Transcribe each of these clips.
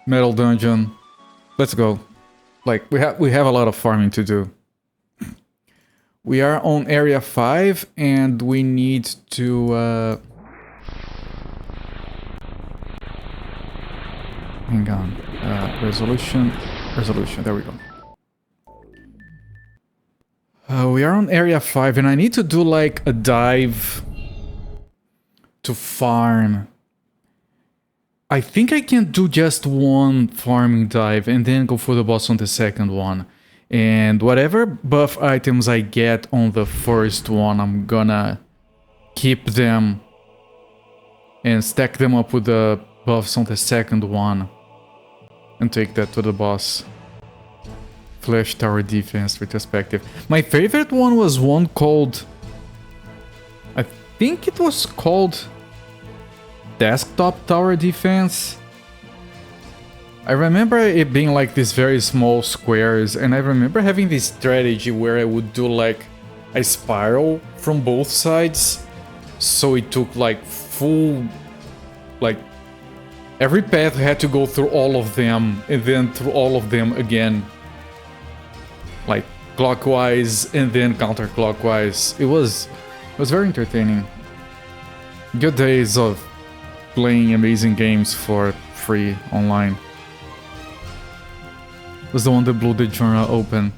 Metal dungeon. Let's go. Like, we have a lot of farming to do. We are on area 5 and we need to hang on. Resolution, there we go. We are on area 5 and I need to do like a dive to farm. I think I can do just one farming dive and then go for the boss on the second one. And whatever buff items I get on the first one, I'm gonna keep them and stack them up with the buffs on the second one and take that to the boss. Flash Tower Defense retrospective. My favorite one was one called... I think it was called Desktop Tower Defense. I remember it being like these very small squares, and I remember having this strategy where I would do like a spiral from both sides, so it took like full... like every path had to go through all of them, and then through all of them again. Like clockwise and then counterclockwise. It was very entertaining. Good days of playing amazing games for free online. Was the one that blew the genre open.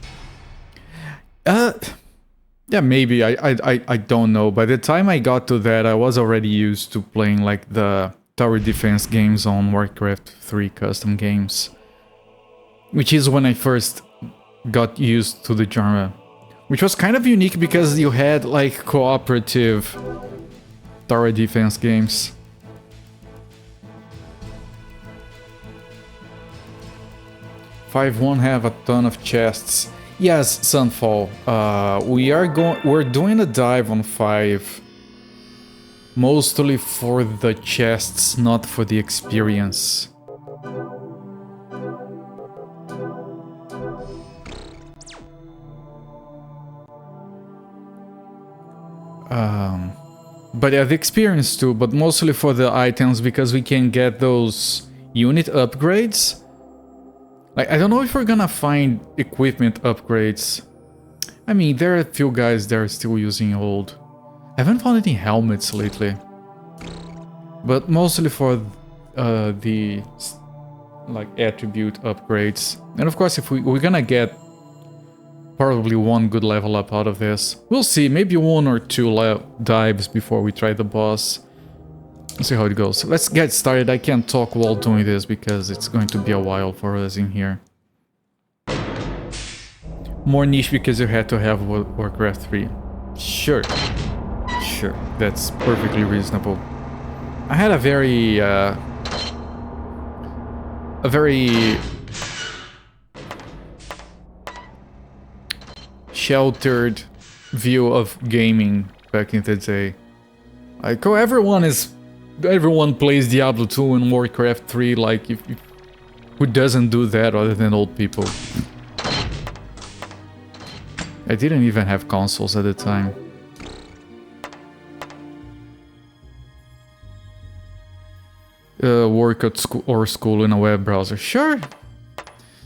Yeah, maybe. I don't know. By the time I got to that, I was already used to playing like the tower defense games on Warcraft 3 custom games. Which is when I first got used to the genre. Which was kind of unique because you had like cooperative tower defense games. Five won't have a ton of chests. Yes, Sunfall. We're doing a dive on 5. Mostly for the chests, not for the experience. But yeah, the experience too, but mostly for the items because we can get those unit upgrades. Like, I don't know if we're gonna find equipment upgrades. I mean, there are a few guys that are still using old. I haven't found any helmets lately. But mostly for the like attribute upgrades. And of course, if we're gonna get probably one good level up out of this. We'll see, maybe 1 or 2 dives before we try the boss. Let's see how it goes. Let's get started. I can't talk while doing this because it's going to be a while for us in here. More niche because you had to have Warcraft 3. Sure. Sure, that's perfectly reasonable. I had a very sheltered view of gaming back in the day. Like, oh, everyone plays Diablo 2 and Warcraft 3, like, who doesn't do that other than old people? I didn't even have consoles at the time. Work at school in a web browser. Sure.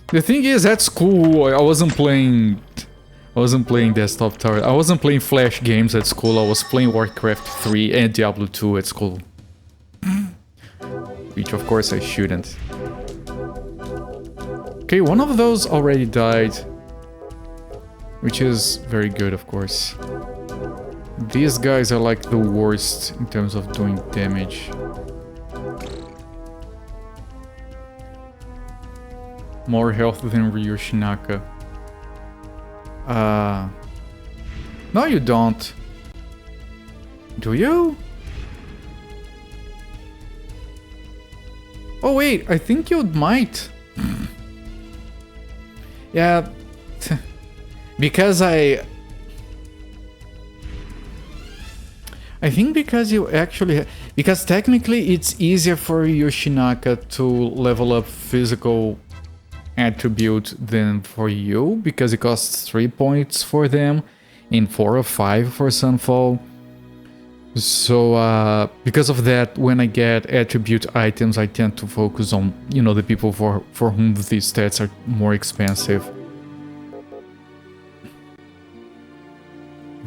The thing is, at school, I wasn't playing desktop tower. I wasn't playing Flash games at school. I was playing Warcraft 3 and Diablo 2 at school. Which, of course, I shouldn't. Okay, one of those already died. Which is very good, of course. These guys are like the worst in terms of doing damage. More health than Ryu Shinaka. No, you don't. Do you? Oh wait, I think you might. Yeah, because I think because you actually... Because technically it's easier for Yoshinaka to level up physical attribute than for you, because it costs 3 points for them and 4 or 5 for Sunfall. So because of that, when I get attribute items, I tend to focus on, you know, the people for whom these stats are more expensive.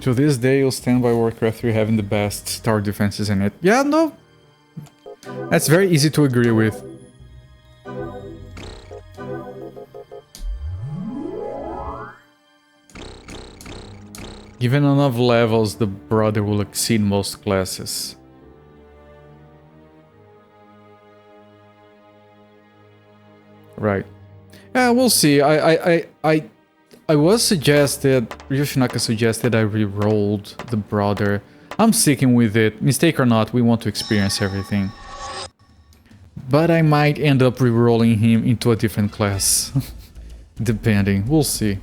To this day, you'll stand by Warcraft 3 having the best tower defenses in it. Yeah, no. That's very easy to agree with. Given enough levels, the brother will exceed most classes. Right. Yeah, we'll see. I was suggested, Yoshinaka suggested I re-rolled the brother. I'm sticking with it. Mistake or not, we want to experience everything. But I might end up re-rolling him into a different class. Depending. We'll see.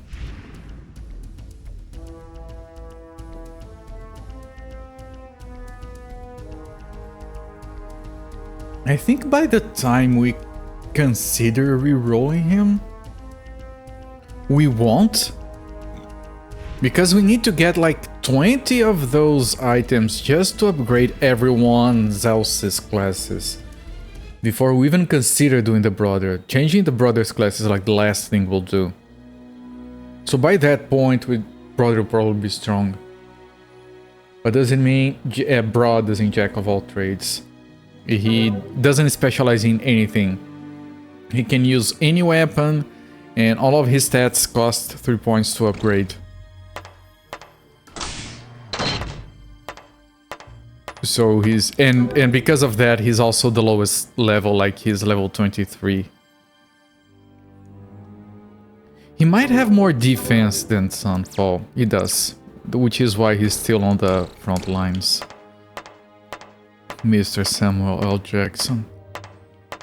I think by the time we consider re-rolling him, we won't. Because we need to get like 20 of those items just to upgrade everyone else's classes. Before we even consider doing the brother. Changing the brother's class is like the last thing we'll do. So by that point, brother will probably be strong. But doesn't mean Broad doesn't jack of all trades. He doesn't specialize in anything. He can use any weapon, and all of his stats cost 3 points to upgrade. So he's... And because of that, he's also the lowest level, like he's level 23. He might have more defense than Sunfall. He does. Which is why he's still on the front lines. Mr. Samuel L. Jackson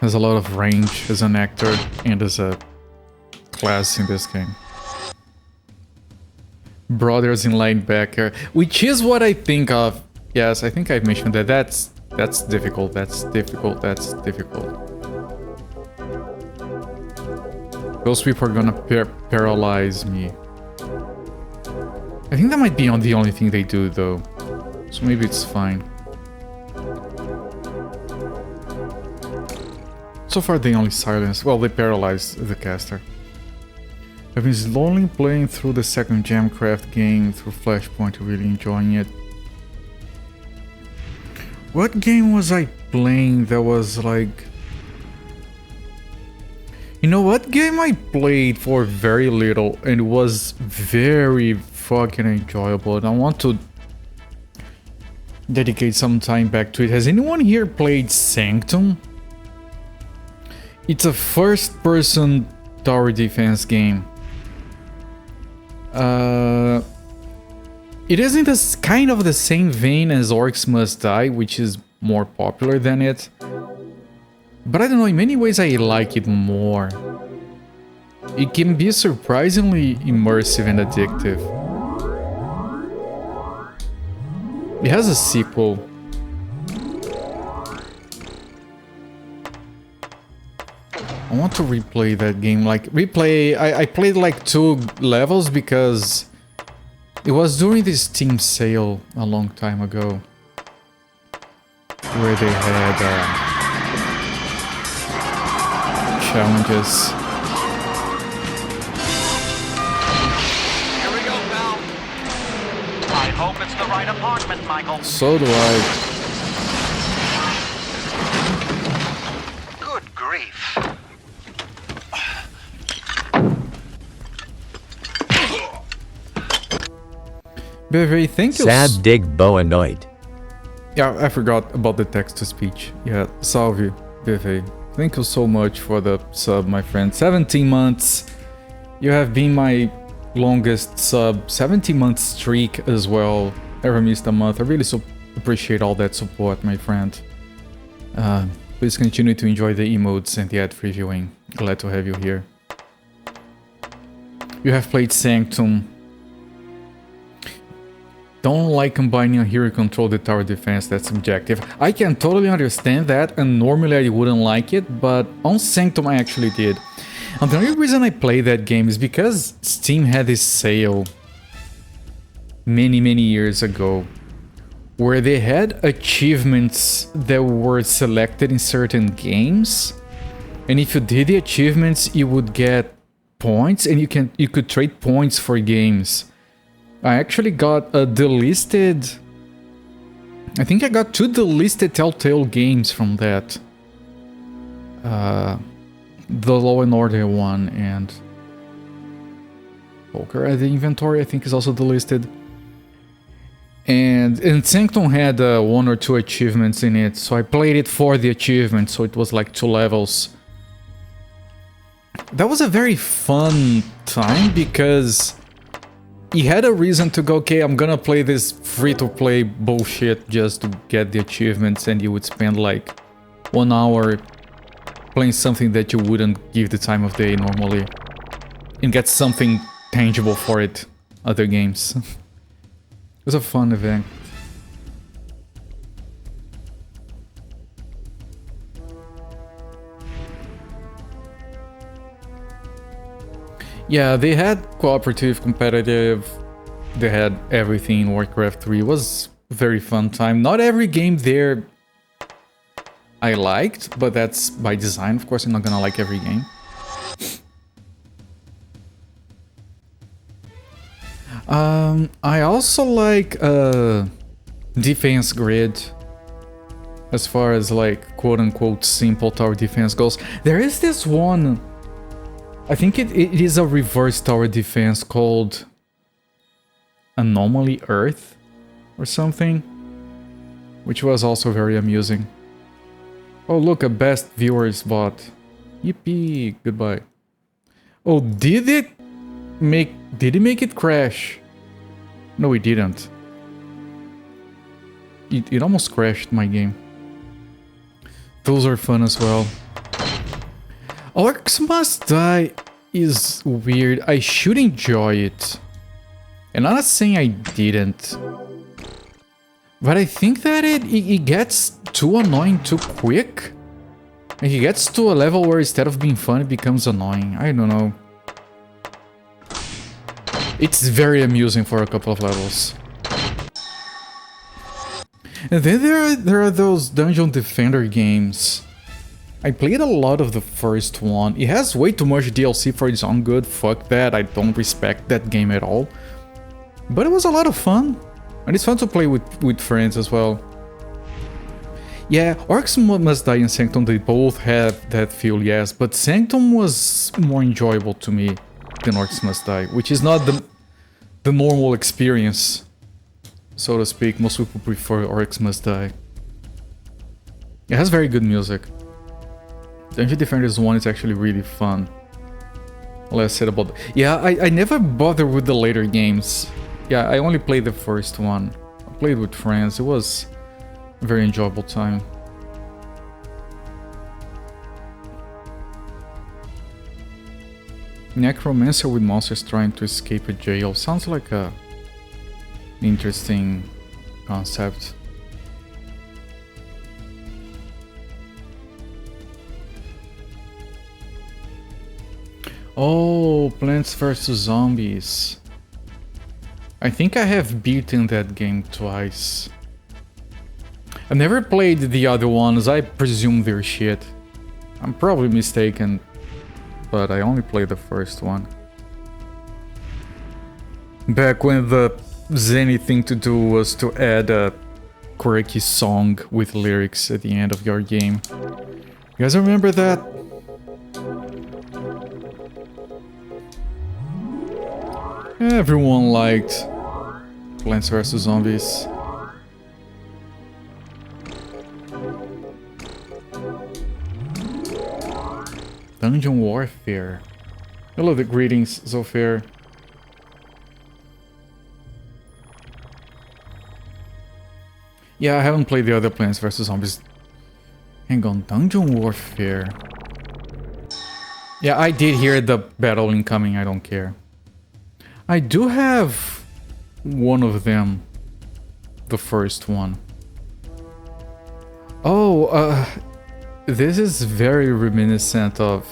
has a lot of range as an actor and as a class in this game. Brothers in linebacker, which is what I think of. Yes, I think I mentioned that. That's difficult. That's difficult. That's difficult. Those people are gonna paralyze me. I think that might be the only thing they do though, so maybe it's fine. So far they only silence, well, they paralyze the caster. I've been slowly playing through the second Jamcraft game through Flashpoint, really enjoying it. What game was I playing that was like... You know what game I played for very little and was very fucking enjoyable, and I want to dedicate some time back to it. Has anyone here played Sanctum? It's a first-person tower defense game. It is in this kind of the same vein as Orcs Must Die, which is more popular than it. But I don't know, in many ways I like it more. It can be surprisingly immersive and addictive. It has a sequel. I want to replay that game, like I played like 2 levels because it was during this Steam sale a long time ago where they had challenges. Here we go, pal. I hope it's the right apartment, Michael. So do I. Good grief. Beve, thank you. Sad dig boa noite. Yeah, I forgot about the text-to-speech. Yeah, salve, Beve. Thank you so much for the sub, my friend. 17 months. You have been my longest sub. 17-month streak as well. Never missed a month. I really appreciate all that support, my friend. Please continue to enjoy the emotes and the ad-free viewing. Glad to have you here. You have played Sanctum. Don't like combining a hero control the tower defense, that's subjective. I can totally understand that, and normally I wouldn't like it, but on Sanctum I actually did. And the only reason I played that game is because Steam had this sale many years ago, where they had achievements that were selected in certain games, and if you did the achievements, you would get points, and you could trade points for games. I actually got a delisted. I think I got 2 delisted Telltale games from that. The Law and Order one and Poker at the Inventory, I think, is also delisted. And Sanctum had 1 or 2 achievements in it, so I played it for the achievement, so it was like 2 levels. That was a very fun time because you had a reason to go, okay, I'm gonna play this free-to-play bullshit just to get the achievements, and you would spend like 1 hour playing something that you wouldn't give the time of day normally and get something tangible for it, other games. It was a fun event. Yeah, they had cooperative, competitive, they had everything in Warcraft 3. It was a very fun time. Not every game there I liked, but that's by design. Of course, I'm not gonna like every game. I also like defense grid, as far as like quote-unquote simple tower defense goes. There is this one, I think it is a reverse tower defense called Anomaly Earth or something, which was also very amusing. Oh look, a best viewers bot. Yippee, goodbye. Oh, did it make it crash? No, it didn't. It almost crashed my game. Those are fun as well. Orcs Must Die is weird. I should enjoy it. And I'm not saying I didn't. But I think that it gets too annoying too quick. And it gets to a level where instead of being fun, it becomes annoying. I don't know. It's very amusing for a couple of levels. And then there are those Dungeon Defender games. I played a lot of the first one. It has way too much DLC for its own good. Fuck that. I don't respect that game at all. But it was a lot of fun. And it's fun to play with friends as well. Yeah, Orcs Must Die and Sanctum, they both have that feel, yes. But Sanctum was more enjoyable to me than Orcs Must Die, which is not the normal experience, so to speak. Most people prefer Orcs Must Die. It has very good music. Dungeon Defenders 1 is actually really fun. Less said about... Yeah, I never bothered with the later games. Yeah, I only played the first one. I played with friends. It was a very enjoyable time. Necromancer with monsters trying to escape a jail. Sounds like a interesting concept. Oh, Plants vs. Zombies. I think I have beaten that game twice. I've never played the other ones. I presume they're shit. I'm probably mistaken, but I only played the first one. Back when the zany thing to do was to add a quirky song with lyrics at the end of your game. You guys remember that? Everyone liked Plants vs. Zombies. Dungeon Warfare. Hello, the greetings, Zofair. Yeah, I haven't played the other Plants vs. Zombies. Hang on, Dungeon Warfare. Yeah, I did hear the battle incoming, I don't care. I do have one of them. The first one. Oh, this is very reminiscent of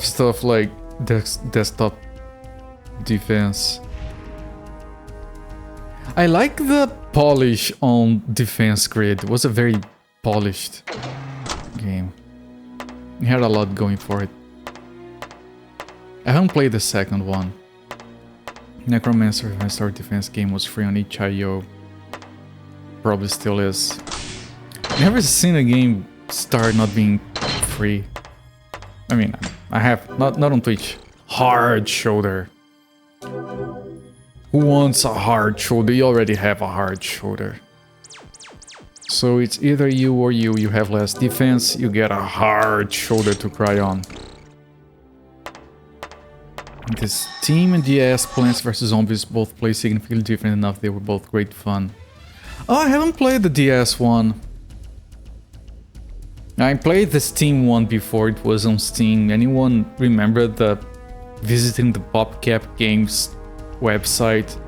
stuff like desktop defense. I like the polish on Defense Grid. It was a very polished game. It had a lot going for it. I haven't played the second one. Necromancer Remastered Defense game was free on itch.io. Probably still is. Never seen a game start not being free. I mean, I have, not on Twitch. Hard shoulder. Who wants a hard shoulder? You already have a hard shoulder. So it's either you or you. You have less defense, you get a hard shoulder to cry on. This Team and DS Plants vs Zombies both play significantly different enough. They were both great fun. Oh, I haven't played the DS one. I played the Steam one before it was on Steam. Anyone remember visiting the PopCap Games website?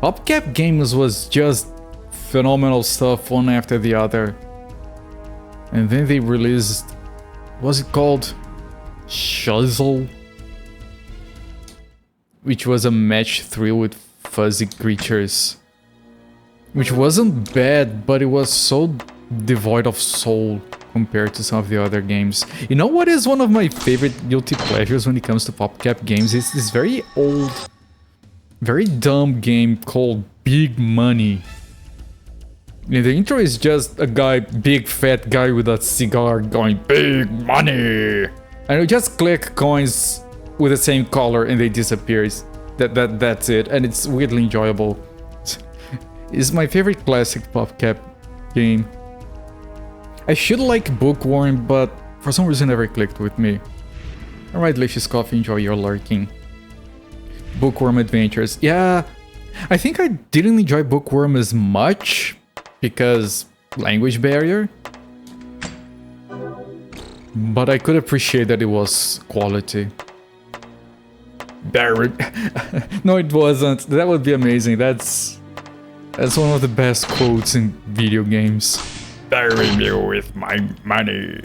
PopCap Games was just phenomenal stuff, one after the other. And then they released, what's it called? Shuzzle? Which was a match 3 with fuzzy creatures. Which wasn't bad, but it was so devoid of soul compared to some of the other games. You know what is one of my favorite guilty pleasures when it comes to PopCap games? It's this very old, very dumb game called Big Money. And the intro is just a guy, big fat guy with a cigar going, Big Money! And you just click coins with the same color and they disappear. That's it, and it's weirdly enjoyable. It's my favorite classic PopCap game. I should like Bookworm, but for some reason never clicked with me. Alright, Delicious Coffee, enjoy your lurking. Bookworm Adventures. Yeah, I think I didn't enjoy Bookworm as much because language barrier. But I could appreciate that it was quality. Barry. No, it wasn't. That would be amazing. That's one of the best quotes in video games. Bury me with my money.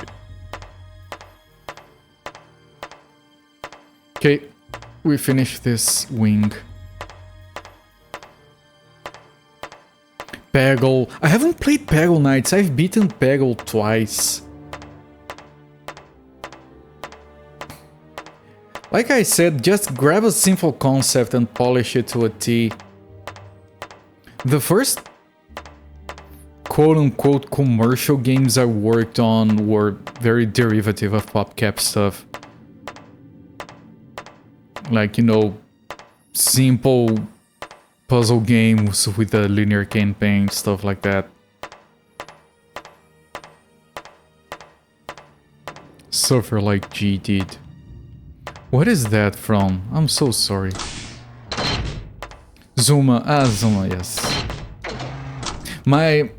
Okay, we finished this wing. Peggle. I haven't played Peggle Knights. I've beaten Peggle twice. Like I said, just grab a simple concept and polish it to a T. The first quote-unquote commercial games I worked on were very derivative of PopCap stuff. Like, you know, simple puzzle games with a linear campaign, stuff like that. Suffer like G did. What is that from? I'm so sorry. Zuma. Ah, Zuma, yes. My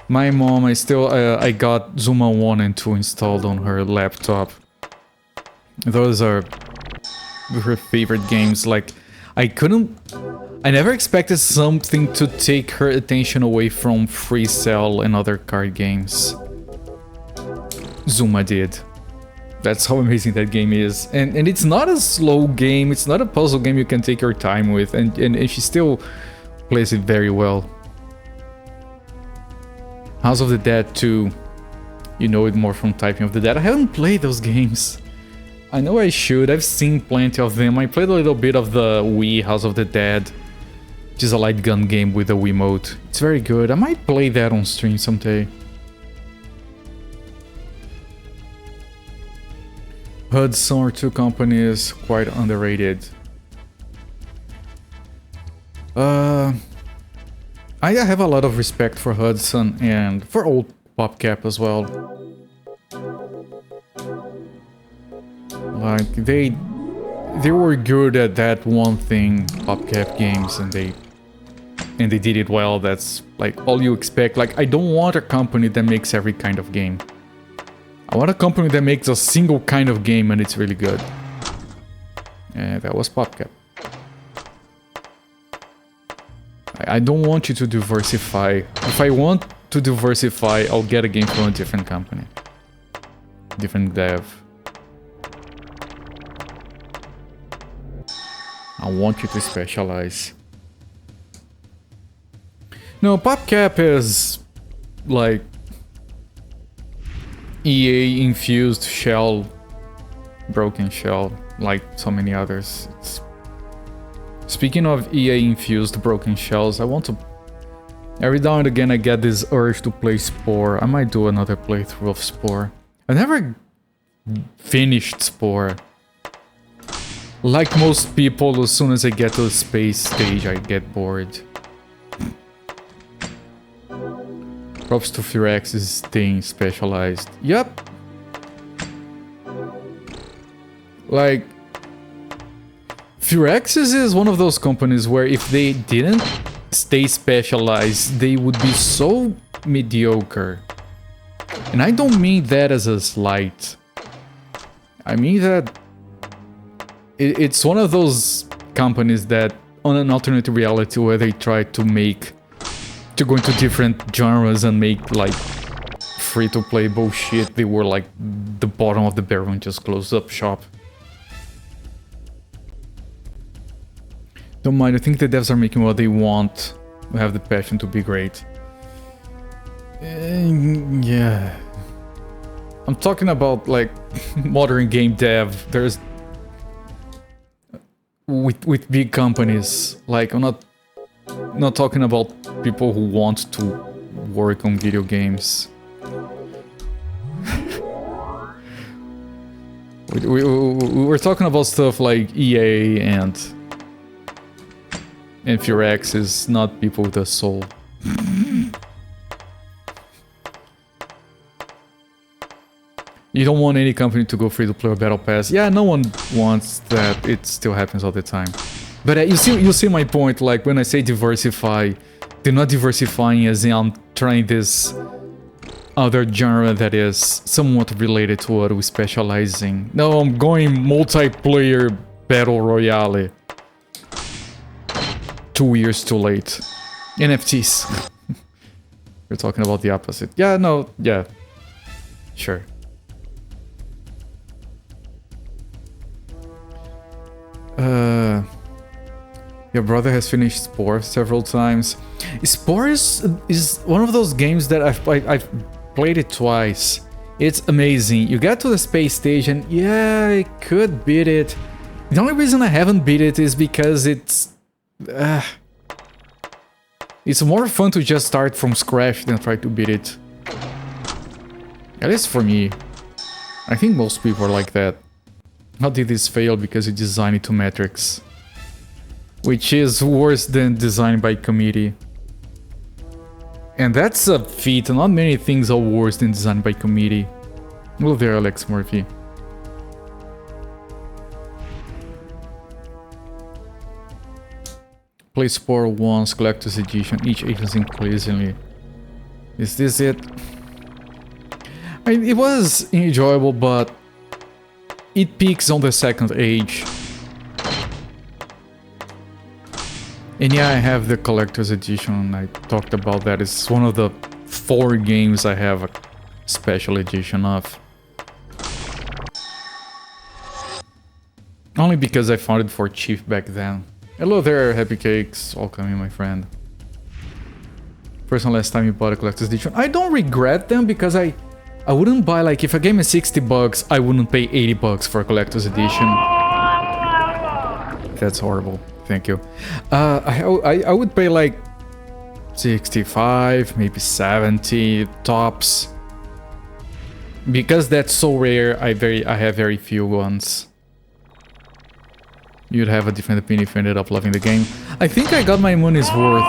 mom, I got Zuma 1 and 2 installed on her laptop. Those are her favorite games. Like, I never expected something to take her attention away from Free Cell and other card games. Zuma did. That's how amazing that game is. And it's not a slow game, it's not a puzzle game you can take your time with, and she still plays it very well. House of the Dead 2, you know it more from Typing of the Dead. I haven't played those games. I know I should, I've seen plenty of them. I played a little bit of the Wii House of the Dead, which is a light gun game with a Wiimote. It's very good, I might play that on stream someday. Hudson or Two Companies, quite underrated. I have a lot of respect for Hudson and for old PopCap as well. Like, they were good at that one thing, PopCap games, and they did it well. That's like all you expect. Like, I don't want a company that makes every kind of game. I want a company that makes a single kind of game and it's really good. And that was PopCap. I don't want you to diversify. If I want to diversify, I'll get a game from a different company. Different dev. I want you to specialize. No, PopCap is like EA infused shell, broken shell, like so many others. Speaking of EA infused broken shells, I want to... Every now and again I get this urge to play Spore. I might do another playthrough of Spore. I never finished Spore. Like most people, as soon as I get to the space stage, I get bored. Props to Furex's staying specialized. Yup. Like, Furex's is one of those companies where if they didn't stay specialized, they would be so mediocre. And I don't mean that as a slight. I mean that it's one of those companies that on an alternate reality where they try to go into different genres and make like free-to-play bullshit, they were like the bottom of the barrel and just closed up shop. Don't mind, I think the devs are making what they want. We have the passion to be great. Yeah. I'm talking about like modern game dev. There's with big companies. Like I'm not talking about people who want to work on video games. We're talking about stuff like EA and Furex is not people with a soul. You don't want any company to go free to play or battle pass. Yeah, no one wants that. It still happens all the time. But you see my point. Like when I say diversify, they're not diversifying as in I'm trying this other genre that is somewhat related to what we specialize in. No, I'm going multiplayer battle royale. 2 years too late. NFTs. We're talking about the opposite. Yeah, no, yeah. Sure. Your brother has finished Spore several times. Spore is one of those games that I've played it twice. It's amazing. You get to the space station, yeah, I could beat it. The only reason I haven't beat it is because it's more fun to just start from scratch than try to beat it. At least for me. I think most people are like that. How did this fail? Because you designed it to metrics. Which is worse than design by committee. And that's a feat. Not many things are worse than design by committee. Hello there, Alex Murphy. Play Spore once, Collector's Edition, each agency increasingly. Is this it? I mean, it was enjoyable, but it peaks on the second age. And yeah, I have the Collector's Edition, I talked about that. It's one of the 4 games I have a special edition of. Only because I found it for cheap back then. Hello there, Happy Cakes. Welcome in, my friend. First and last time you bought a Collector's Edition. I don't regret them because I wouldn't buy, like, if a game is 60 bucks, I wouldn't pay 80 bucks for a Collector's Edition. That's horrible. Thank you. I would pay like 65, maybe 70 tops. Because that's so rare, I have very few ones. You'd have a different opinion if you ended up loving the game. I think I got my money's worth.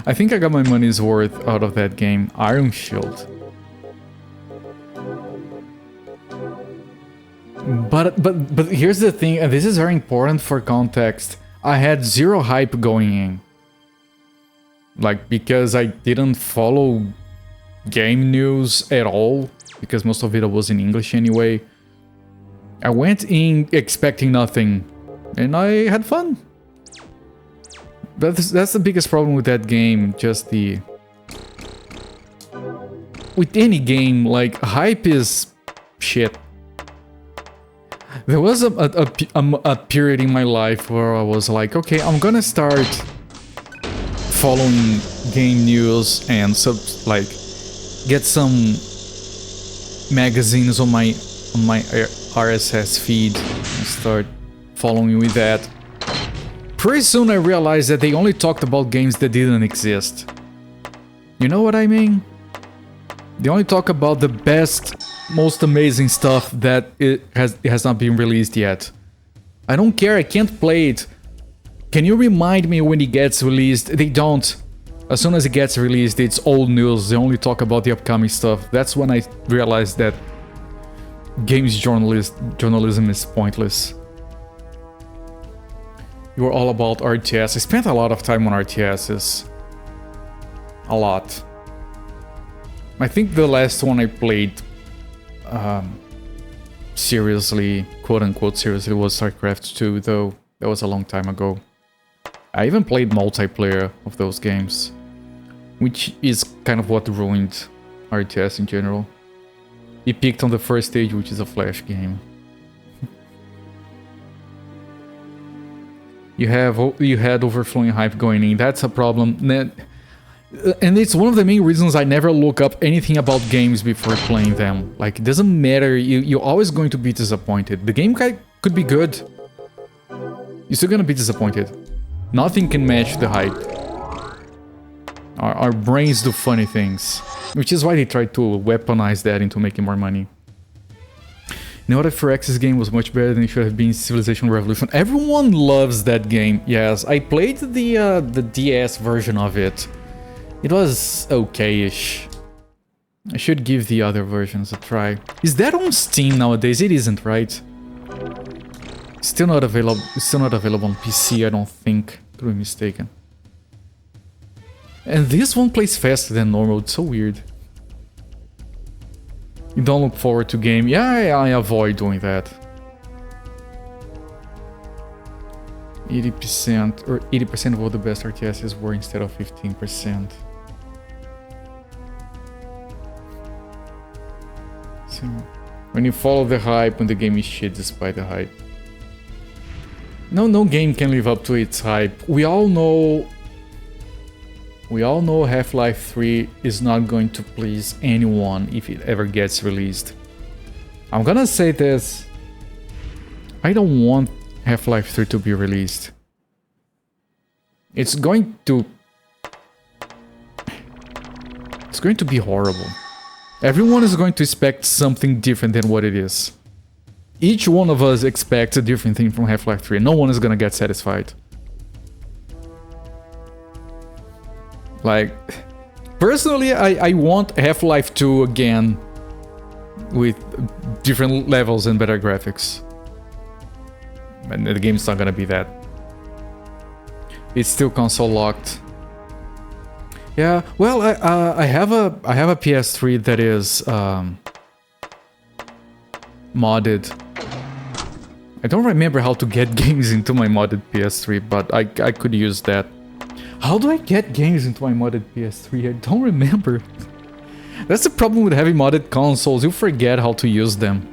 I think I got my money's worth out of that game. Iron Shield. But here's the thing, and this is very important for context. I had zero hype going in. Like, because I didn't follow game news at all, because most of it was in English anyway. I went in expecting nothing, and I had fun. That's the biggest problem with that game, just the... With any game, like, hype is shit. There was a period in my life where I was like, okay, I'm gonna start following game news and like get some magazines on my RSS feed and start following with that. Pretty soon I realized that they only talked about games that didn't exist. You know what I mean? They only talk about the best, most amazing stuff that it has not been released yet. I don't care, I can't play it. Can you remind me when it gets released? They don't. As soon as it gets released, it's old news. They only talk about the upcoming stuff. That's when I realized that games journalism is pointless. You were all about RTS. I spent a lot of time on RTSs. A lot. I think the last one I played seriously, quote-unquote seriously, was StarCraft 2, though that was a long time ago. I even played multiplayer of those games, which is kind of what ruined RTS in general. It peaked on the first stage, which is a Flash game. You had overflowing hype going in. That's a problem. And it's one of the main reasons I never look up anything about games before playing them. Like, it doesn't matter. You're always going to be disappointed. The game could be good. You're still gonna be disappointed. Nothing can match the hype. Our brains do funny things. Which is why they try to weaponize that into making more money. You know what, if Phyrex's game was much better than it should have been, Civilization Revolution. Everyone loves that game, yes. I played the DS version of it. It was okay-ish. I should give the other versions a try. Is that on Steam nowadays? It isn't, right? Still not available. It's still not available on PC, I don't think. Could be mistaken. And this one plays faster than normal. It's so weird. You don't look forward to game. Yeah, I avoid doing that. 80% or 80% of all the best RTSs were instead of 15%. So, when you follow the hype, when the game is shit despite the hype. No game can live up to its hype. We all know Half-Life 3 is not going to please anyone if it ever gets released. I'm gonna say this. I don't want Half-Life 3 to be released. It's going to be horrible. Everyone is going to expect something different than what it is. Each one of us expects a different thing from Half-Life 3. No one is gonna get satisfied. Like, personally, I want Half-Life 2 again with different levels and better graphics. And the game's not gonna be that. It's still console locked. Yeah, well, I have a PS3 that is modded. I don't remember how to get games into my modded PS3, but I could use that. How do I get games into my modded PS3? I don't remember. That's the problem with having modded consoles. You forget how to use them.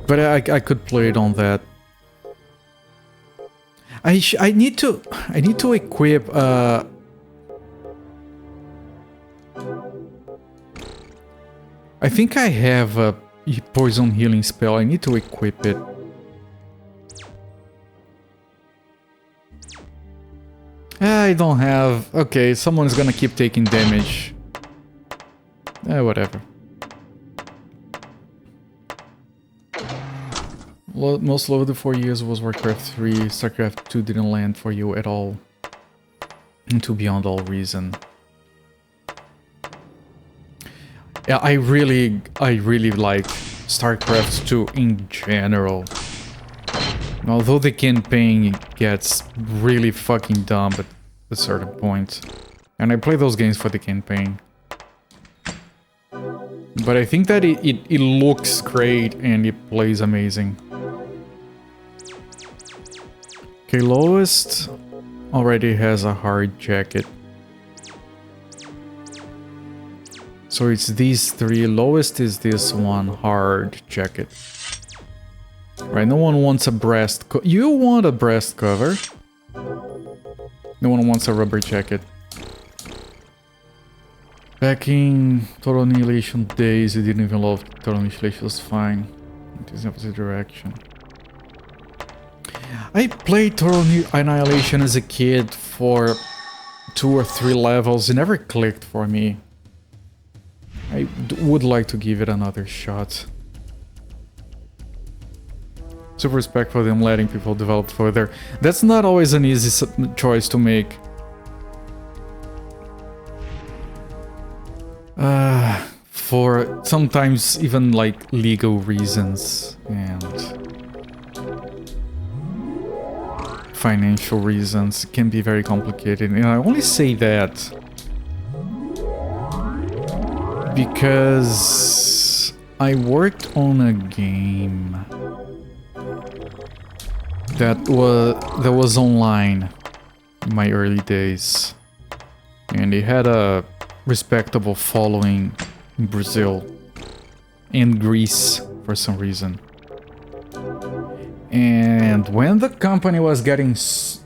But I could play it on that. I need to equip I think I have a poison healing spell. I need to equip it. I don't have... Okay, someone's gonna keep taking damage. Whatever. Most loved the 4 years was Warcraft 3. StarCraft 2 didn't land for you at all. Into beyond all reason. Yeah, I really like StarCraft 2 in general. Although the campaign gets really fucking dumb at a certain point. And I play those games for the campaign. But I think that it looks great and it plays amazing. Okay, lowest already has a hard jacket. So it's these three. Lowest is this one, hard jacket. Right, no one wants a breast you want a breast cover. No one wants a rubber jacket. Back in Total Annihilation days, you didn't even love Total Annihilation, was fine. It is opposite direction. I played Total Annihilation as a kid for 2 or 3 levels. It never clicked for me. I would like to give it another shot. Super respect for them letting people develop further. That's not always an easy choice to make. For sometimes even like legal reasons and financial reasons, it can be very complicated. And I only say that because I worked on a game that was online in my early days, and it had a respectable following in Brazil and Greece for some reason. And when the company was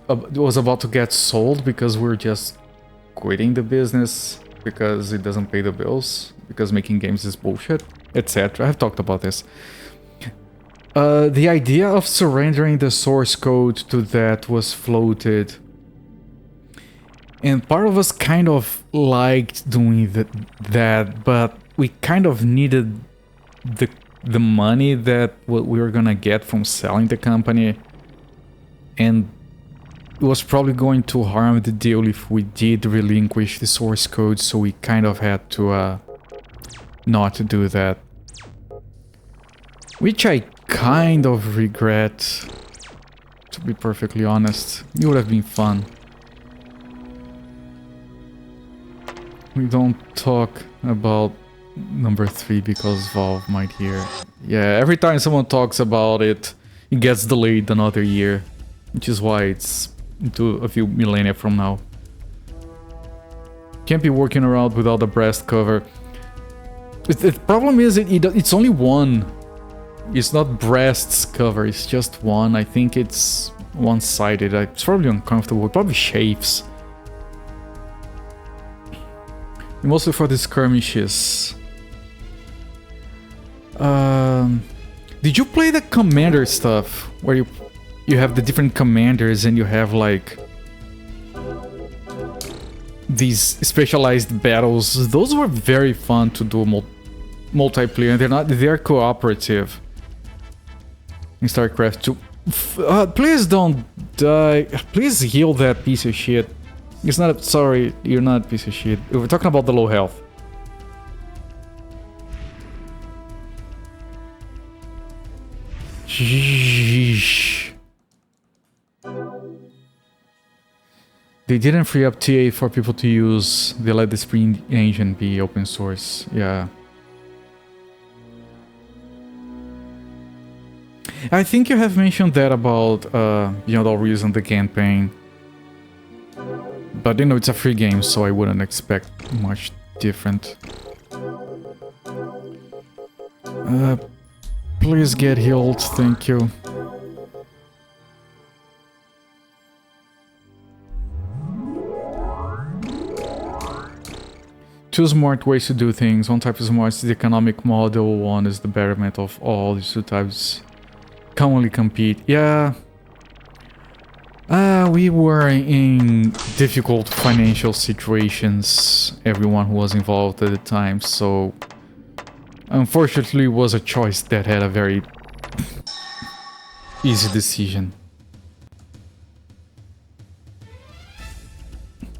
was about to get sold because we're just quitting the business because it doesn't pay the bills, because making games is bullshit, etc. I've talked about this. The idea of surrendering the source code to that was floated. And part of us kind of liked doing that, but we kind of needed the money that what we were gonna get from selling the company. And it was probably going to harm the deal if we did relinquish the source code, so we kind of had to not do that. Which I kind of regret, to be perfectly honest. It would have been fun. We don't talk about number 3 because Valve might hear. Yeah, every time someone talks about it, it gets delayed another year. Which is why it's into a few millennia from now. Can't be working around without a breast cover. The problem is it's only one. It's not breasts cover, it's just one. I think it's one-sided. It's probably uncomfortable. It probably chafes. Mostly for the skirmishes. Did you play the commander stuff? Where you have the different commanders and you have like these specialized battles? Those were very fun to do multiplayer. They're cooperative. In StarCraft 2. Please don't die. Please heal that piece of shit. It's not sorry, you're not a piece of shit. We're talking about the low health. Sheesh. They didn't free up TA for people to use. They let the Spring engine be open source. Yeah. I think you have mentioned that about Beyond All Reason, the campaign. But you know, it's a free game, so I wouldn't expect much different. Please get healed, thank you. Two smart ways to do things. One type is smart is the economic model, one is the betterment of all. These two types commonly compete. Yeah. We were in difficult financial situations, everyone who was involved at the time, so unfortunately it was a choice that had a very easy decision.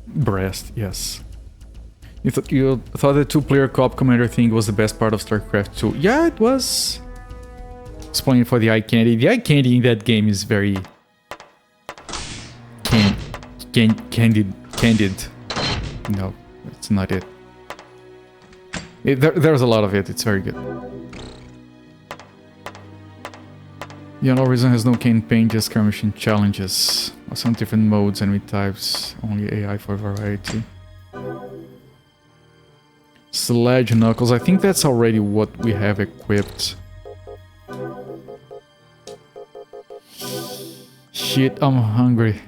Breast, yes. You thought the 2-player co-op commander thing was the best part of StarCraft 2. Yeah, it was. Explaining for the eye candy. The eye candy in that game is very candid. No, it's not it. There's a lot of it. It's very good. Yeah, no reason has no campaign, just skirmishing challenges. Some different modes, enemy types, only AI for variety. Sledge knuckles. I think that's already what we have equipped. Shit, I'm hungry.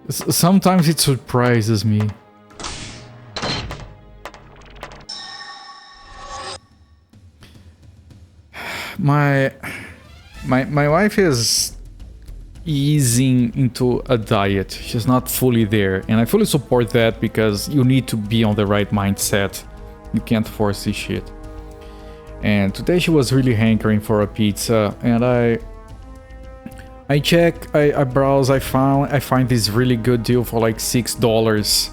Sometimes it surprises me. My wife is easing into a diet. She's not fully there, and I fully support that because you need to be on the right mindset. You can't force this shit. And today she was really hankering for a pizza, and I check, I browse, I find this really good deal for like $6.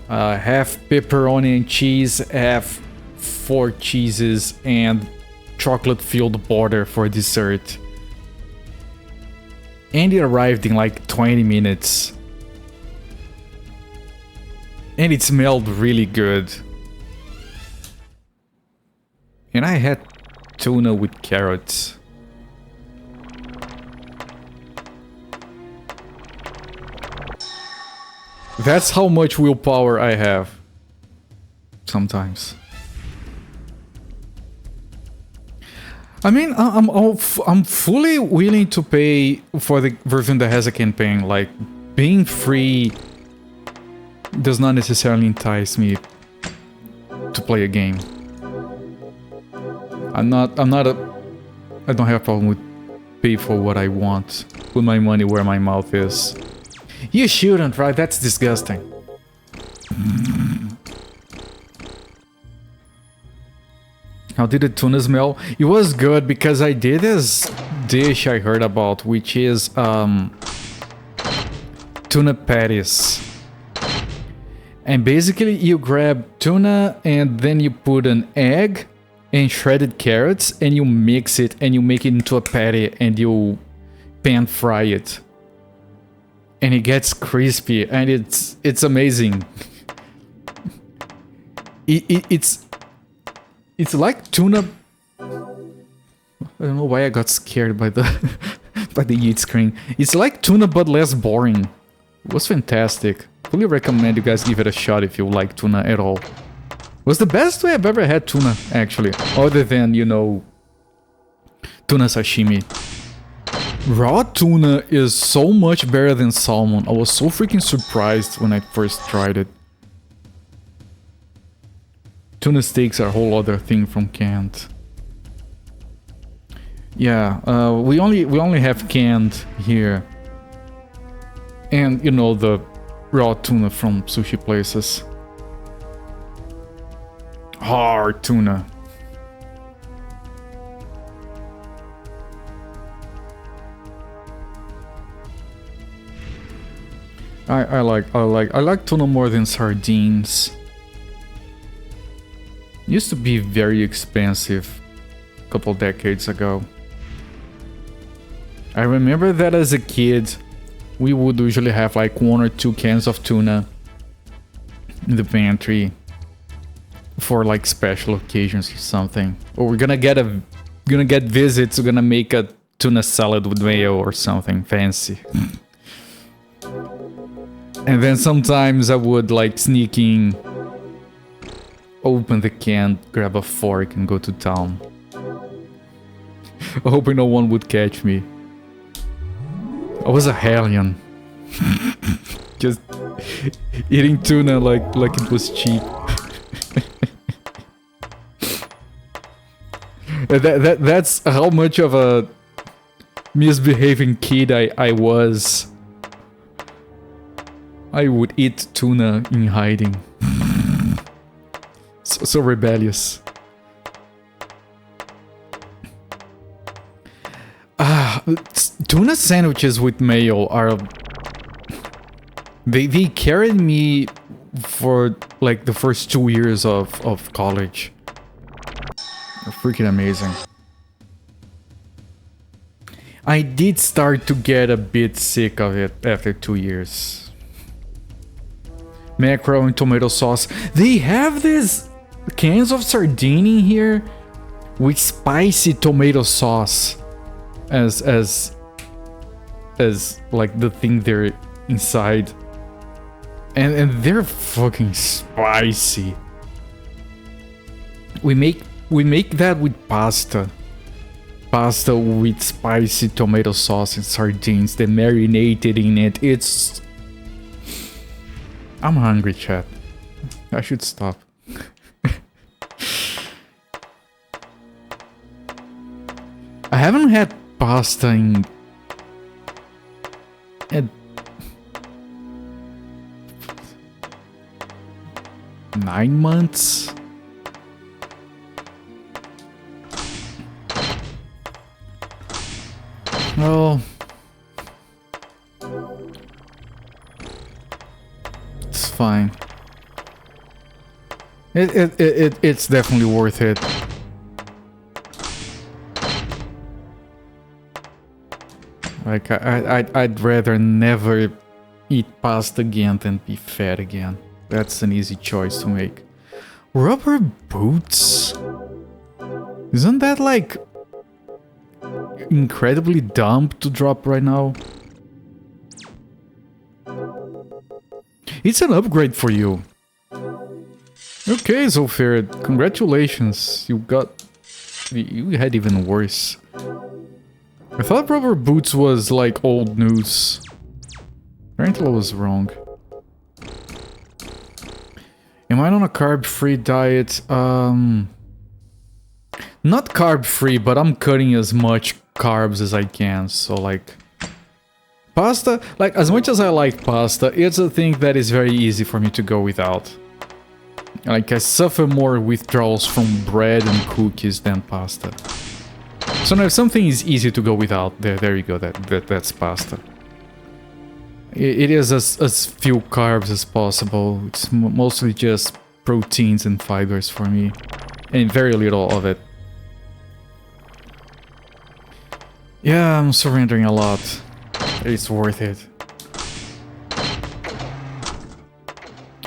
Half pepperoni and cheese, half 4 cheeses, and chocolate-filled border for dessert. And it arrived in like 20 minutes. And it smelled really good. And I had tuna with carrots. That's how much willpower I have. Sometimes. I mean, I'm fully willing to pay for the version that has a campaign. Like, being free does not necessarily entice me to play a game. I don't have a problem with pay for what I want. Put my money where my mouth is. You shouldn't, right? That's disgusting. How did the tuna smell? It was good because I did this dish I heard about, which is tuna patties. And basically you grab tuna and then you put an egg and shredded carrots and you mix it and you make it into a patty and you pan fry it. And it gets crispy and it's amazing. It's like tuna. I don't know why I got scared by the by the eat screen. It's like tuna but less boring. It was fantastic. Fully recommend you guys give it a shot if you like tuna at all. It was the best way I've ever had tuna, actually. Other than, you know, tuna sashimi. Raw tuna is so much better than salmon. I was so freaking surprised when I first tried it. Tuna steaks are a whole other thing from canned. Yeah, we only have canned here. And you know, the raw tuna from sushi places. Hard tuna. I like tuna more than sardines. Used to be very expensive a couple decades ago. I remember that as a kid, we would usually have like 1 or 2 cans of tuna in the pantry for like special occasions or something. Or we're gonna get visits, we're gonna make a tuna salad with mayo or something fancy. And then sometimes I would like sneak in, open the can, grab a fork and go to town. Hoping no one would catch me. I was a hellion. Just eating tuna like it was cheap. That's how much of a misbehaving kid I was. I would eat tuna in hiding. So rebellious. Tuna sandwiches with mayo are... They carried me for like the first 2 years of college. They're freaking amazing. I did start to get a bit sick of it after 2 years. Mackerel and tomato sauce. They have these cans of sardine in here with spicy tomato sauce as like the thing they're inside. And they're fucking spicy. We make that with pasta. Pasta with spicy tomato sauce and sardines. They marinated in it. It's... I'm hungry, chat. I should stop. I haven't had pasta in 9 months. Well, it's fine. It's definitely worth it. Like I'd rather never eat pasta again than be fat again. That's an easy choice to make. Rubber boots? Isn't that like incredibly dumb to drop right now? It's an upgrade for you. Okay, Zolfir, congratulations. You had even worse. I thought rubber boots was like old news. Apparently I was wrong. Am I on a carb-free diet? Not carb-free, but I'm cutting as much carbs as I can, so like... Pasta, like as much as I like pasta, it's a thing that is very easy for me to go without. Like I suffer more withdrawals from bread and cookies than pasta. So now if something is easy to go without, there you go, that's pasta. It is as few carbs as possible. It's mostly just proteins and fibers for me, and very little of it. Yeah, I'm surrendering a lot. It's worth it.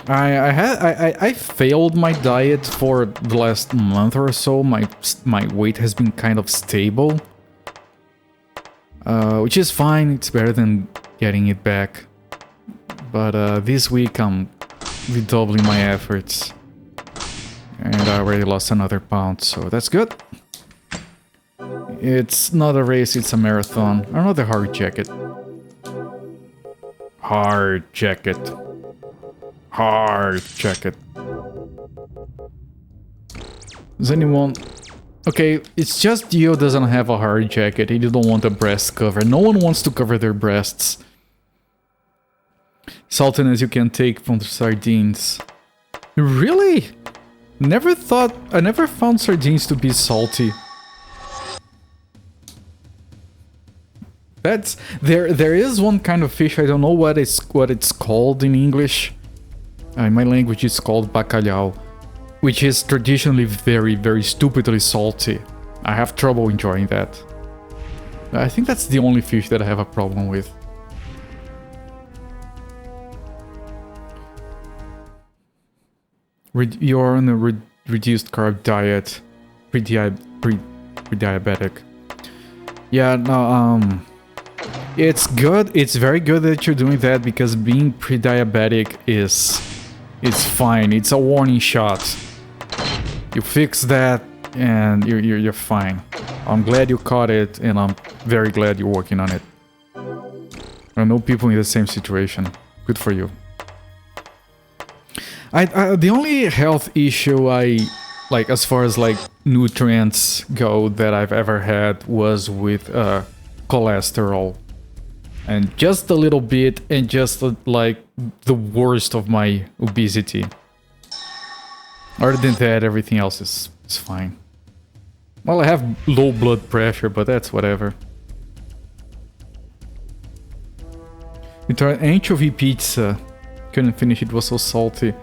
I failed my diet for the last month or so. My weight has been kind of stable, which is fine. It's better than getting it back. But this week I'm redoubling my efforts, and I already lost another pound, so that's good. It's not a race, it's a marathon. Another hard jacket. Hard jacket. Hard jacket. Does anyone... Okay, it's just you doesn't have a hard jacket. You don't want a breast cover. No one wants to cover their breasts. Saltiness you can take from the sardines. Really? I never found sardines to be salty. There is one kind of fish, I don't know what it's called in English. In my language it's called bacalhau, which is traditionally very, very stupidly salty. I have trouble enjoying that. I think that's the only fish that I have a problem with. You're on a reduced carb diet, pre-diabetic. Yeah, no, it's good. It's very good that you're doing that, because being pre-diabetic is fine. It's a warning shot. You fix that and you're fine. I'm glad you caught it, and I'm very glad you're working on it. I know people in the same situation. Good for you. The only health issue like as far as like nutrients go that I've ever had was with cholesterol, and just a little bit, and just like the worst of my obesity. Other than that, everything else is fine. Well, I have low blood pressure, but that's whatever. We tried anchovy pizza. Couldn't finish, it was so salty.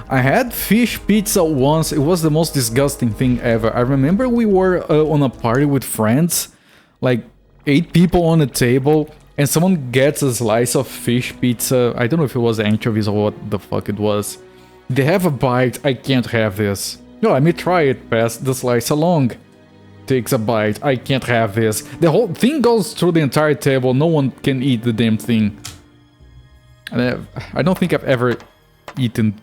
I had fish pizza once. It was the most disgusting thing ever. I remember we were on a party with friends, like 8 people on a table, and someone gets a slice of fish pizza. I don't know if it was anchovies or what the fuck it was. They have a bite. I can't have this. No, let me try it. Pass the slice along. Takes a bite. I can't have this. The whole thing goes through the entire table. No one can eat the damn thing. And I don't think I've ever eaten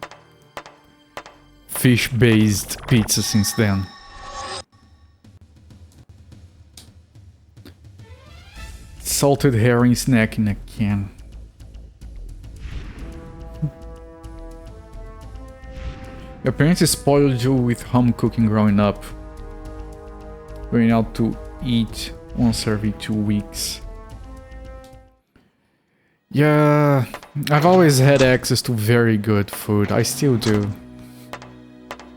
fish-based pizza since then. Salted herring snack in a can. Your parents spoiled you with home cooking growing up. Going out to eat once every 2 weeks. Yeah, I've always had access to very good food. I still do.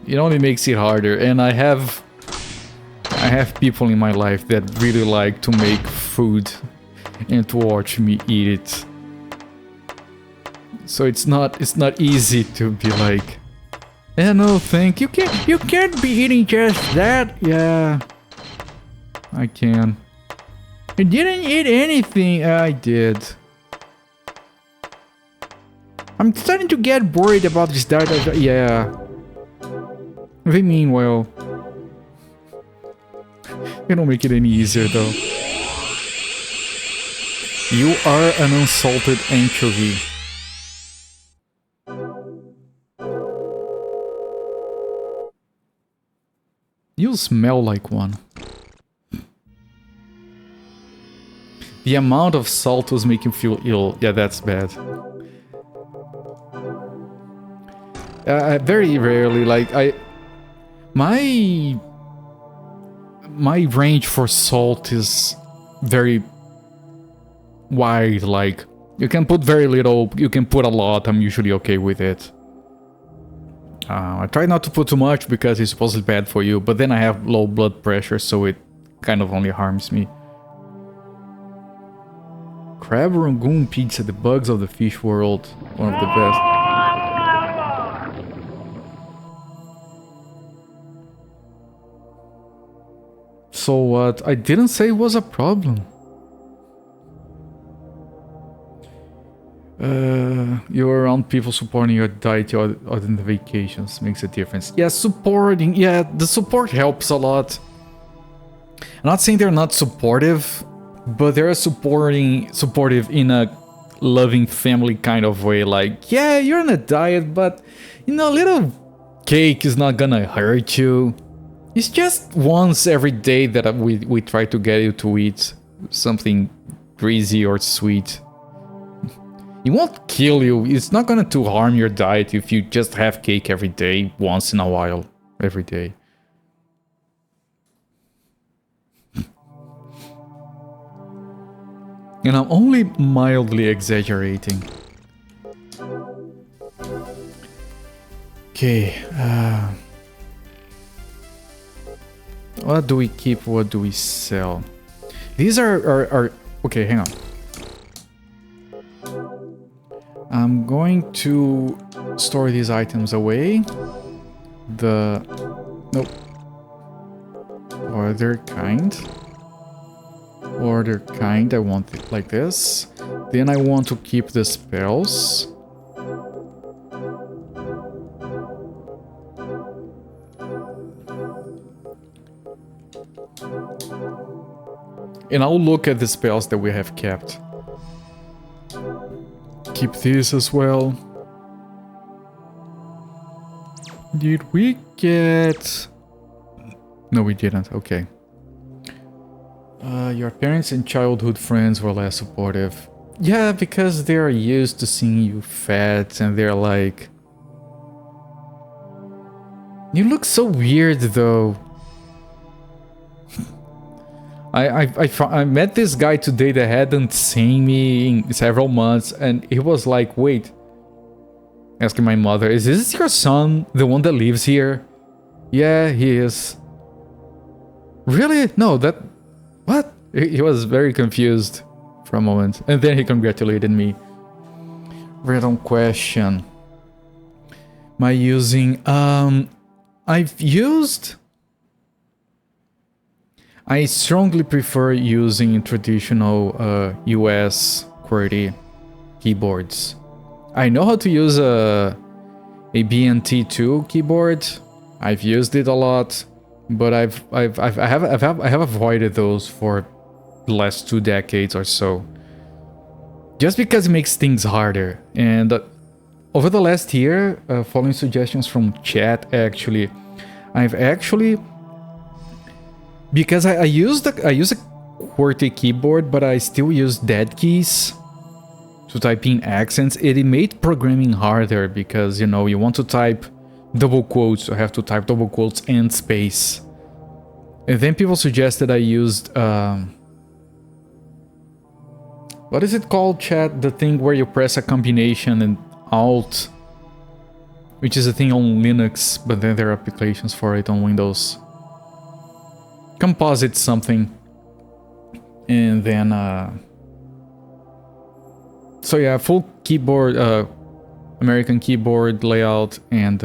It only makes it harder, and I have people in my life that really like to make food and to watch me eat it. So it's not easy to be like, "Eh, no, thank you. You can't be eating just that." Yeah, I can. I didn't eat anything. I did. I'm starting to get worried about this diet. Yeah. They mean well. They don't make it any easier though. You are an unsalted anchovy. You smell like one. The amount of salt was making you feel ill. Yeah, that's bad. Very rarely, like my range for salt is very wide. Like, you can put very little, you can put a lot. I'm usually okay with it. I try not to put too much because it's supposedly bad for you, but then I have low blood pressure, so it kind of only harms me. Crab rangoon pizza, the bugs of the fish world, one of the best. So what? I didn't say it was a problem. You're around people supporting your diet other than the vacations makes a difference. Yeah, supporting. Yeah, the support helps a lot. I'm not saying they're not supportive, but they're supportive in a loving family kind of way. Like, yeah, you're on a diet, but you know, a little cake is not gonna hurt you. It's just once every day that we try to get you to eat something greasy or sweet. It won't kill you. It's not gonna to harm your diet if you just have cake every day, once in a while, every day. And I'm only mildly exaggerating. Okay, what do we keep? What do we sell? These are okay, hang on. I'm going to store these items away. Nope. Order kind. Order kind, I want it like this. Then I want to keep the spells. And I'll look at the spells that we have kept. Keep this as well. Did we get... No, we didn't. Okay. Your parents and childhood friends were less supportive. Yeah, because they're used to seeing you fat and they're like... You look so weird though. I met this guy today that hadn't seen me in several months, and he was like, wait. Asking my mother, is this your son? The one that lives here? Yeah, he is. Really? No, that... What? He was very confused for a moment. And then he congratulated me. Random question. Am I using... I've used... I strongly prefer using traditional US QWERTY keyboards. I know how to use a BNT2 keyboard. I've used it a lot, but I have avoided those for the last 2 decades or so. Just because it makes things harder, and over the last year, following suggestions from chat, actually, I've actually, because I use a QWERTY keyboard, but I still use dead keys to type in accents. It made programming harder because, you know, you want to type double quotes, you have to type double quotes and space. And then people suggested I used, what is it called, chat? The thing where you press a combination and Alt, which is a thing on Linux, but then there are applications for it on Windows. Composite something. And then, so yeah, full keyboard, American keyboard layout, and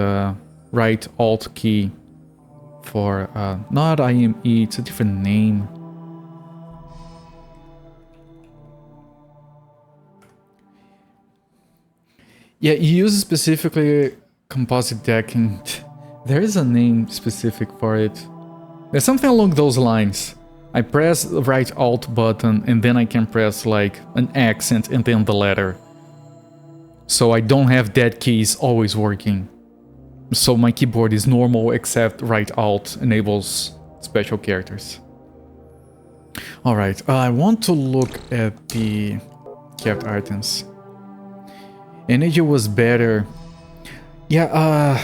right Alt key for, not IME, it's a different name. Yeah, you use specifically composite decking. There is a name specific for it. There's something along those lines. I press the right Alt button and then I can press like an accent and then the letter. So I don't have dead keys always working. So my keyboard is normal except right Alt enables special characters. Alright, I want to look at the kept items. Energy was better. Yeah,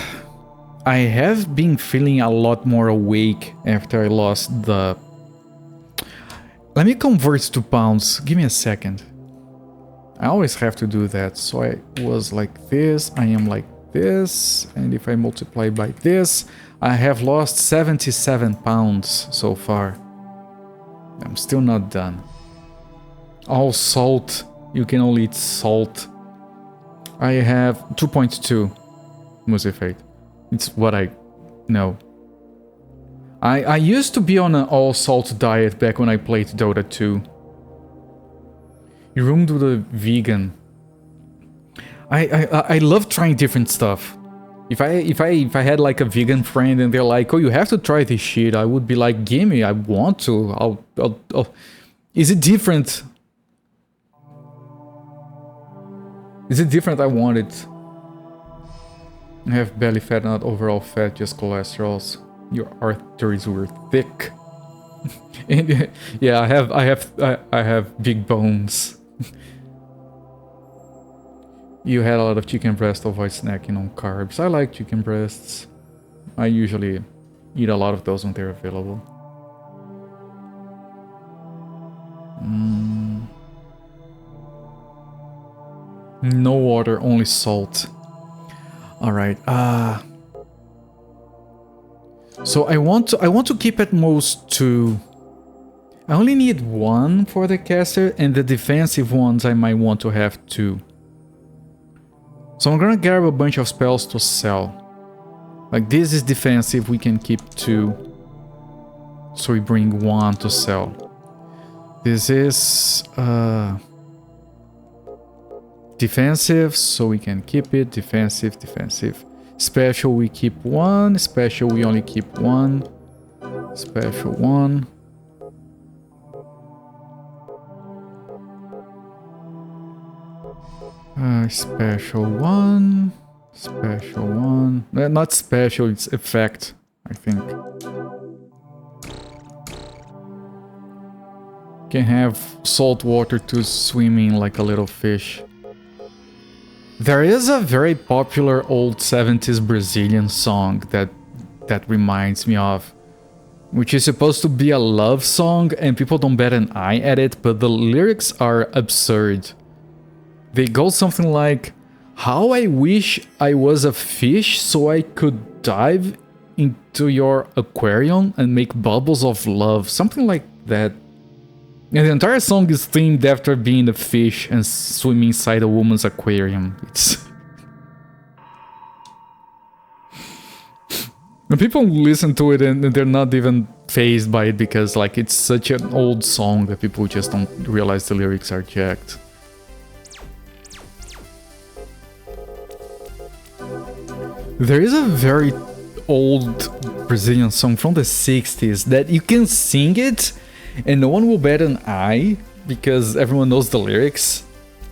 I have been feeling a lot more awake after I lost the... Let me convert to pounds. Give me a second. I always have to do that. So I was like this, I am like this, and if I multiply by this, I have lost 77 pounds so far. I'm still not done. All salt. You can only eat salt. I have 2.2 Musifate. It's what I know. I used to be on an all-salt diet back when I played Dota 2. You room to the vegan. I love trying different stuff. If I had like a vegan friend and they're like, "Oh, you have to try this shit," I would be like, "Gimme, I want to. I'll." Is it different? Is it different? I want it. I have belly fat, not overall fat, just cholesterols. Your arteries were thick. And, yeah, I have big bones. You had a lot of chicken breast, avoid snacking on carbs. I like chicken breasts. I usually eat a lot of those when they're available. No water, only salt. Alright, so I want to keep at most 2. I only need 1 for the caster, and the defensive ones I might want to have 2. So I'm gonna grab a bunch of spells to sell. Like this is defensive, we can keep 2. So we bring 1 to sell. This is defensive, so we can keep it. Defensive, defensive. Special we keep 1. Special we only keep 1. Special 1. Special 1. Special 1. Not special, it's effect, I think. Can have salt water to swim in like a little fish. There is a very popular old 70s Brazilian song that reminds me of, which is supposed to be a love song and people don't bat an eye at it, but the lyrics are absurd. They go something like, "How I wish I was a fish so I could dive into your aquarium and make bubbles of love." Something like that. And the entire song is themed after being a fish and swimming inside a woman's aquarium. It's... And people listen to it and they're not even fazed by it because like it's such an old song that people just don't realize the lyrics are jacked. There is a very old Brazilian song from the 60s that you can sing it and no one will bat an eye because everyone knows the lyrics.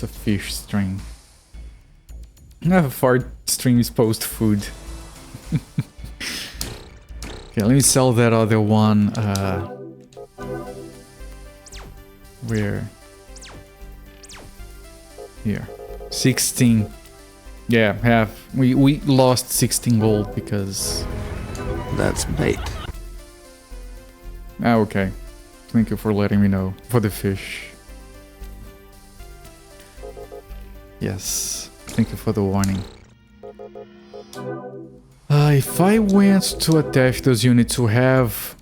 It's a fish string. I have a fart strings post food. Okay, let me sell that other one. Where? Here. 16. Yeah, half. We lost 16 gold because... That's bait. Ah, okay. Thank you for letting me know. For the fish. Yes. Thank you for the warning. If I went to attach those units to have...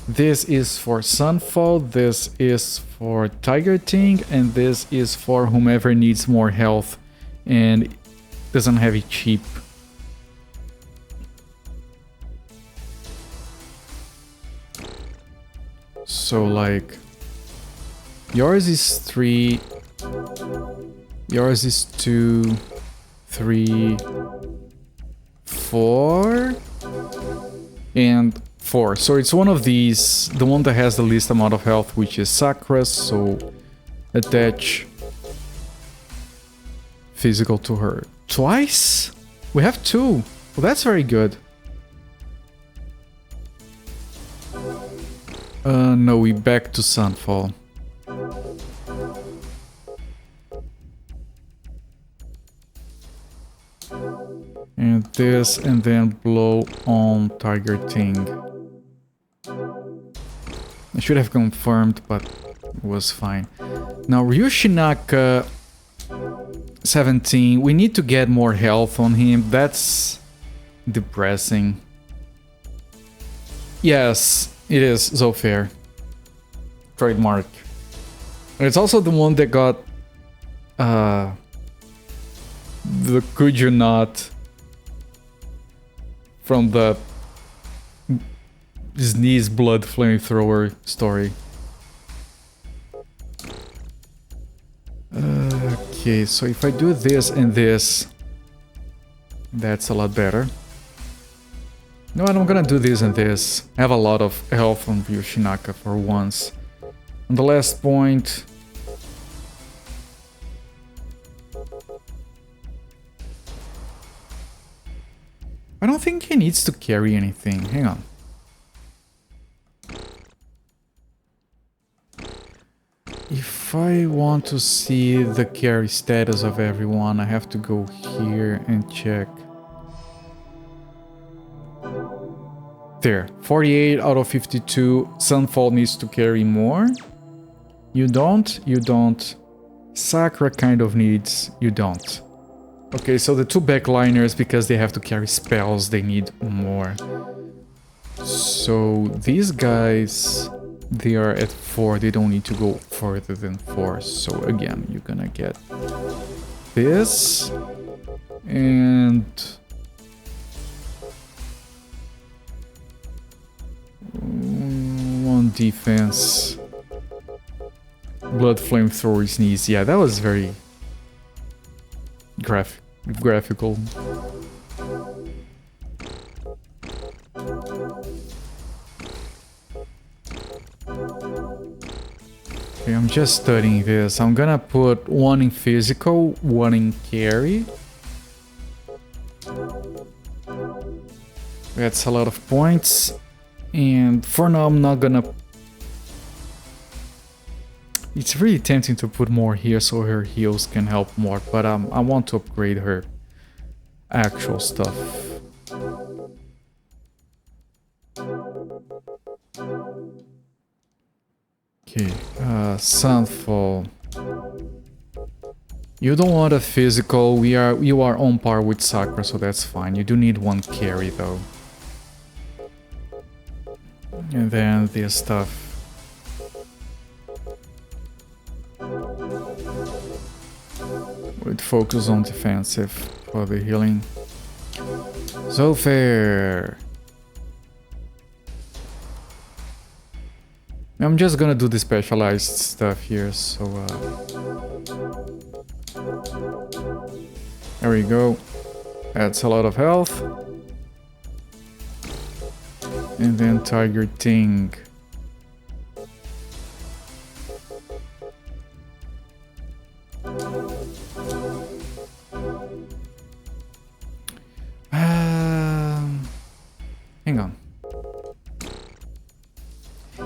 This is for Sunfall, this is for Tiger Ting, and this is for whomever needs more health and doesn't have it cheap. So like... Yours is 3... Yours is 2... 3... 4... And 4. So it's one of these, the one that has the least amount of health, which is Sakra's, so attach physical to her. Twice? We have 2. Well, that's very good. No, we back to Sunfall. And this, and then blow on Tiger Ting. I should have confirmed, but it was fine. Now, Ryushinaka 17. We need to get more health on him. That's depressing. Yes, it is Zofair. Trademark. And it's also the one that got the could you not from the Sneeze blood flamethrower story. Okay, so if I do this and this, that's a lot better. No, I'm gonna do this and this. I have a lot of health on Ryushinaka for once. On the last point... I don't think he needs to carry anything. Hang on. If I want to see the carry status of everyone, I have to go here and check. There, 48 out of 52. Sunfall needs to carry more. You don't, you don't. Sakura kind of needs, you don't. Okay, so the 2 backliners, because they have to carry spells, they need more. So these guys, they are at 4, they don't need to go further than 4. So again, you're gonna get this and one defense. Blood flamethrower sneeze. Yeah, that was very graphical. Okay, I'm just studying this. I'm gonna put 1 in physical, 1 in carry. That's a lot of points. And for now, I'm not gonna... It's really tempting to put more here so her heals can help more, but I want to upgrade her actual stuff. Okay, Sunfall. You don't want a physical, you are on par with Sakura, so that's fine. You do need 1 carry though. And then this stuff. Would focus on defensive for the healing. So fair. I'm just gonna do the specialized stuff here, so there we go. Adds a lot of health. And then Tiger Ting.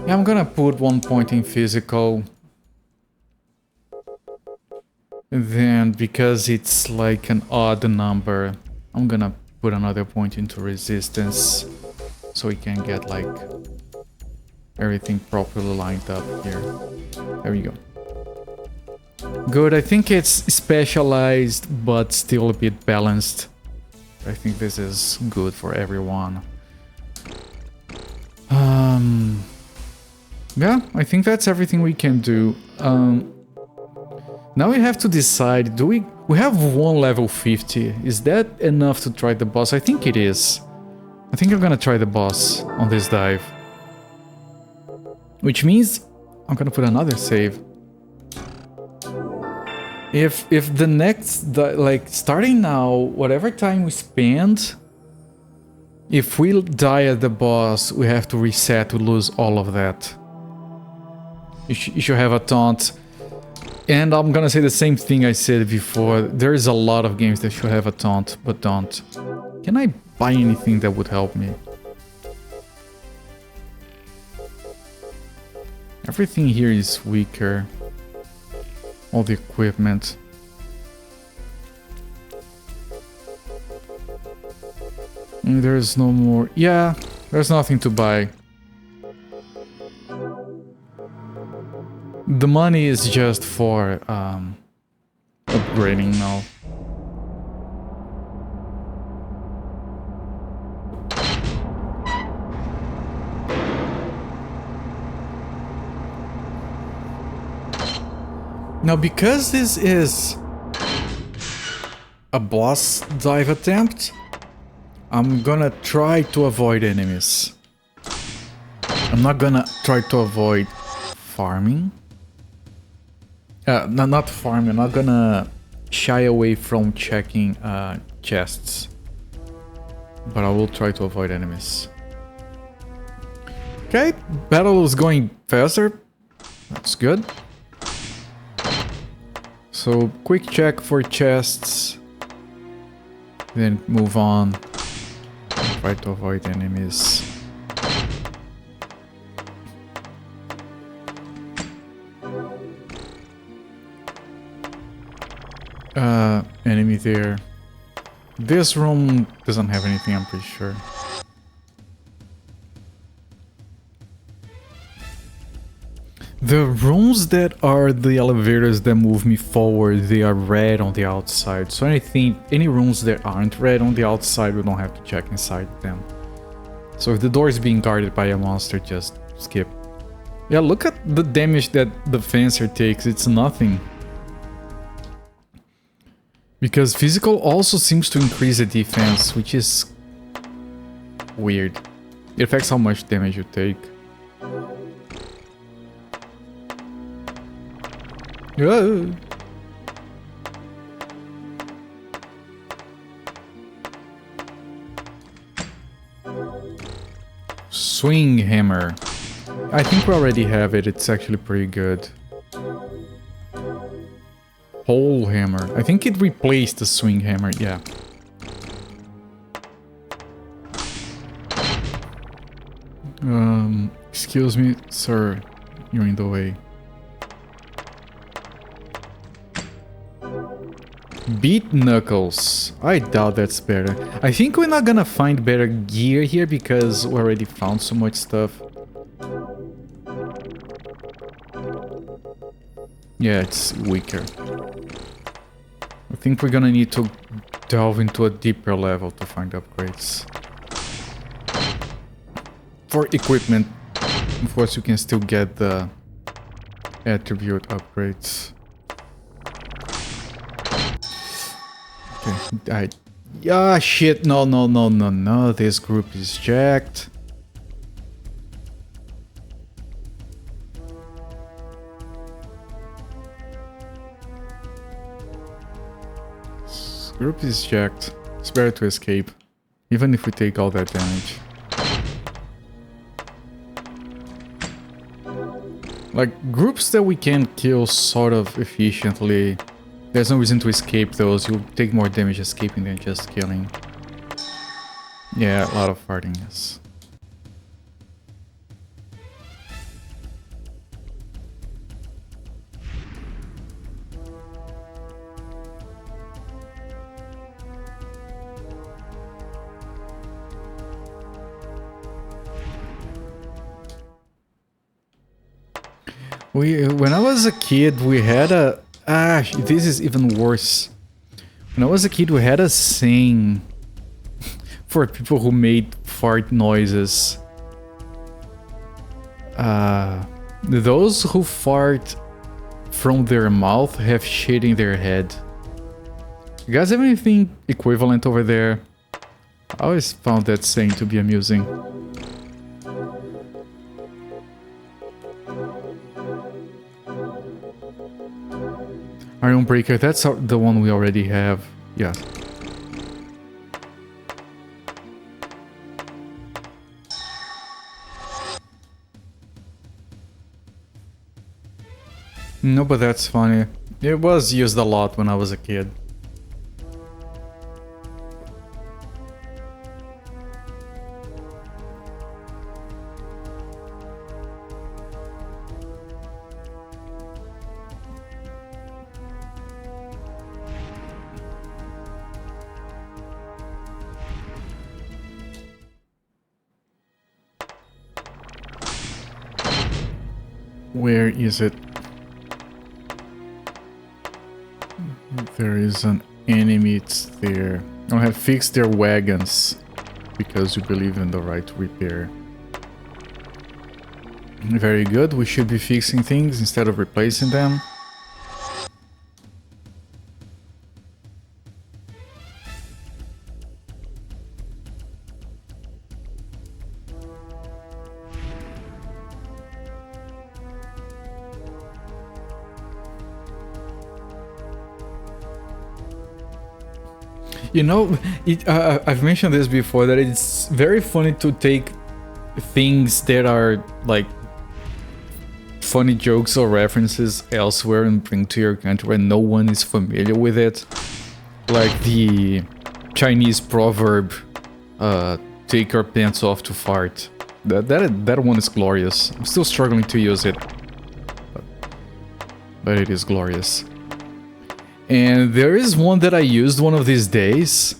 Yeah, I'm gonna put 1 point in physical. Then, because it's like an odd number, I'm gonna put another point into resistance. So we can get like everything properly lined up here. There we go. Good, I think it's specialized but still a bit balanced. I think this is good for everyone. Yeah, I think that's everything we can do. Now we have to decide, do we have one level 50. Is that enough to try the boss? I think it is. I think I'm gonna try the boss on this dive. Which means I'm gonna put another save. If the next, like starting now, whatever time we spend, if we die at the boss, we have to reset to lose all of that. You should have a taunt. And I'm gonna say the same thing I said before. There's a lot of games that should have a taunt, but don't. Can I buy anything that would help me? Everything here is weaker. All the equipment. And there's no more... Yeah, there's nothing to buy. The money is just for upgrading now. Now, because this is a boss dive attempt, I'm gonna try to avoid enemies. I'm not gonna try to avoid farming. No, not farming. I'm not gonna shy away from checking chests. But I will try to avoid enemies. Okay, battle is going faster. That's good. So, quick check for chests. Then move on. Try to avoid enemies. Enemy there. This room doesn't have anything, I'm pretty sure. The rooms that are the elevators that move me forward, they are red on the outside. So any rooms that aren't red on the outside, we don't have to check inside them. So if the door is being guarded by a monster, just skip. Yeah, look at the damage that the fencer takes, it's nothing. Because physical also seems to increase the defense, which is weird. It affects how much damage you take. Whoa. Swing hammer. I think we already have it, it's actually pretty good. Pole hammer. I think it replaced the swing hammer, yeah. Excuse me, sir. You're in the way. Beat Knuckles. I doubt that's better. I think we're not gonna find better gear here because we already found so much stuff. Yeah, it's weaker. I think we're gonna need to delve into a deeper level to find upgrades. For equipment, of course you can still get the attribute upgrades. Okay, yeah, shit, no, this group is jacked. This group is jacked. It's better to escape, even if we take all that damage. Like, groups that we can kill sort of efficiently, there's no reason to escape those. You'll take more damage escaping than just killing. Yeah, a lot of farting, yes. When I was a kid, we had a... this is even worse. When I was a kid, we had a saying for people who made fart noises. Those who fart from their mouth have shit in their head. You guys have anything equivalent over there? I always found that saying to be amusing. Iron Breaker, that's the one we already have. Yeah. No, but that's funny. It was used a lot when I was a kid. Where is it? There is an enemy, it's there. I have fixed their wagons because you believe in the right to repair. Very good, we should be fixing things instead of replacing them. You know, I've mentioned this before, that it's very funny to take things that are like funny jokes or references elsewhere and bring to your country when no one is familiar with it. Like the Chinese proverb, take your pants off to fart. That one is glorious. I'm still struggling to use it, but it is glorious. And there is one that I used one of these days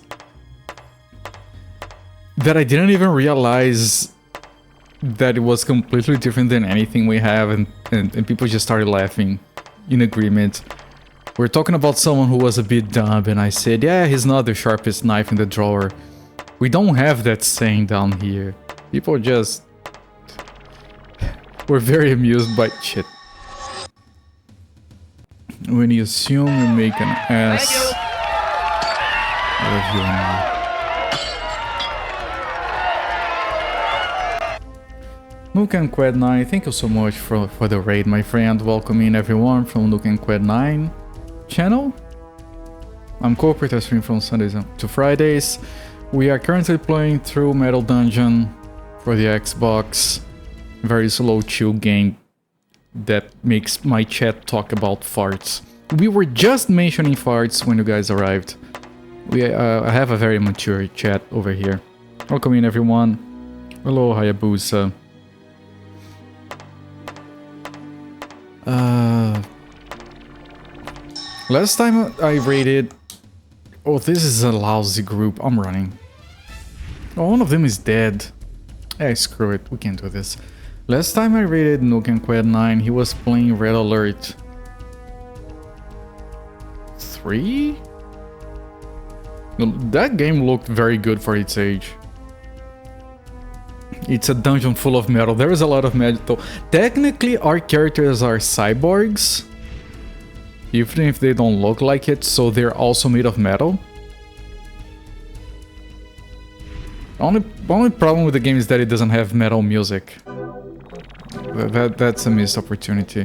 that I didn't even realize that it was completely different than anything we have, and people just started laughing in agreement. We're talking about someone who was a bit dumb, and I said, yeah, he's not the sharpest knife in the drawer. We don't have that saying down here. People just were very amused by shit. When you assume you make an ass out of your name. Nuke and Qued 9, thank you so much for the raid, my friend. Welcome in everyone from Nuke and Qued 9 channel. I'm Corporate, I stream from Sundays to Fridays. We are currently playing through Metal Dungeon for the Xbox. Very slow, chill game that makes my chat talk about farts. We were just mentioning farts when you guys arrived. I have a very mature chat over here. Welcome in everyone. Hello Hayabusa. Last time I raided... Oh, this is a lousy group. I'm running. Oh, one of them is dead. Screw it. We can't do this. Last time I raided Nuke and Qued 9, he was playing Red Alert 3? That game looked very good for its age. It's a dungeon full of metal. There is a lot of metal. Technically, our characters are cyborgs, even if they don't look like it, so they're also made of metal. Only problem with the game is that it doesn't have metal music. That's a missed opportunity.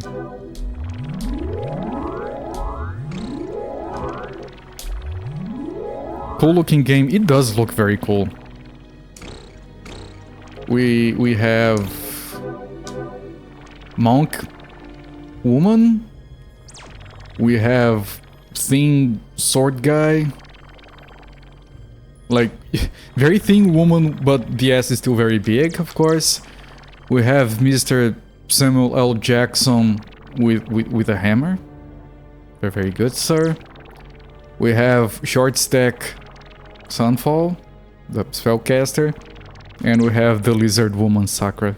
Cool looking game. It does look very cool. We have monk woman. We have thin sword guy. Like very thin woman, but the ass is still very big, of course. We have Mr. Samuel L. Jackson with a hammer. Very, very good, sir. We have Short Stack Sunfall, the spellcaster. And we have the Lizard Woman Sakura.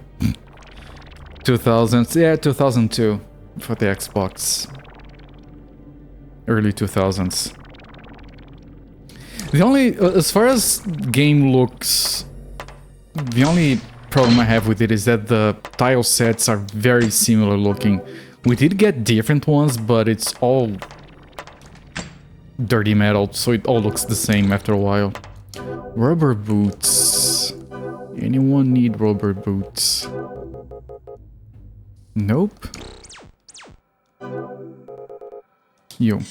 2000s, yeah, 2002. for the Xbox. Early 2000s. The only, as far as game looks, the only problem I have with it is that the tile sets are very similar looking. We did get different ones, but it's all dirty metal, so it all looks the same after a while. Rubber boots. Anyone need rubber boots? Nope. You.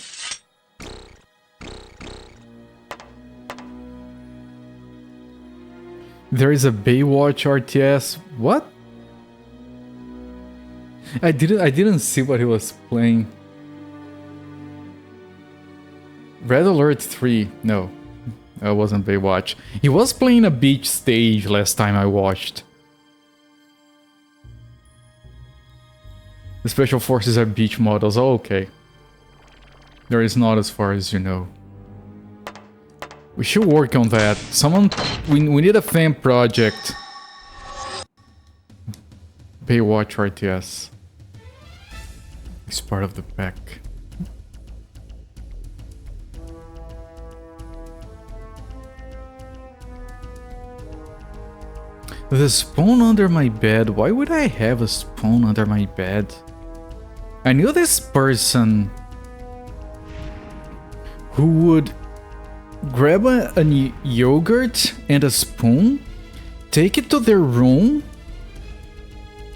There is a Baywatch RTS. What? I didn't see what he was playing. Red Alert 3. No. That wasn't Baywatch. He was playing a beach stage last time I watched. The special forces are beach models. Oh, okay. There is not, as far as you know. We should work on that. Someone... We need a fan project. Baywatch RTS. It's part of the pack. The spoon under my bed. Why would I have a spoon under my bed? I knew this person who would grab a yogurt and a spoon, take it to their room,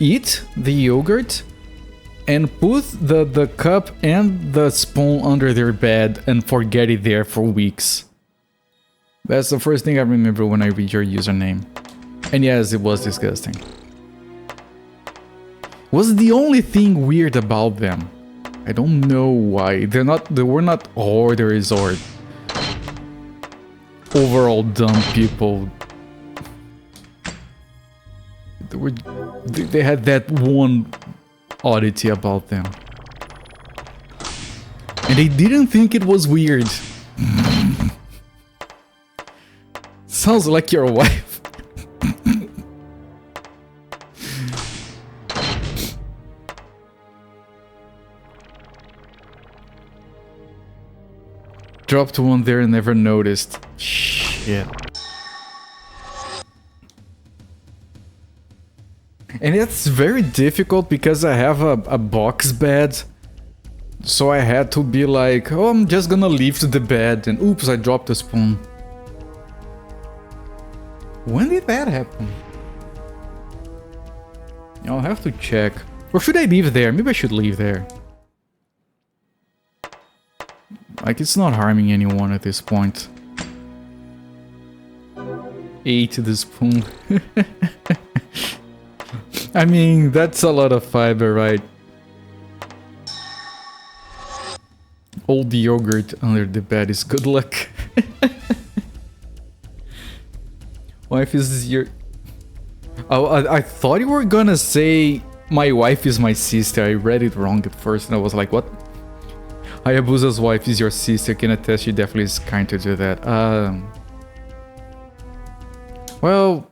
eat the yogurt, and put the cup and the spoon under their bed and forget it there for weeks. That's the first thing I remember when I read your username. And yes, it was disgusting. Was the only thing weird about them. I don't know why. They were not hoarders or overall dumb people. They had that one oddity about them. And they didn't think it was weird. Sounds like your wife. Dropped one there and never noticed. Shit. And it's very difficult because I have a box bed. So I had to be like, oh, I'm just gonna lift the bed. And oops, I dropped the spoon. When did that happen? I'll have to check. Or should I leave there? Maybe I should leave there. Like, it's not harming anyone at this point. Ate the spoon. I mean, that's a lot of fiber, right? Old yogurt under the bed is good luck. Wife is your... Oh, I thought you were gonna say my wife is my sister. I read it wrong at first and I was like, what? Hayabusa's wife is your sister. Can attest she definitely is kind to do that. Well...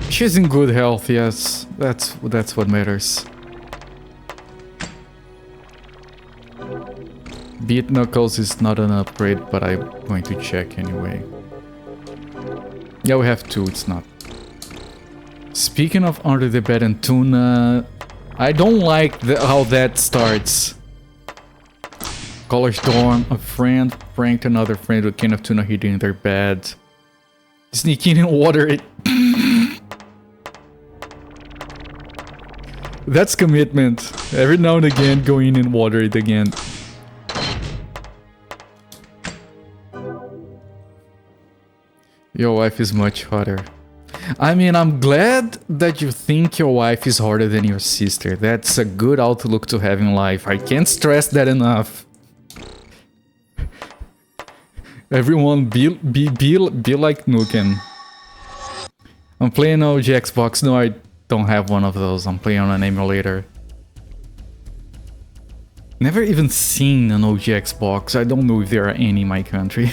She's in good health, yes. That's what matters. Beat Knuckles is not an upgrade, but I'm going to check anyway. Yeah, we have two, it's not. Speaking of Under the Bed and Tuna... I don't like how that starts. College dorm, a friend pranked another friend with a can of tuna hidden in their bed. Sneak in and water it. That's commitment. Every now and again, go in and water it again. Your wife is much hotter. I mean, I'm glad that you think your wife is harder than your sister. That's a good outlook to have in life. I can't stress that enough. Everyone be like Nukem. I'm playing OG Xbox. No, I don't have one of those. I'm playing on an emulator. Never even seen an OG Xbox. I don't know if there are any in my country.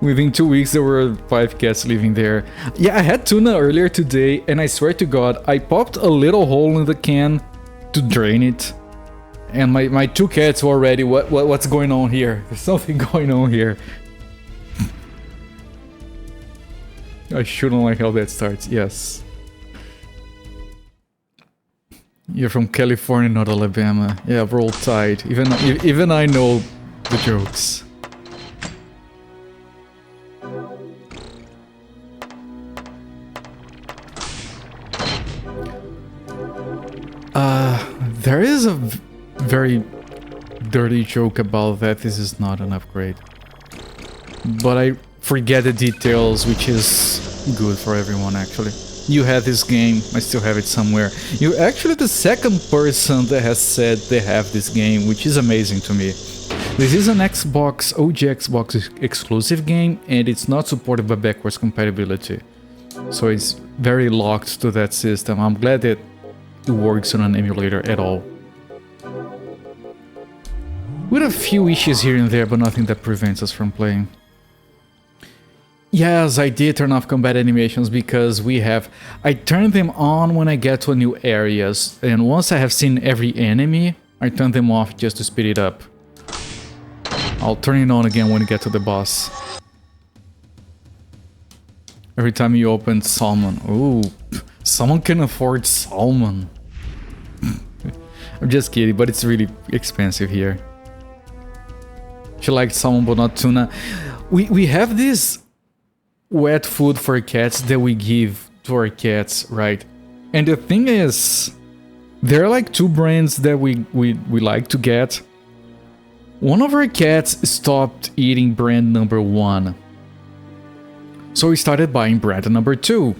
Within 2 weeks, there were 5 cats living there. Yeah, I had tuna earlier today, and I swear to God, I popped a little hole in the can to drain it. And my 2 cats were already, what's going on here? There's something going on here. I shouldn't like how that starts, yes. You're from California, not Alabama. Yeah, we're all tied. Even I know the jokes. There is a very dirty joke about that. This is not an upgrade. But I forget the details, which is good for everyone, actually. You had this game, I still have it somewhere. You're actually the second person that has said they have this game, which is amazing to me. This is an Xbox, OG Xbox exclusive game, and it's not supported by backwards compatibility. So it's very locked to that system. I'm glad that it works on an emulator at all. With a few issues here and there, but nothing that prevents us from playing. Yes, I did turn off combat animations because I turn them on when I get to new areas, and once I have seen every enemy, I turn them off just to speed it up. I'll turn it on again when we get to the boss. Every time you open salmon. Ooh, someone can afford salmon. I'm just kidding, but it's really expensive here. She liked salmon but not tuna. We have this wet food for cats that we give to our cats, right? And the thing is, there are like 2 brands that we like to get. One of our cats stopped eating brand number 1. So we started buying brand number 2.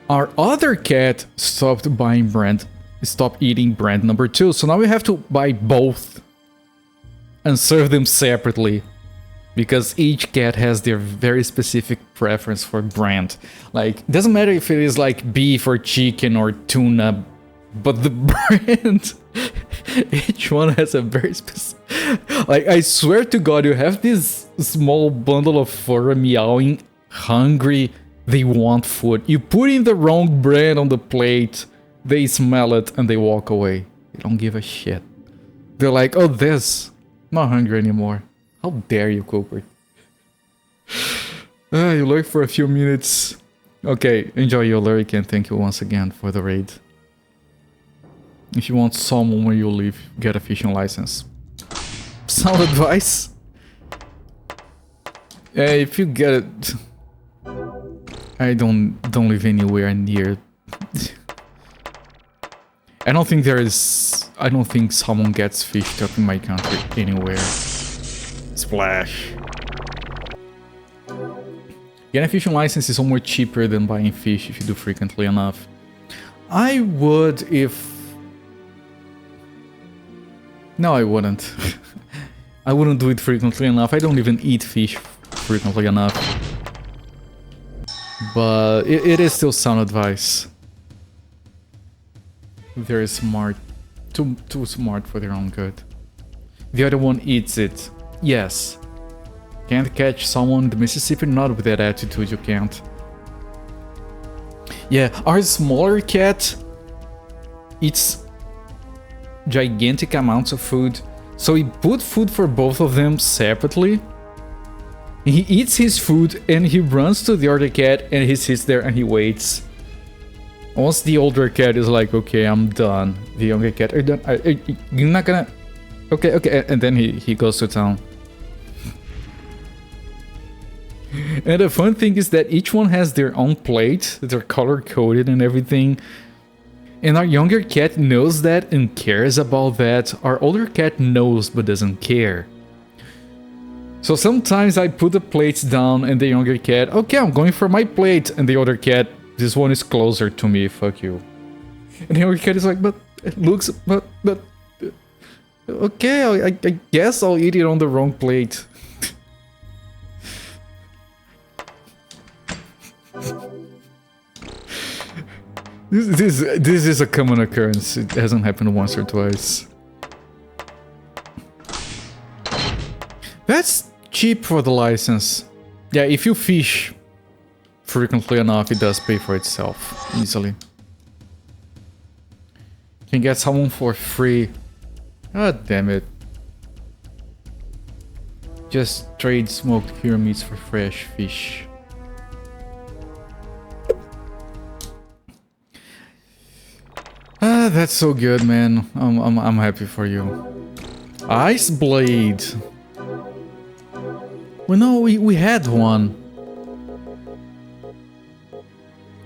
Our other cat stopped eating brand number 2. So now we have to buy both and serve them separately. Because each cat has their very specific preference for brand. Like, it doesn't matter if it is like beef or chicken or tuna, but the brand, each one has a very specific... Like, I swear to God, you have this small bundle of fur meowing, hungry, they want food. You put in the wrong brand on the plate, they smell it and they walk away. They don't give a shit. They're like, oh, this, not hungry anymore. How dare you, Cooper? You lurk for a few minutes. Okay, enjoy your lurk and thank you once again for the raid. If you want salmon when you leave, get a fishing license. Sound advice? If you get it... I don't live anywhere near... I don't think salmon gets fished up in my country anywhere. Splash. Getting a fishing license is somewhat cheaper than buying fish if you do frequently enough. I would if... No, I wouldn't. I wouldn't do it frequently enough. I don't even eat fish frequently enough. But it is still sound advice. Very smart. Too smart for their own good. The other one eats it. Yes. Can't catch someone in the Mississippi, not with that attitude, you can't. Yeah, our smaller cat eats gigantic amounts of food. So we put food for both of them separately. He eats his food and he runs to the other cat and he sits there and he waits. Once the older cat is like, okay, I'm done. The younger cat, are you done? You're not gonna... Okay, and then he goes to town. And the fun thing is that each one has their own plate, they're color-coded and everything. And our younger cat knows that and cares about that. Our older cat knows but doesn't care. So sometimes I put the plates down and the younger cat, okay, I'm going for my plate. And the other cat, this one is closer to me, fuck you. And the younger cat is like, but it looks, but okay, I guess I'll eat it on the wrong plate. This is a common occurrence. It hasn't happened once or twice. That's cheap for the license. Yeah, if you fish frequently enough, it does pay for itself easily. Can get someone for free. God damn it. Just trade smoked cured meats for fresh fish. Ah, that's so good, man. I'm happy for you. Ice Blade. Well, no, we had one.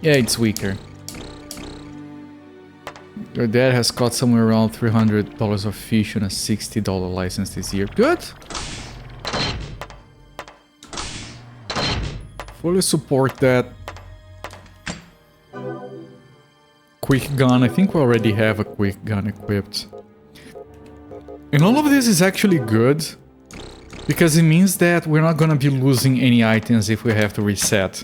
Yeah, it's weaker. Your dad has caught somewhere around $300 of fish on a $60 license this year. Good. Fully support that. Quick gun. I think we already have a quick gun equipped. And all of this is actually good, because it means that we're not gonna be losing any items if we have to reset.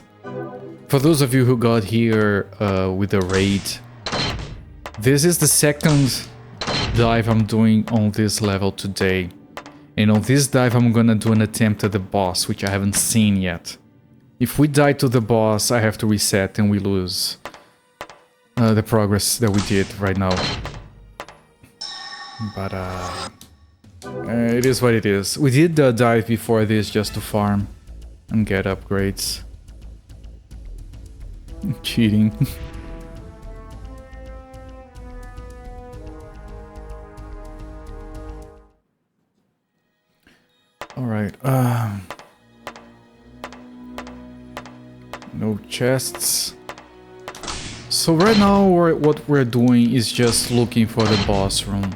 For those of you who got here with the raid, this is the second dive I'm doing on this level today. And on this dive I'm gonna do an attempt at the boss, which I haven't seen yet. If we die to the boss, I have to reset and we lose the progress that we did right now. But it is what it is. We did the dive before this just to farm and get upgrades. Cheating. Alright, no chests. So right now what we're doing is just looking for the boss room,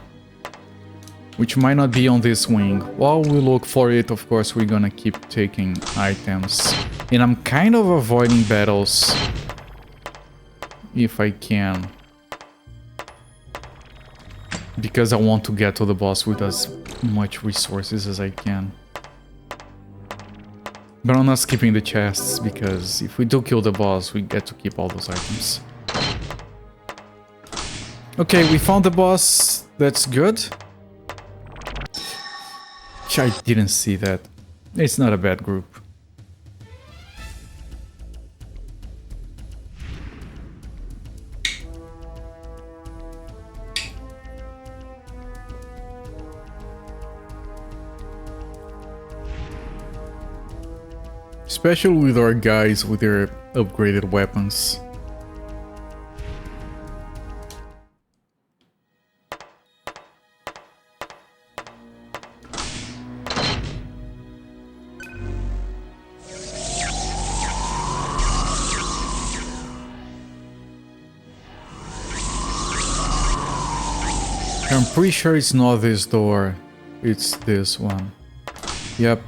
which might not be on this wing. While we look for it, of course, we're gonna keep taking items. And I'm kind of avoiding battles if I can, because I want to get to the boss with as much resources as I can. But I'm not skipping the chests, because if we do kill the boss, we get to keep all those items. Okay, we found the boss. That's good. I didn't see that. It's not a bad group. Especially with our guys with their upgraded weapons. I'm pretty sure it's not this door, it's this one. Yep.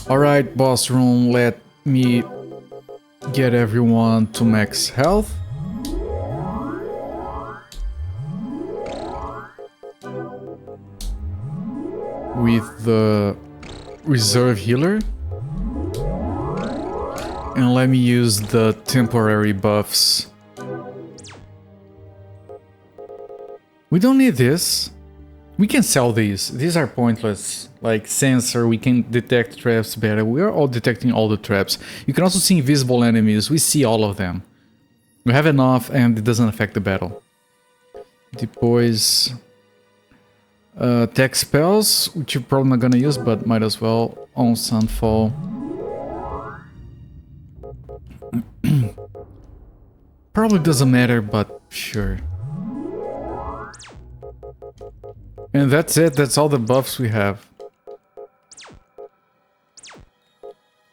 Alright, boss room, let me get everyone to max health. With the reserve healer. And let me use the temporary buffs. We don't need this. We can sell these. These are pointless. Like sensor, we can detect traps better. We are all detecting all the traps. You can also see invisible enemies. We see all of them. We have enough and it doesn't affect the battle. Depoys. Tech spells, which you're probably not gonna use, but might as well. On Sunfall. Probably doesn't matter, but sure. And that's it, that's all the buffs we have.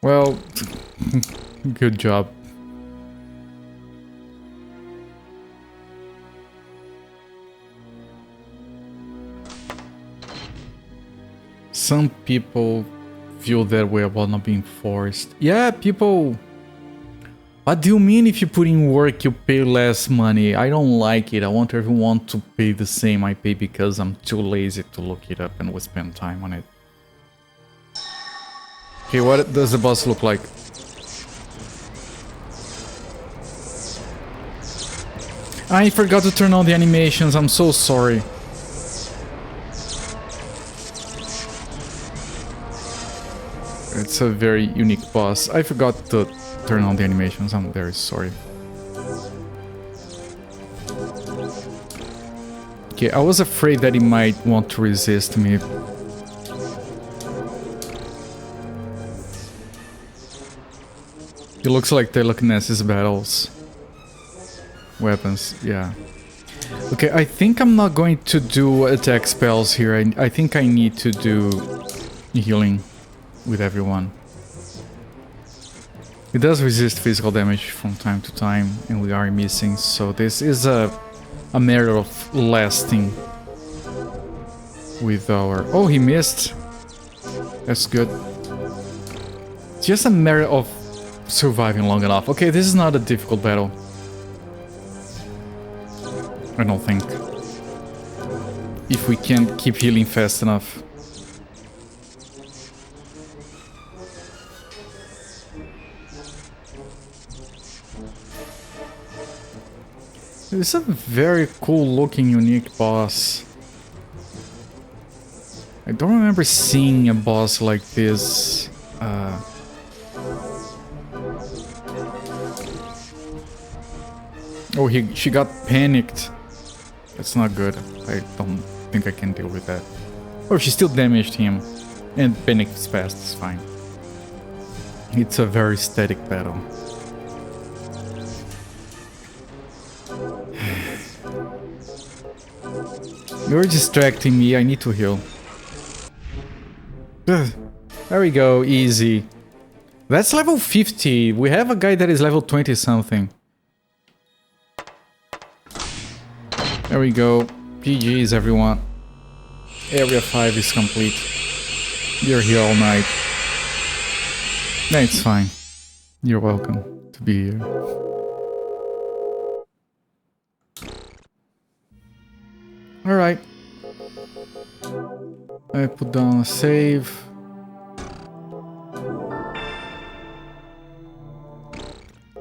Well, good job. Some people feel that way about not being forced. Yeah, people... What do you mean if you put in work you pay less money? I don't like it. I want everyone to pay the same I pay because I'm too lazy to look it up and we spend time on it. Okay, what does the boss look like? I forgot to turn on the animations, I'm so sorry. Let's It's a very unique boss. I forgot to turn on the animations. I'm very sorry. Okay, I was afraid that he might want to resist me. It looks like telekinesis battles. Weapons, yeah. Okay, I think I'm not going to do attack spells here. I think I need to do healing with everyone. It does resist physical damage from time to time, and we are missing, so this is a matter of lasting with our... Oh, he missed. That's good. It's just a matter of surviving long enough. Okay, this is not a difficult battle. I don't think. If we can keep healing fast enough. It's a very cool looking unique boss. I don't remember seeing a boss like this. Oh, she got panicked. That's not good. I don't think I can deal with that. Oh, she still damaged him. And panicked fast, it's fine. It's a very static battle. You're distracting me, I need to heal. Ugh. There we go, easy. That's level 50. We have a guy that is level 20 something. There we go. GG's everyone. Area 5 is complete. You're here all night. No, it's fine. You're welcome to be here. Alright. I put down a save.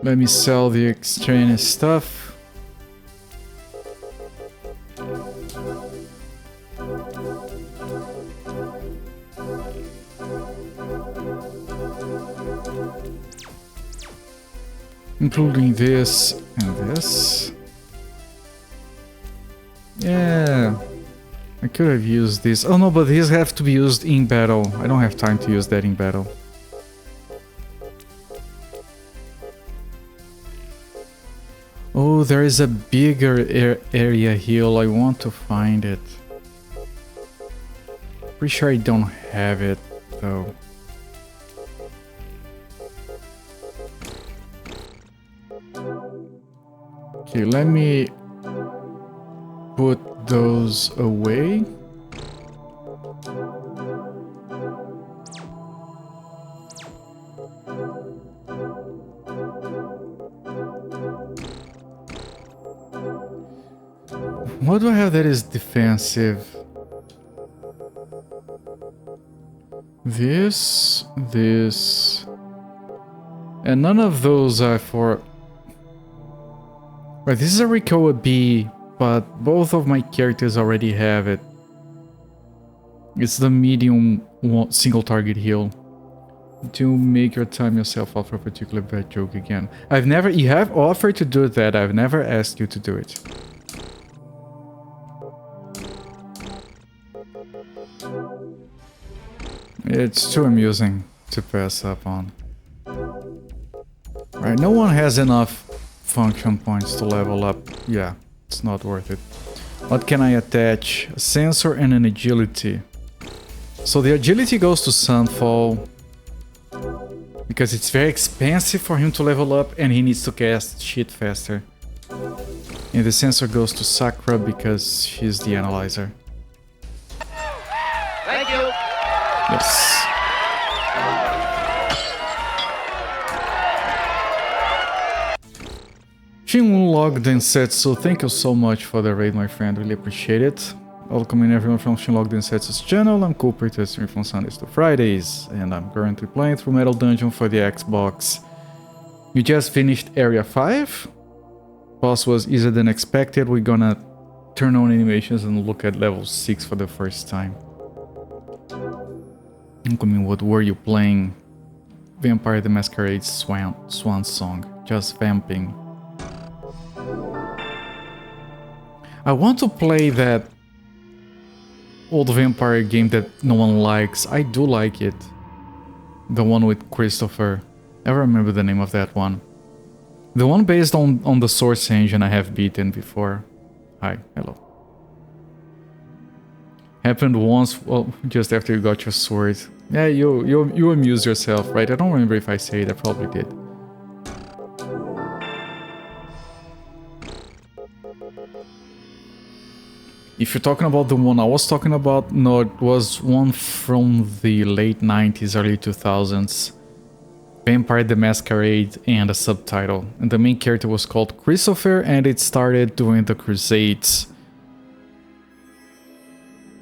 Let me sell the extraneous stuff. Including this and this. Yeah. I could have used this. Oh no, but these have to be used in battle. I don't have time to use that in battle. Oh, there is a bigger area heal. I want to find it. Pretty sure I don't have it though. Okay, let me put those away. What do I have that is defensive? This, and none of those are for... Right, this is a Recoa B, but both of my characters already have it. It's the medium single target heal. To make your time yourself out for a particular bad joke again. I've never... You have offered to do that, I've never asked you to do it. It's too amusing to pass up on. Right, no one has enough function points to level up. Yeah, it's not worth it. What can I attach? A sensor and an agility. So the agility goes to Sunfall because it's very expensive for him to level up and he needs to cast shit faster. And the sensor goes to Sakura because she's the analyzer. Thank you. Yes. Shinlog Densetsu, thank you so much for the raid, my friend. Really appreciate it. Welcome in everyone from Shinlog Densetsu's channel. I'm Cooper, streaming from Sundays to Fridays, and I'm currently playing through Metal Dungeon for the Xbox. We just finished Area 5. Boss was easier than expected. We're gonna turn on animations and look at level 6 for the first time. I mean, what were you playing? Vampire the Masquerade swan song. Just vamping. I want to play that old vampire game that no one likes. I do like it. The one with Christopher. I remember the name of that one. The one based on the Source engine I have beaten before. Hi, hello. Happened once, well, just after you got your sword. Yeah, you amuse yourself, right? I don't remember if I said it, I probably did. If you're talking about the one I was talking about, no, it was one from the late 90s, early 2000s. Vampire the Masquerade and a subtitle. And the main character was called Christopher and it started during the Crusades.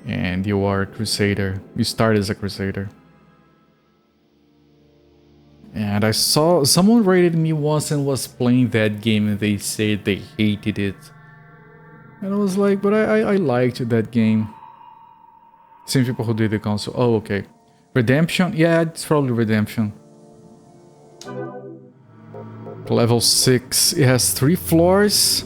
And you are a crusader. You start as a crusader. And I saw someone rated me once and was playing that game and they said they hated it. And I was like, but I liked that game. Same people who did the console. Oh, okay. Redemption? Yeah, it's probably Redemption. Level 6. It has 3 floors.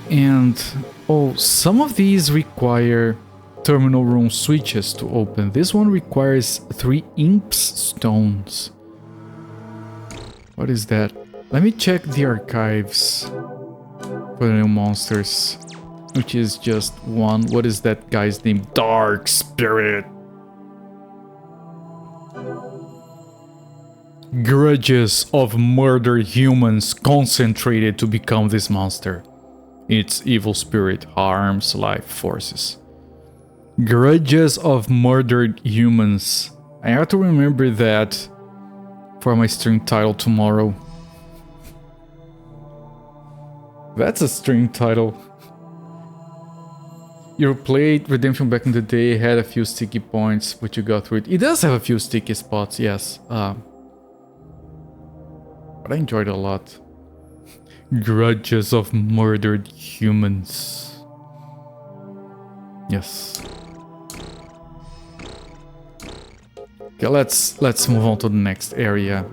And oh, some of these require terminal room switches to open. This one requires 3 imps stones. What is that? Let me check the archives for the new monsters, which is just 1. What is that guy's name? Dark Spirit. Grudges of murdered humans concentrated to become this monster. Its evil spirit harms life forces. Grudges of murdered humans. I have to remember that for my stream title tomorrow. That's a stream title. You played Redemption back in the day, had a few sticky points, but you got through it. It does have a few sticky spots, yes. But I enjoyed it a lot. Grudges of murdered humans. Yes. Okay, let's move on to the next area.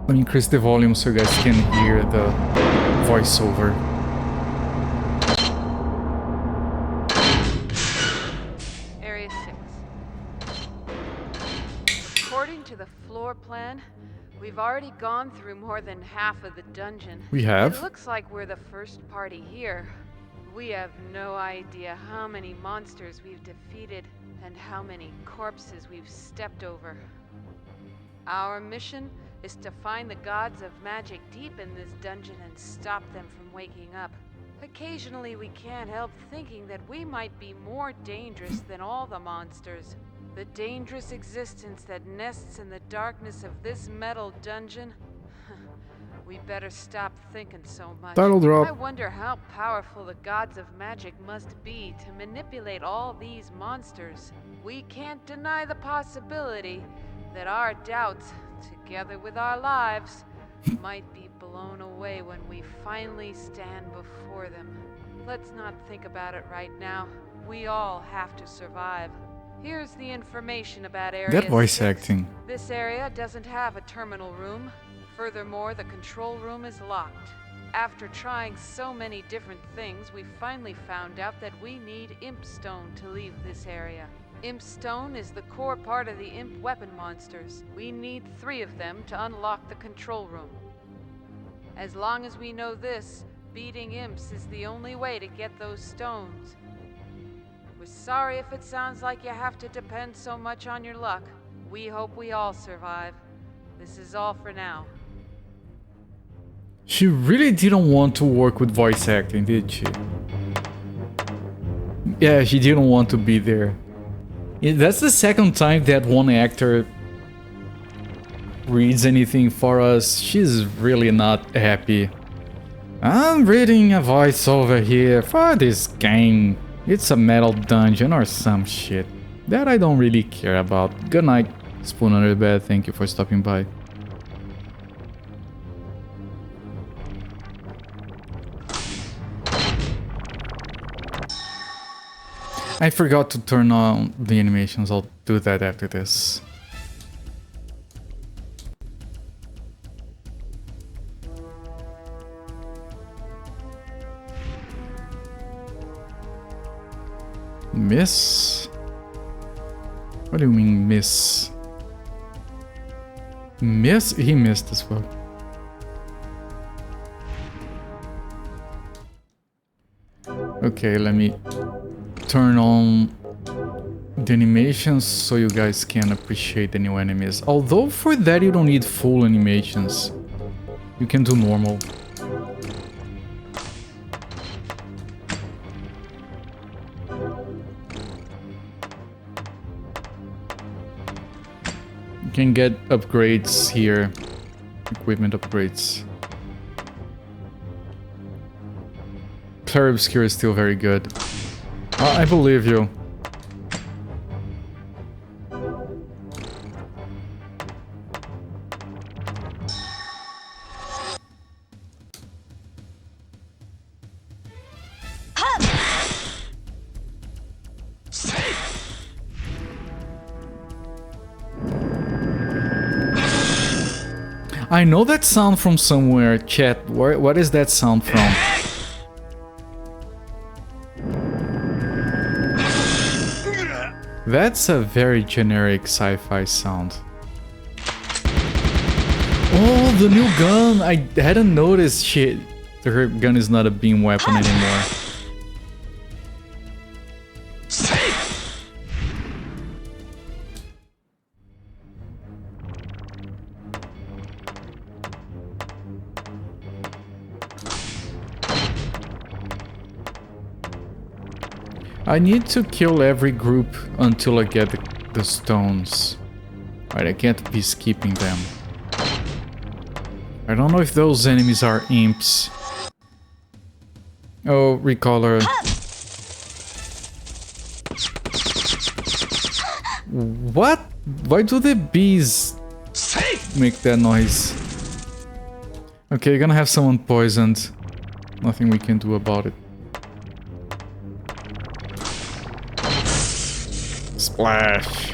Let me increase the volume so you guys can hear the voiceover. Area 6. According to the floor plan, we've already gone through more than half of the dungeon. We have? It looks like we're the first party here. We have no idea how many monsters we've defeated and how many corpses we've stepped over. Our mission is to find the gods of magic deep in this dungeon and stop them from waking up. Occasionally we can't help thinking that we might be more dangerous than all the monsters. The dangerous existence that nests in the darkness of this metal dungeon. We better stop thinking so much. Title drop. I wonder how powerful the gods of magic must be to manipulate all these monsters. We can't deny the possibility that our doubts, together with our lives, might be blown away when we finally stand before them. Let's not think about it right now. We all have to survive. Here's the information about Area 6. That voice acting. This area doesn't have a terminal room. Furthermore, the control room is locked. After trying so many different things, we finally found out that we need Imp Stone to leave this area. Imp Stone is the core part of the Imp weapon monsters. We need 3 of them to unlock the control room. As long as we know this, beating Imps is the only way to get those stones. We're sorry if it sounds like you have to depend so much on your luck. We hope we all survive. This is all for now. She really didn't want to work with voice acting, did she? Yeah, she didn't want to be there. That's the second time that one actor reads anything for us. She's really not happy. I'm reading a voiceover here for this game. It's a metal dungeon or some shit. That I don't really care about. Good night, Spoon Under the Bed. Thank you for stopping by. I forgot to turn on the animations. I'll do that after this. Miss? What do you mean miss? Miss? He missed as well. Okay, let me turn on the animations so you guys can appreciate the new enemies. Although for that you don't need full animations. You can do normal. You can get upgrades here. Equipment upgrades. Clair Obscure is still very good. I believe you. I know that sound from somewhere, chat. What is that sound from? That's a very generic sci-fi sound. Oh, the new gun! I hadn't noticed shit. The gun is not a beam weapon anymore. I need to kill every group until I get the stones. Right, I can't be skipping them. I don't know if those enemies are imps. Oh, recaller. What? Why do the bees make that noise? Okay, you're gonna have someone poisoned. Nothing we can do about it. Splash.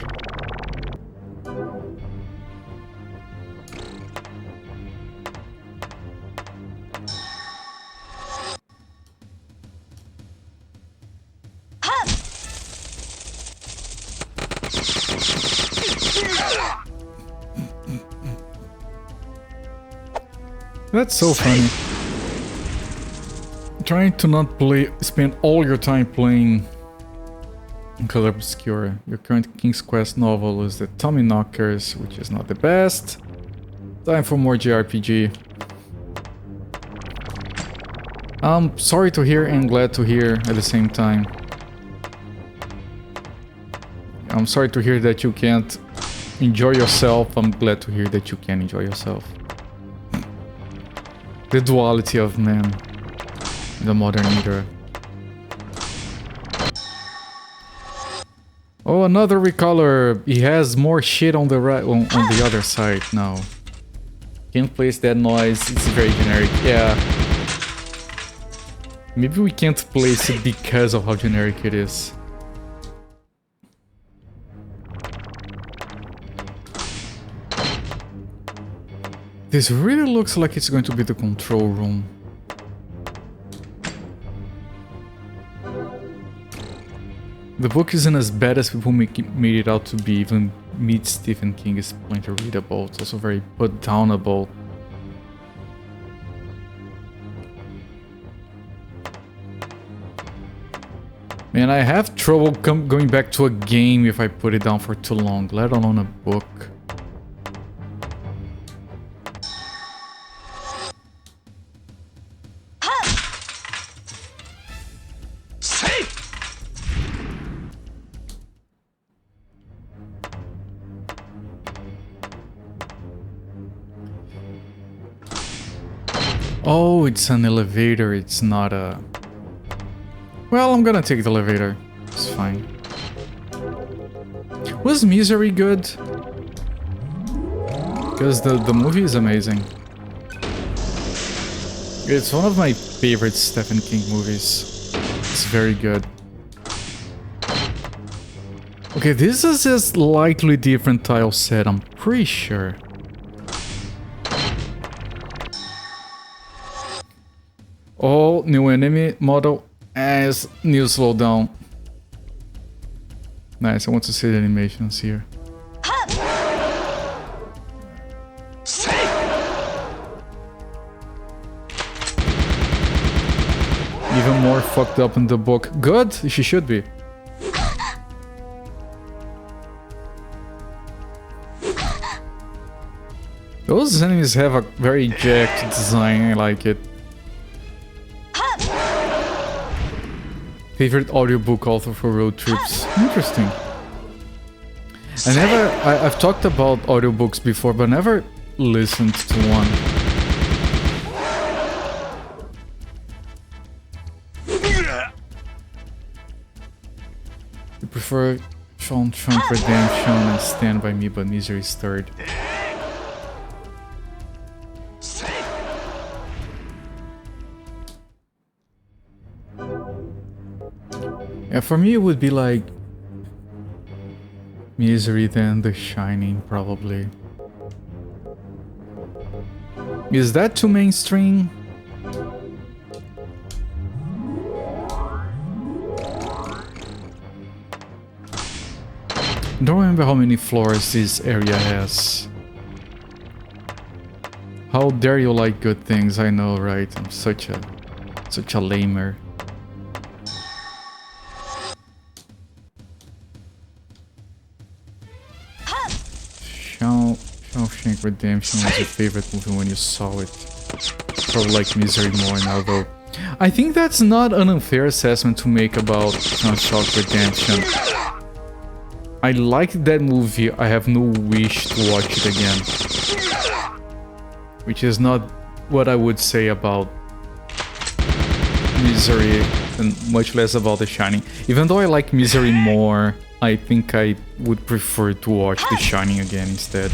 That's so funny. Trying to not spend all your time playing Clair Obscure. Your current King's Quest novel is the Tommy Knockers, which is not the best. Time for more JRPG. I'm sorry to hear and glad to hear at the same time. I'm sorry to hear that you can't enjoy yourself. I'm glad to hear that you can enjoy yourself. The duality of man in the modern era. Oh, another recaller. He has more shit on the right, on the other side now. Can't place that noise. It's very generic. Yeah. Maybe we can't place it because of how generic it is. This really looks like it's going to be the control room. The book isn't as bad as people made it out to be. Even Meet Stephen King is plenty readable. It's also very put-downable. Man, I have trouble going back to a game if I put it down for too long, let alone a book. Oh, it's an elevator, it's not a... Well, I'm gonna take the elevator. It's fine. Was Misery good? Because the movie is amazing. It's one of my favorite Stephen King movies. It's very good. Okay, this is a slightly different tile set, I'm pretty sure. All new enemy model as new slowdown. Nice, I want to see the animations here. Even more fucked up in the book. Good, she should be. Those enemies have a very jacked design, I like it. Favorite audiobook author for road trips. Interesting. I've talked about audiobooks before, but never listened to one. You prefer Shawshank Redemption and Stand By Me, but Misery is third. Yeah, for me it would be like Misery, then The Shining, probably. Is that too mainstream? Don't remember how many floors this area has. How dare you like good things? I know, right? I'm such a lamer. Shawshank Redemption was your favorite movie when you saw it. Probably like Misery more now, though. I think that's not an unfair assessment to make about Shawshank Redemption. I liked that movie, I have no wish to watch it again. Which is not what I would say about Misery, and much less about The Shining. Even though I like Misery more, I think I would prefer to watch The Shining again instead.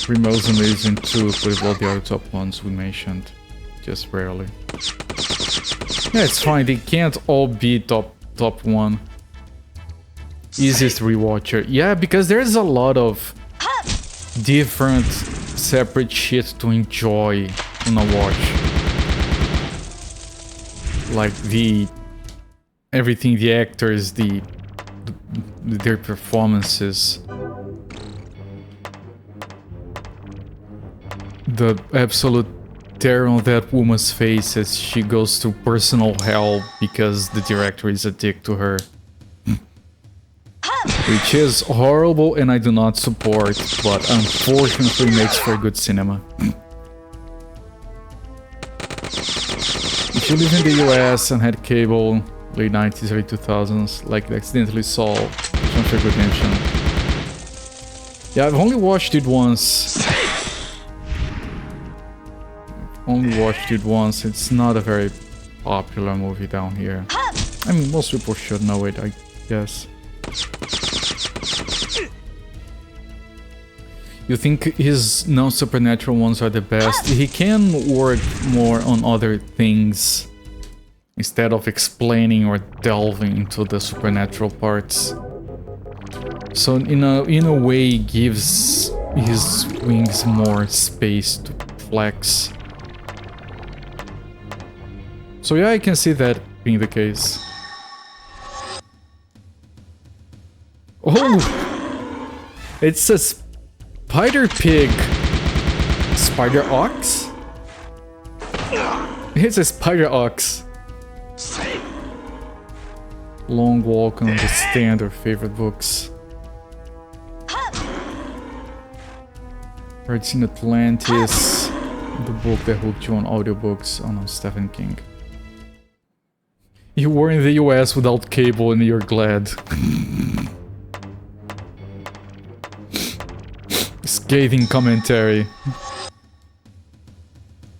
Remo's amazing too, with all the other top ones we mentioned. Just rarely. Yeah, it's fine, they can't all be top one. Easiest rewatcher. Yeah, because there's a lot of different separate shit to enjoy on a watch. Like everything, the actors, their performances, the absolute terror on that woman's face as she goes through personal hell because the director is a dick to her. Which is horrible and I do not support, but unfortunately makes for good cinema. If you live in the US and had cable, late 90s, early 2000s, like accidentally saw Shawshank Redemption. Yeah, I've only watched it once. It's not a very popular movie down here. I mean, most people should know it, I guess. You think his non-supernatural ones are the best? He can work more on other things instead of explaining or delving into the supernatural parts. So in a way, gives his wings more space to flex. So yeah, I can see that being the case. Oh! It's a spider pig! Spider ox? It's a spider ox. Long Walk on the Stand are favorite books. Hearts in Atlantis, the book that hooked you on audiobooks. Oh no, Stephen King. You were in the US without cable and you're glad. Scathing commentary.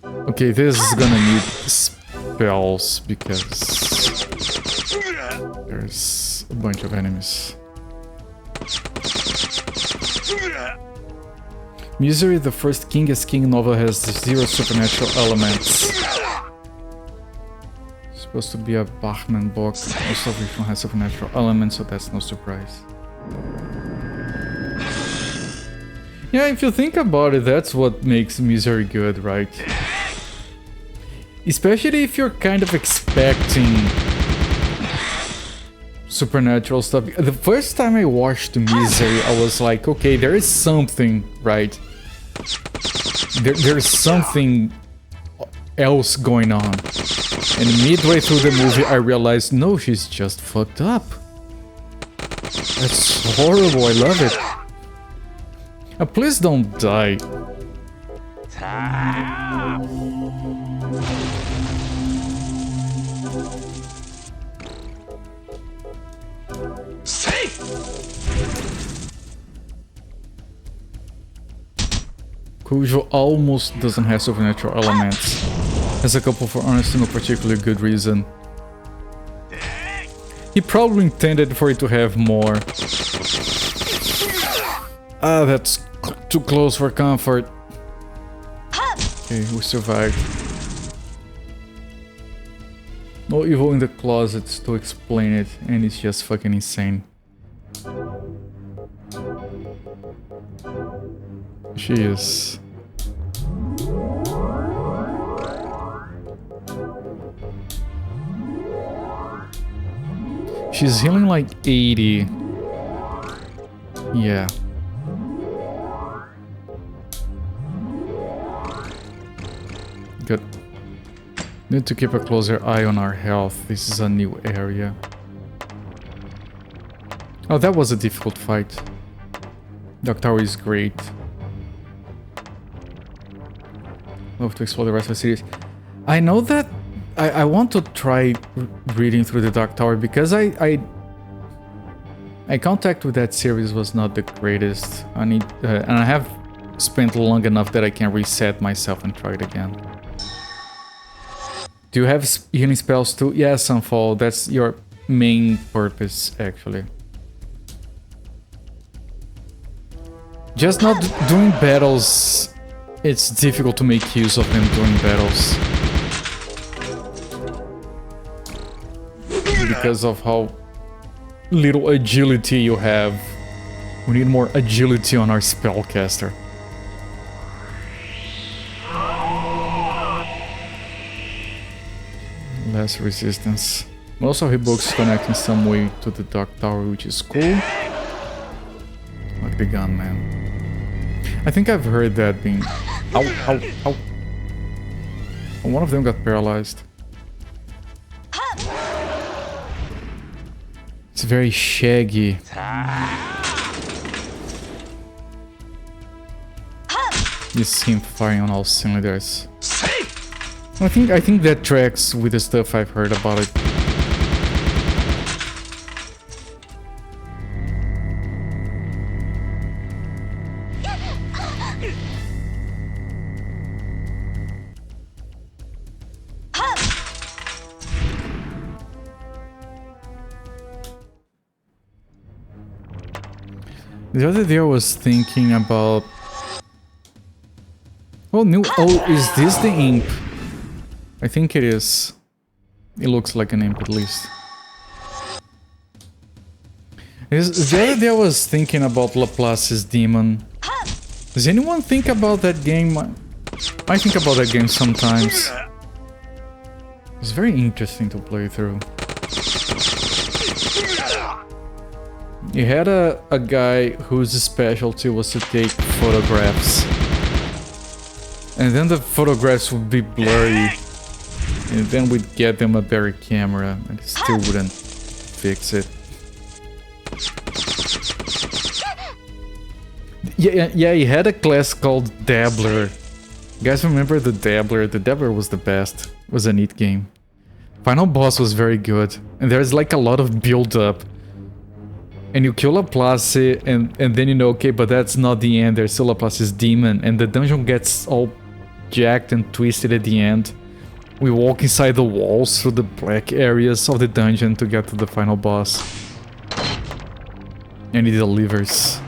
Okay, this is gonna need spells because there's a bunch of enemies. Misery, the first King is King novel, has 0 supernatural elements. supposed to be a Bachman book. Most of which one has supernatural elements, so that's no surprise. Yeah, if you think about it, that's what makes Misery good, right? Especially if you're kind of expecting supernatural stuff. The first time I watched Misery, I was like, okay, there is something, right? There's something else going on. And midway through the movie, I realized, no, she's just fucked up. That's horrible, I love it. Please don't die. Cujo almost doesn't have supernatural elements. Has a couple for honestly no particularly good reason. He probably intended for it to have more. Ah, that's too close for comfort. Okay, we survived. No evil in the closets to explain it, and it's just fucking insane. She is. She's healing like 80. Yeah. Good. Need to keep a closer eye on our health. This is a new area. Oh, that was a difficult fight. Dark Tower is great. Love to explore the rest of the series. I know that I want to try reading through the Dark Tower because my contact with that series was not the greatest. I need and I have spent long enough that I can reset myself and try it again. Do you have healing spells too? Yeah, Sunfall. That's your main purpose, actually. Just not doing battles. It's difficult to make use of them during battles. Because of how little agility you have. We need more agility on our spellcaster. Less resistance. Most of her books connect in some way to the Dark Tower, which is cool. Like the gun, man. I think I've heard that being... Ow, ow, ow. One of them got paralyzed. It's very shaggy. You see him firing on all cylinders. I think that tracks with the stuff I've heard about it. The other day I was thinking about... Oh, is this the imp? I think it is. It looks like an imp at least. The other day I was thinking about Laplace's demon. Does anyone think about that game? I think about that game sometimes. It's very interesting to play through. You had a guy whose specialty was to take photographs. And then the photographs would be blurry. And then we'd get them a better camera, and it still wouldn't fix it. Yeah, he had a class called Dabbler. You guys remember the Dabbler? The Dabbler was the best. It was a neat game. Final boss was very good. And there's like a lot of build-up. And you kill Laplace, and then you know, okay, but that's not the end. There's still Laplace's demon, and the dungeon gets all jacked and twisted at the end. We walk inside the walls through the black areas of the dungeon to get to the final boss. And he delivers.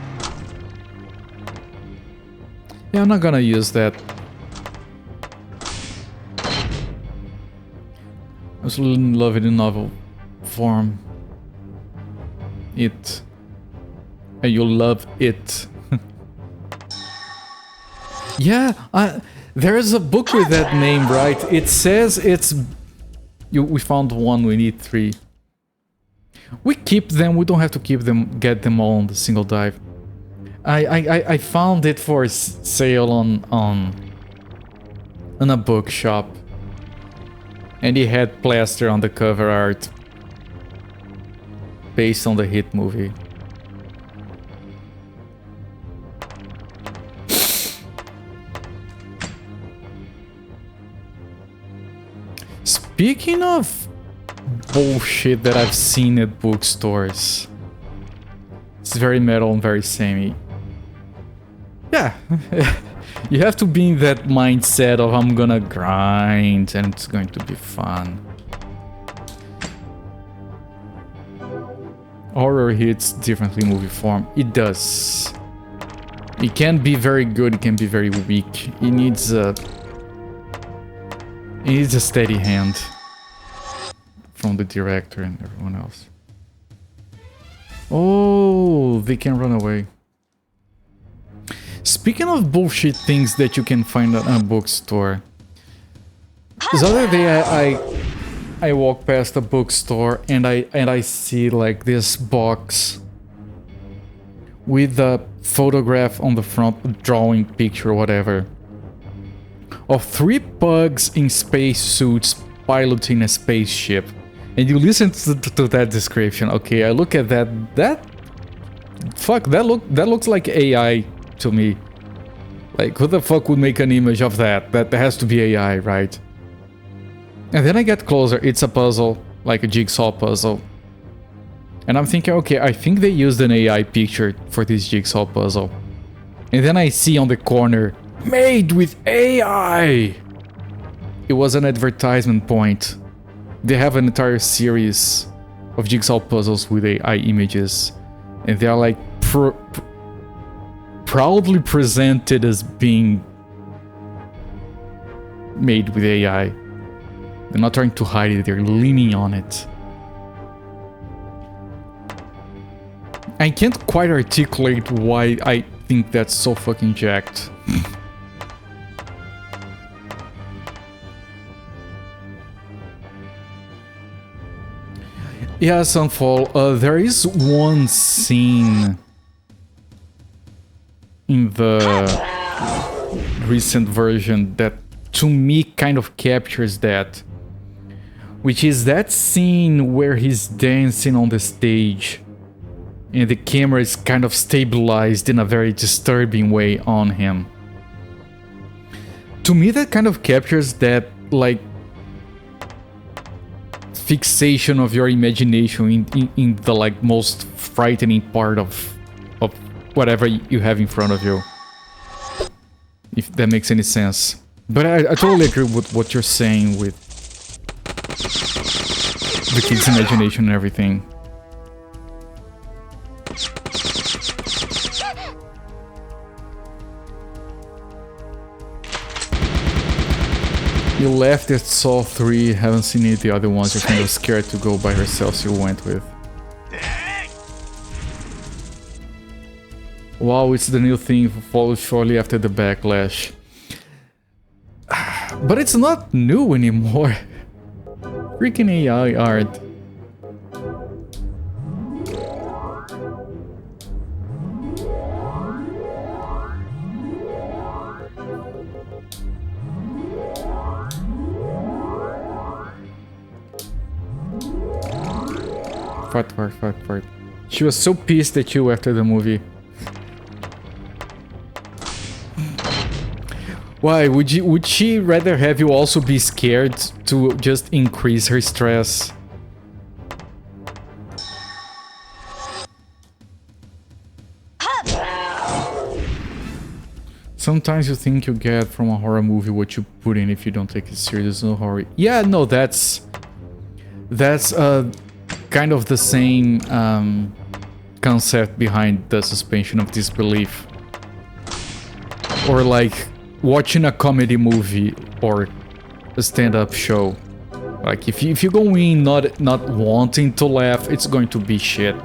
Yeah, I'm not gonna use that. I'm absolutely love it in novel form. It. And you'll love it. Yeah, there's a book with that name, right? It says it's... we found one, we need 3. We keep them, we don't have to keep them, get them all on the single dive. I found it for sale on a bookshop. And he had plaster on the cover art. Based on the hit movie. Speaking of bullshit that I've seen at bookstores, it's very metal and very samey. Yeah, you have to be in that mindset of I'm gonna grind and it's going to be fun. Horror hits differently in movie form. It does. It can be very good, it can be very weak. It needs a steady hand from the director and everyone else. Oh, they can run away. Speaking of bullshit things that you can find at a bookstore. This other day I walk past a bookstore and I see like this box with a photograph on the front, drawing, picture, whatever, of 3 pugs in space suits piloting a spaceship. And you listen to that description. Okay, I look at that. That looks like AI to me. Like, who the fuck would make an image of that? That has to be AI, right? And then I get closer. It's a puzzle, like a jigsaw puzzle. And I'm thinking, okay, I think they used an AI picture for this jigsaw puzzle. And then I see on the corner, made with AI! It was an advertisement point. They have an entire series of jigsaw puzzles with AI images. And they are like proudly presented as being made with AI. They're not trying to hide it, they're leaning on it. I can't quite articulate why I think that's so fucking jacked. Yeah, Sunfall, there is one scene in the recent version that to me kind of captures that. Which is that scene where he's dancing on the stage and the camera is kind of stabilized in a very disturbing way on him. To me that kind of captures that, like, fixation of your imagination in the, like, most frightening part of whatever you have in front of you. If that makes any sense. But I totally agree with what you're saying with the kid's imagination and everything. You left at Saw 3, haven't seen any of the other ones, you're kind of scared to go by herself, so you went with. Wow, it's the new thing, followed shortly after the backlash. But it's not new anymore. Freaking AI art. Fart. She was so pissed at you after the movie. Why? Would she rather have you also be scared to just increase her stress? Sometimes you think you get from a horror movie what you put in if you don't take it serious. No horror. Yeah, no, that's kind of the same concept behind the suspension of disbelief. Or like watching a comedy movie or a stand-up show. Like if you go in not wanting to laugh, it's going to be shit.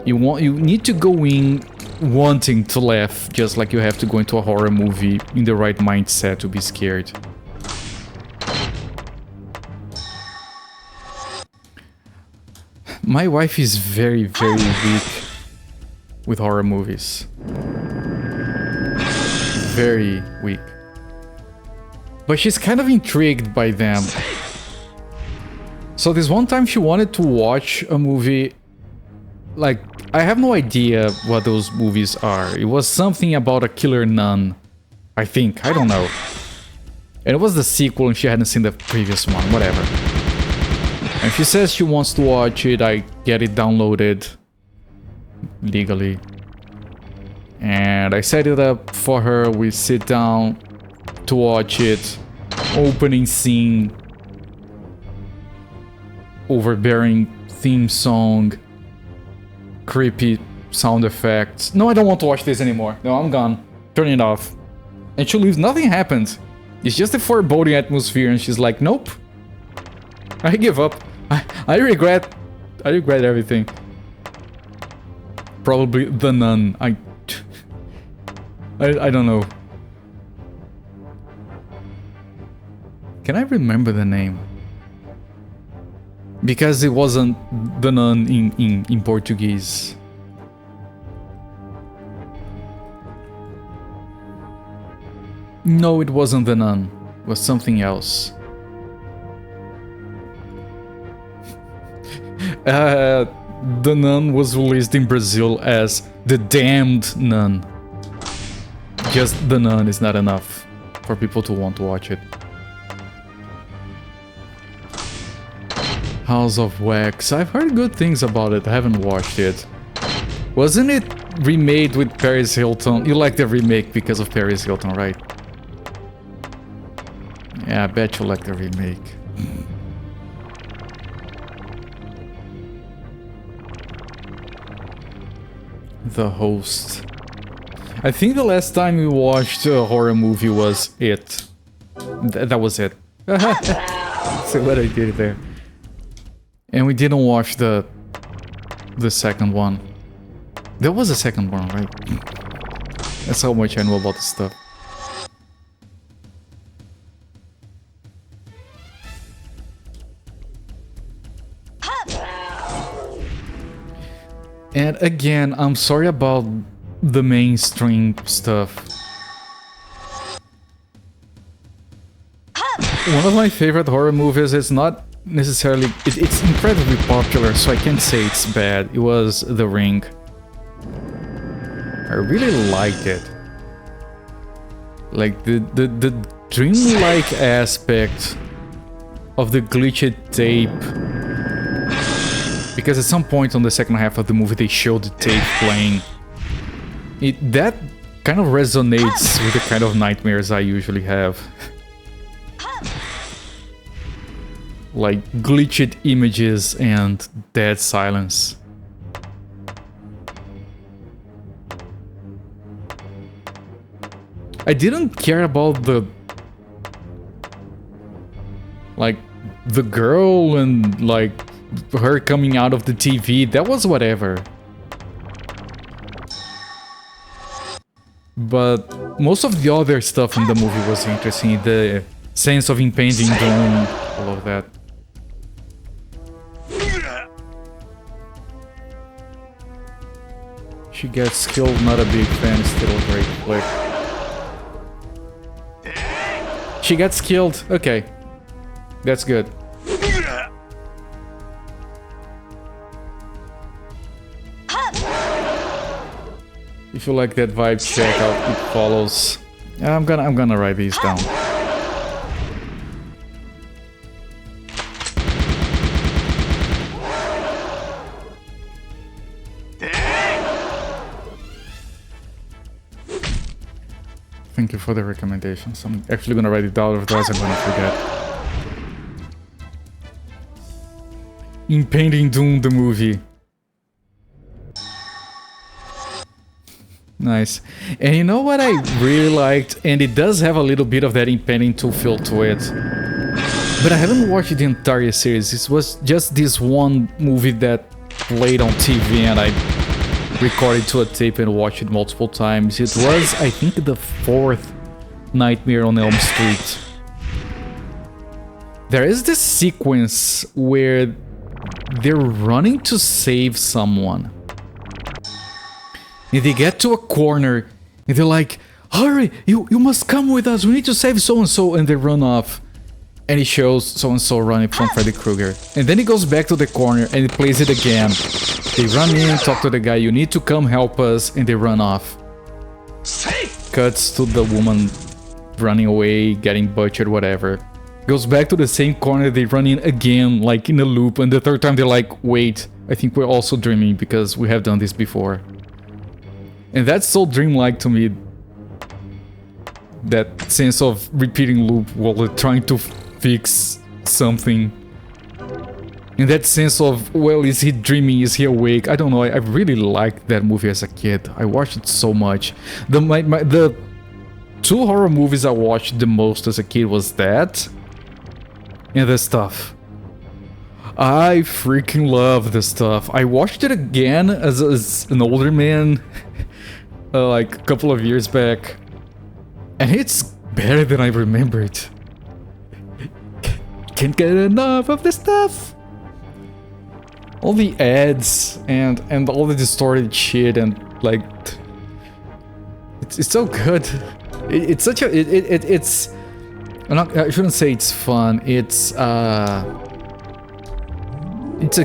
You need to go in wanting to laugh, just like you have to go into a horror movie in the right mindset to be scared. My wife is very, very weak with horror movies. Very weak. But she's kind of intrigued by them. So this one time she wanted to watch a movie, like, I have no idea what those movies are. It was something about a killer nun, I think. I don't know. And it was the sequel and she hadn't seen the previous one, whatever. And she says she wants to watch it, I get it downloaded legally. And I set it up for her, we sit down to watch it. Opening scene. Overbearing theme song. Creepy sound effects. No, I don't want to watch this anymore. No, I'm gone. Turn it off. And she leaves, nothing happens. It's just a foreboding atmosphere and she's like, nope. I give up. I regret everything. Probably The Nun. I don't know. Can I remember the name? Because it wasn't The Nun in Portuguese. No, it wasn't The Nun. It was something else. The Nun was released in Brazil as The Damned Nun. Just The Nun is not enough for people to want to watch it. House of Wax. I've heard good things about it. I haven't watched it. Wasn't it remade with Paris Hilton? You like the remake because of Paris Hilton, right? Yeah, I bet you like the remake. The Host. I think the last time we watched a horror movie was It. That was it. See what I did there. And we didn't watch the second one. There was a second one, right? That's how much I know about this stuff. And again, I'm sorry about the mainstream stuff. One of my favorite horror movies is not necessarily... It's incredibly popular, so I can't say it's bad. It was The Ring. I really liked it. Like, the dreamlike aspect of the glitched tape. Because at some point on the second half of the movie they showed the tape playing. That kind of resonates with the kind of nightmares I usually have. Like glitched images and dead silence. I didn't care about the girl and like her coming out of the TV. That was whatever. But most of the other stuff in the movie was interesting. The sense of impending doom, all of that. She gets killed, not a big fan, still a great flick. She gets killed, okay. That's good. If you like that vibe, check out It Follows. I'm gonna write these down. Thank you for the recommendations. I'm actually gonna write it down, otherwise I'm gonna forget. Impending Doom, the movie. Nice. And you know what I really liked? And it does have a little bit of that Impending Doom feel to it. But I haven't watched the entire series. It was just this one movie that played on TV and I recorded to a tape and watched it multiple times. It was, I think, the fourth Nightmare on Elm Street. There is this sequence where they're running to save someone. And they get to a corner and they're like, hurry, you must come with us, we need to save so-and-so, and they run off. And it shows so-and-so running from Freddy Krueger. And then he goes back to the corner and he plays it again. They run in, talk to the guy, you need to come help us, and they run off. Cuts to the woman running away, getting butchered, whatever. Goes back to the same corner, they run in again, like in a loop, and the third time they're like, wait, I think we're also dreaming because we have done this before. And that's so dreamlike to me. That sense of repeating loop while they're trying to fix something. And that sense of, well, is he dreaming, is he awake? I don't know, I really liked that movie as a kid. I watched it so much. The two horror movies I watched the most as a kid was that and The Stuff. I freaking love The Stuff. I watched it again as an older man like a couple of years back. And it's better than I remembered. Can't get enough of this stuff. All the ads and all the distorted shit and like it's so good. It's such a it's I shouldn't say it's fun. It's a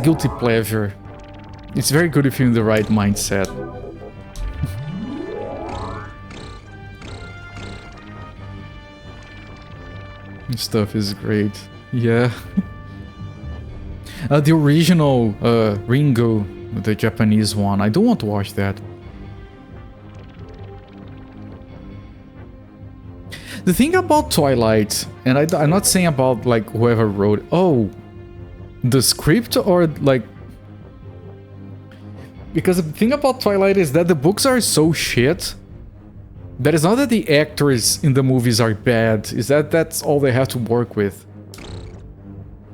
guilty pleasure. It's very good if you're in the right mindset. Stuff is great. Yeah. The original Ringo, the Japanese one. I don't want to watch that. The thing about Twilight, and I'm not saying about like whoever wrote, oh, the script or like, because the thing about Twilight is that the books are so shit. That is not that the actors in the movies are bad, is that that's all they have to work with.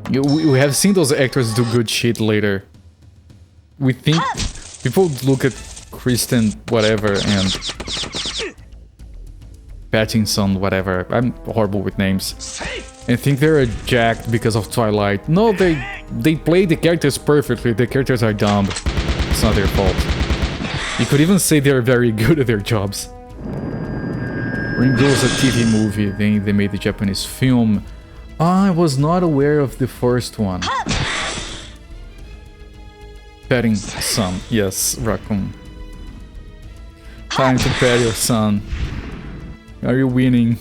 We have seen those actors do good shit later. We think... People look at Kristen whatever and... Pattinson whatever, I'm horrible with names. And think they're jacked because of Twilight. No, they play the characters perfectly, the characters are dumb. It's not their fault. You could even say they're very good at their jobs. Ringo was a TV movie, then they made the Japanese film. I was not aware of the first one. Petting son, yes, raccoon. Time to pet your son. Are you winning?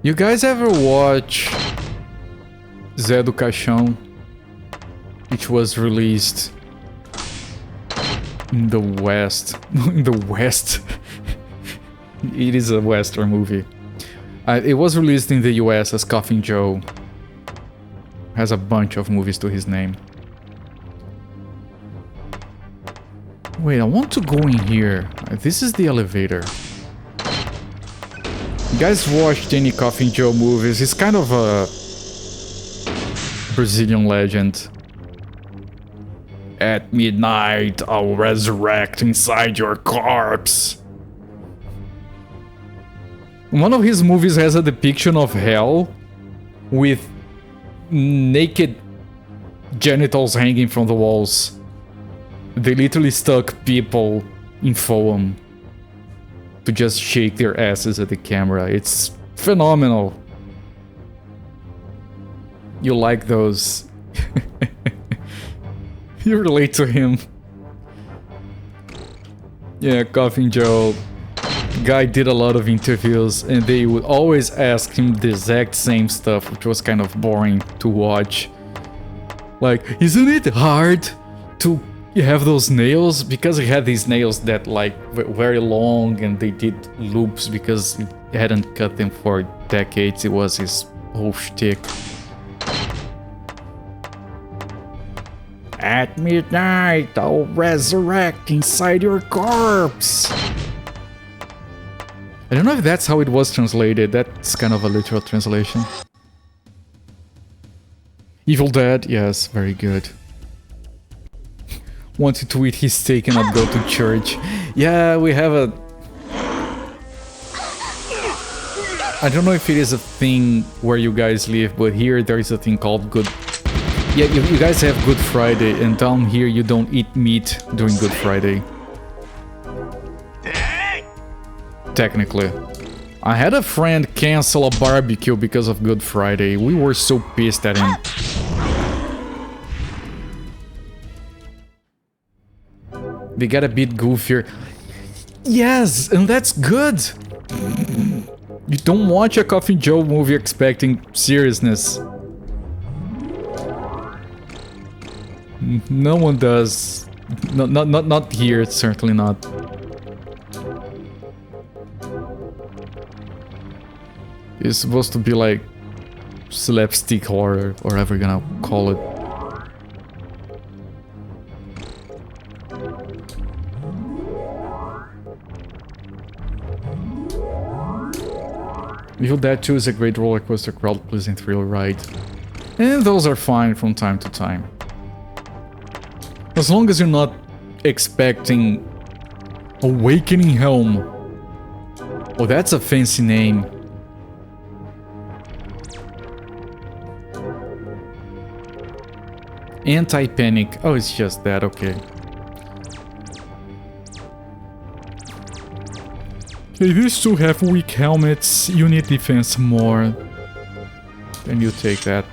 You guys ever watch Zé do Caixão, which was released in the West? In the West? It is a Western movie. It was released in the US as Coffin Joe. Has a bunch of movies to his name. Wait, I want to go in here. This is the elevator. You guys watched any Coffin Joe movies? He's kind of a Brazilian legend. At midnight, I'll resurrect inside your corpse. One of his movies has a depiction of hell with naked genitals hanging from the walls. They literally stuck people in foam to just shake their asses at the camera. It's phenomenal. You like those. You relate to him. Yeah, Coffin Joe. Guy did a lot of interviews and they would always ask him the exact same stuff, which was kind of boring to watch. Like, isn't it hard to have those nails? Because he had these nails that like were very long and they did loops because he hadn't cut them for decades. It was his whole shtick. At midnight, I'll resurrect inside your corpse. I don't know if that's how it was translated. That's kind of a literal translation. Evil Dead, yes, very good. Wanted to eat his steak and not go to church. Yeah, we have a... I don't know if it is a thing where you guys live, but here there is a thing called Good... Yeah, you guys have Good Friday, and down here you don't eat meat during Good Friday. Technically. I had a friend cancel a barbecue because of Good Friday. We were so pissed at him. They got a bit goofier. Yes, and that's good! You don't watch a Coffin Joe movie expecting seriousness. No one does. Not here, certainly not. It's supposed to be like slapstick horror, or whatever you're gonna call it. Evil Dead 2 is a great roller coaster, crowd pleasing thrill ride. And those are fine from time to time. As long as you're not expecting Awakening Helm. Oh, that's a fancy name. Anti-panic. Oh, it's just that, okay. Hey, these two have weak helmets. You need defense more. Then you take that.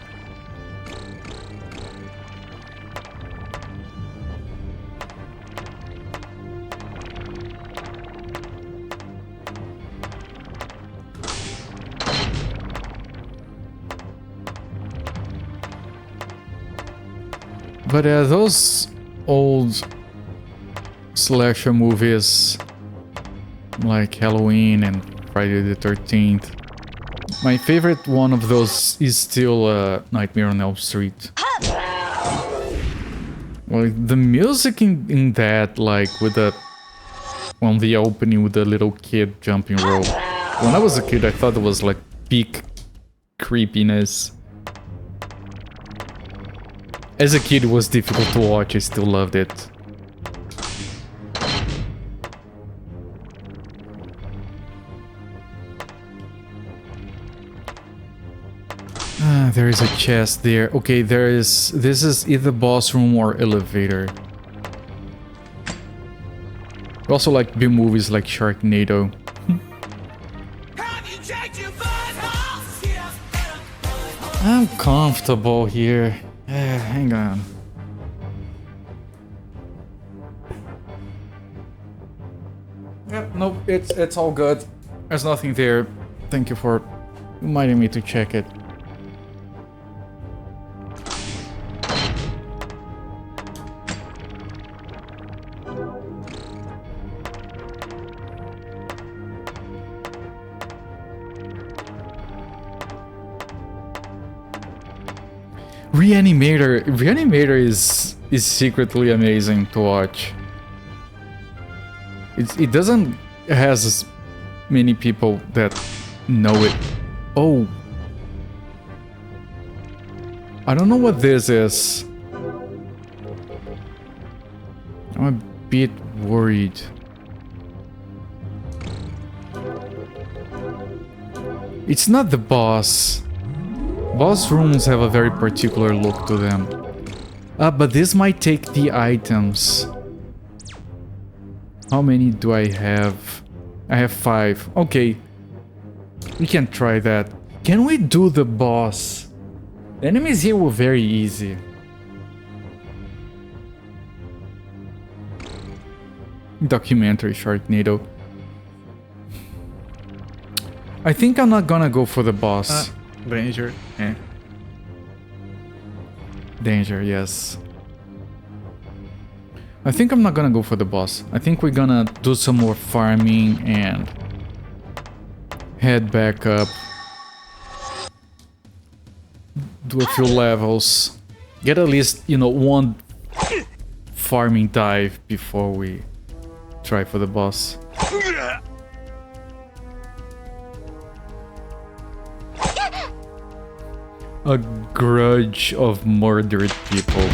But those old slasher movies, like Halloween and Friday the 13th, my favorite one of those is still Nightmare on Elm Street. Well, the music in that, like with the on the opening with the little kid jumping rope. When I was a kid, I thought it was like peak creepiness. As a kid, it was difficult to watch. I still loved it. There is a chest there. Okay, there is... This is either boss room or elevator. I also like B movies like Sharknado. I'm comfortable here. Hang on. Yep, nope, it's all good. There's nothing there. Thank you for reminding me to check it. Reanimator is secretly amazing to watch. It doesn't has as many people that know it. Oh, I don't know what this is. I'm a bit worried. It's not the boss. Boss rooms have a very particular look to them. But this might take the items. How many do I have? I have 5. Okay. We can try that. Can we do the boss? The enemies here were very easy. Documentary Sharknado. I think I'm not gonna go for the boss. Danger. Danger, yes. I think I'm not gonna go for the boss. I think we're gonna do some more farming and head back up. Do a few levels. Get at least, you know, one farming dive before we try for the boss. A grudge of murdered people.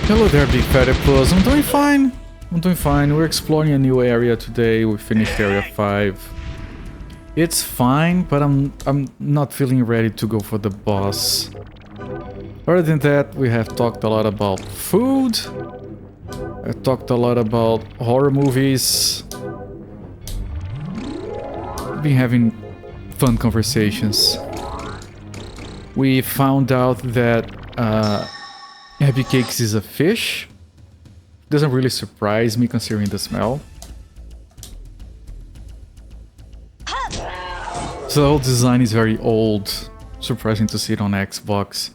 Hello there, Big Fatty Plus. I'm doing fine. I'm doing fine. We're exploring a new area today. We finished Area 5. It's fine, but I'm not feeling ready to go for the boss. Other than that, we have talked a lot about food. I talked a lot about horror movies. Been having fun conversations. We found out that Happy Cakes is a fish. Doesn't really surprise me considering the smell. So the whole design is very old. Surprising to see it on Xbox.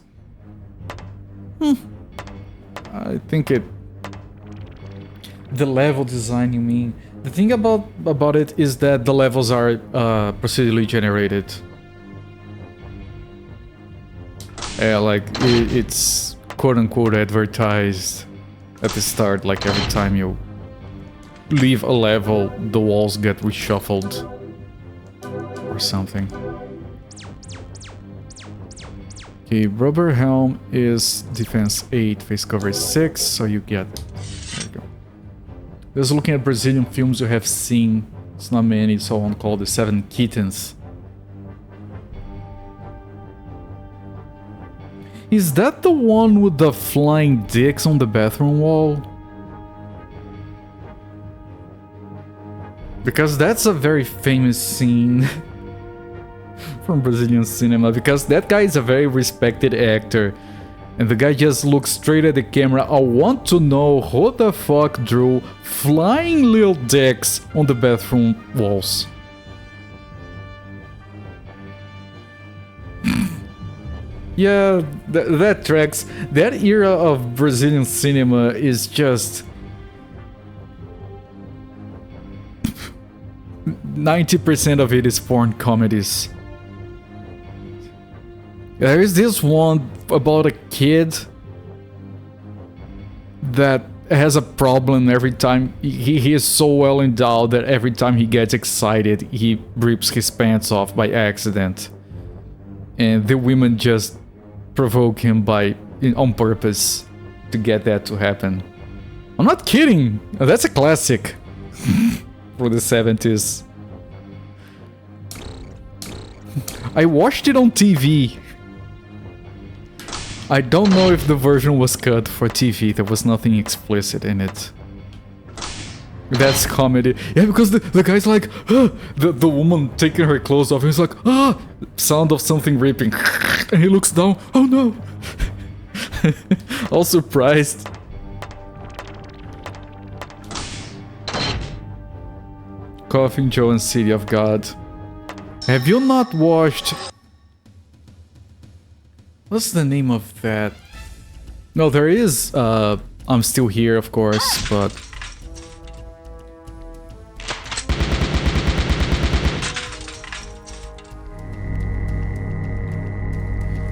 I think the level design, you mean? The thing about it is that the levels are procedurally generated. Yeah, like it's quote-unquote advertised at the start, like every time you leave a level, the walls get reshuffled or something. Okay, rubber helm is defense 8, face cover 6, so you get it. There you go. Just looking at Brazilian films you have seen, it's not many, it's one called The Seven Kittens. Is that the one with the flying dicks on the bathroom wall? Because that's a very famous scene from Brazilian cinema, because that guy is a very respected actor. And the guy just looks straight at the camera. I want to know who the fuck drew flying little dicks on the bathroom walls. Yeah, that tracks. That era of Brazilian cinema is just 90% of it is porn comedies. There is this one about a kid that has a problem every time. He is so well endowed that every time he gets excited, he rips his pants off by accident. And the women just provoke him on purpose to get that to happen. I'm not kidding. That's a classic for the 70s. I watched it on TV. I don't know if the version was cut for TV. There was nothing explicit in it. That's comedy. Yeah, because the guy's like, the woman taking her clothes off, and he's like, sound of something ripping. And he looks down, oh no! All surprised. Coughing Joe and City of God. Have you not watched... What's the name of that? No, there is, I'm Still Here, of course, but...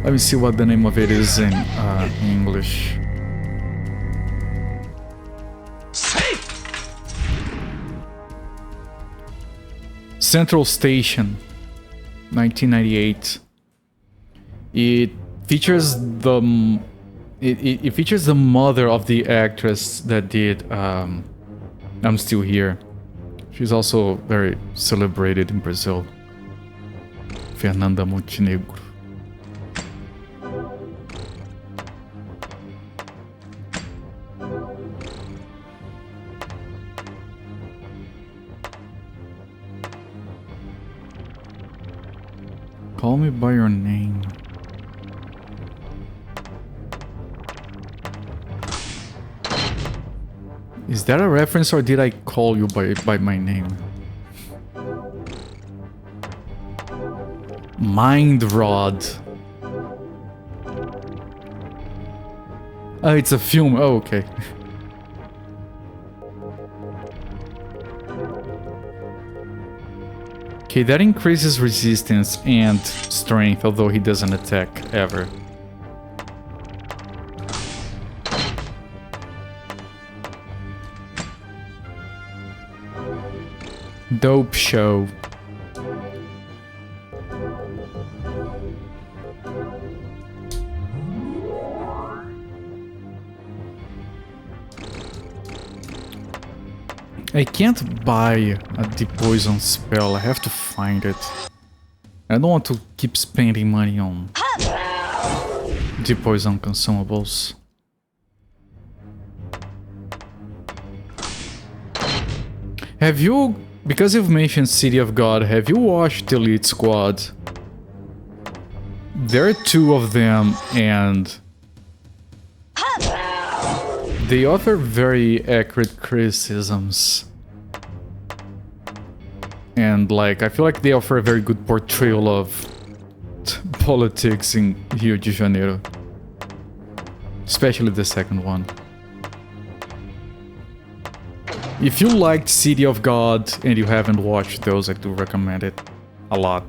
Let me see what the name of it is in English. Central Station, 1998. It features the it features the mother of the actress that did I'm Still Here. She's also very celebrated in Brazil. Fernanda Montenegro. Call Me By Your Name. Is that a reference or did I call you by my name? Mind Rod. Oh, it's a film. Oh, okay. Okay, that increases resistance and strength, although he doesn't attack ever. Dope show. I can't buy a depoison spell, I have to find it. I don't want to keep spending money on depoison consumables. Have you, because you've mentioned City of God, have you watched Elite Squad? There are 2 of them and they offer very accurate criticisms. And like, I feel like they offer a very good portrayal of politics in Rio de Janeiro. Especially the second one. If you liked City of God and you haven't watched those, I do recommend it a lot.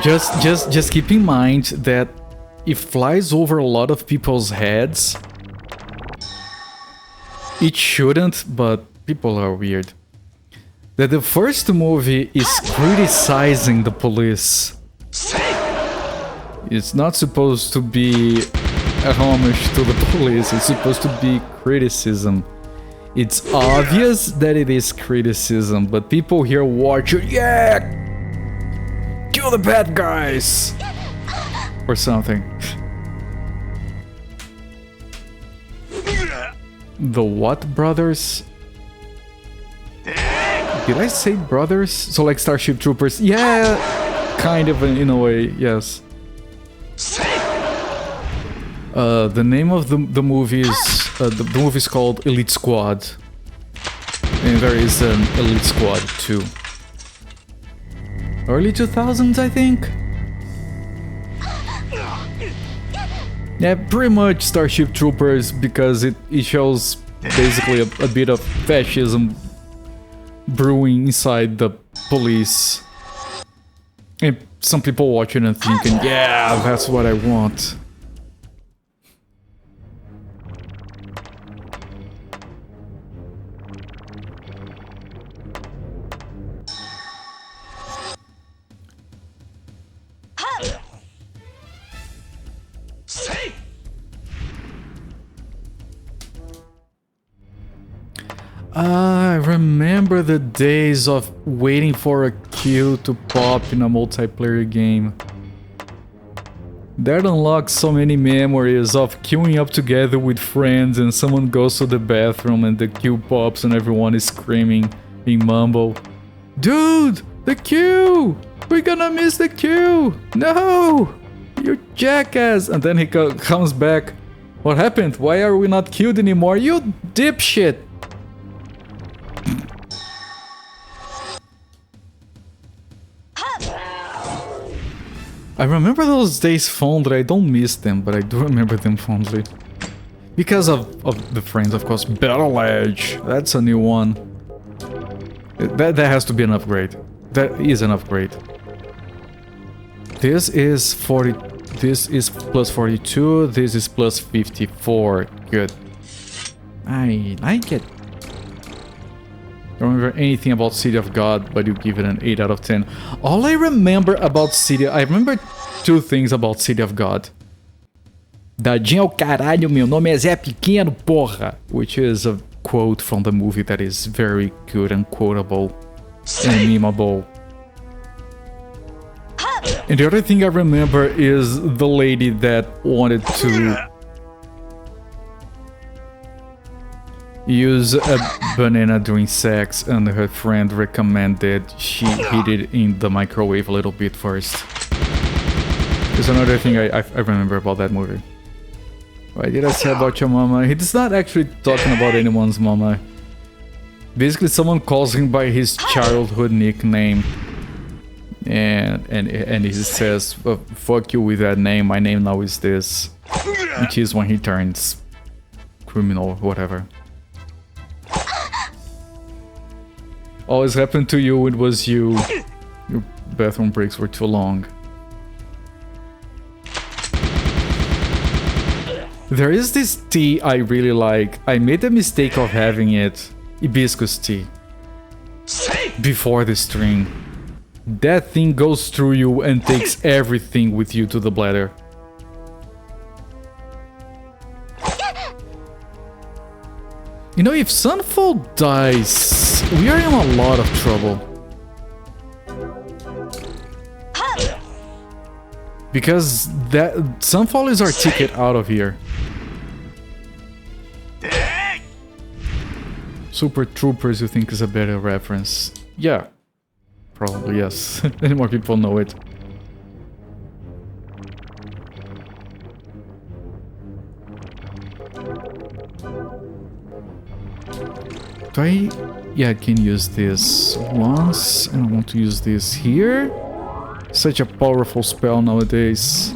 Just keep in mind that it flies over a lot of people's heads. It shouldn't, but people are weird. That the first movie is criticizing the police. It's not supposed to be a homage to the police, it's supposed to be criticism. It's obvious that it is criticism, but people here watch it, yeah! Kill the bad guys! Or something. The what brothers? Did I say brothers? So like Starship Troopers? Yeah, kind of in a way, yes. The name of the movie is the movie is called Elite Squad, and there is an Elite Squad 2. Early 2000s, I think. Yeah, pretty much Starship Troopers, because it shows basically a bit of fascism brewing inside the police. And some people watching and thinking, yeah, that's what I want. I remember the days of waiting for a queue to pop in a multiplayer game. That unlocks so many memories of queuing up together with friends and someone goes to the bathroom and the queue pops and everyone is screaming in mumble. Dude, the queue! We're gonna miss the queue! No! You jackass! And then he comes back. What happened? Why are we not queued anymore? You dipshit! I remember those days fondly. I don't miss them, but I do remember them fondly. Because of the friends, of course. Battle Edge, that's a new one. That has to be an upgrade. That is an upgrade. This is 40. This is plus 42. This is plus 54. Good. I get. Don't remember anything about City of God, but you give it an 8 out of 10. All I remember about City... I remember 2 things about City of God. Dadinho ao caralho, meu nome é Zé Pequeno, porra! Which is a quote from the movie that is very good and quotable and memeable. And the other thing I remember is the lady that wanted to... use a banana during sex, and her friend recommended she heat it in the microwave a little bit first. There's another thing I remember about that movie. Why did I say about your mama? He's not actually talking about anyone's mama. Basically, someone calls him by his childhood nickname. And he says, fuck you with that name, my name now is this. Which is when he turns criminal, whatever. Always happened to you, it was you. Your bathroom breaks were too long. There is this tea I really like. I made the mistake of having it. Hibiscus tea. Before the stream. That thing goes through you and takes everything with you to the bladder. You know, if Sunfall dies, we are in a lot of trouble. Because that Sunfall is our ticket out of here. Super Troopers, you think is a better reference? Yeah, probably yes. Many more people know it. Do I... Yeah, I can use this once, and I want to use this here. Such a powerful spell nowadays,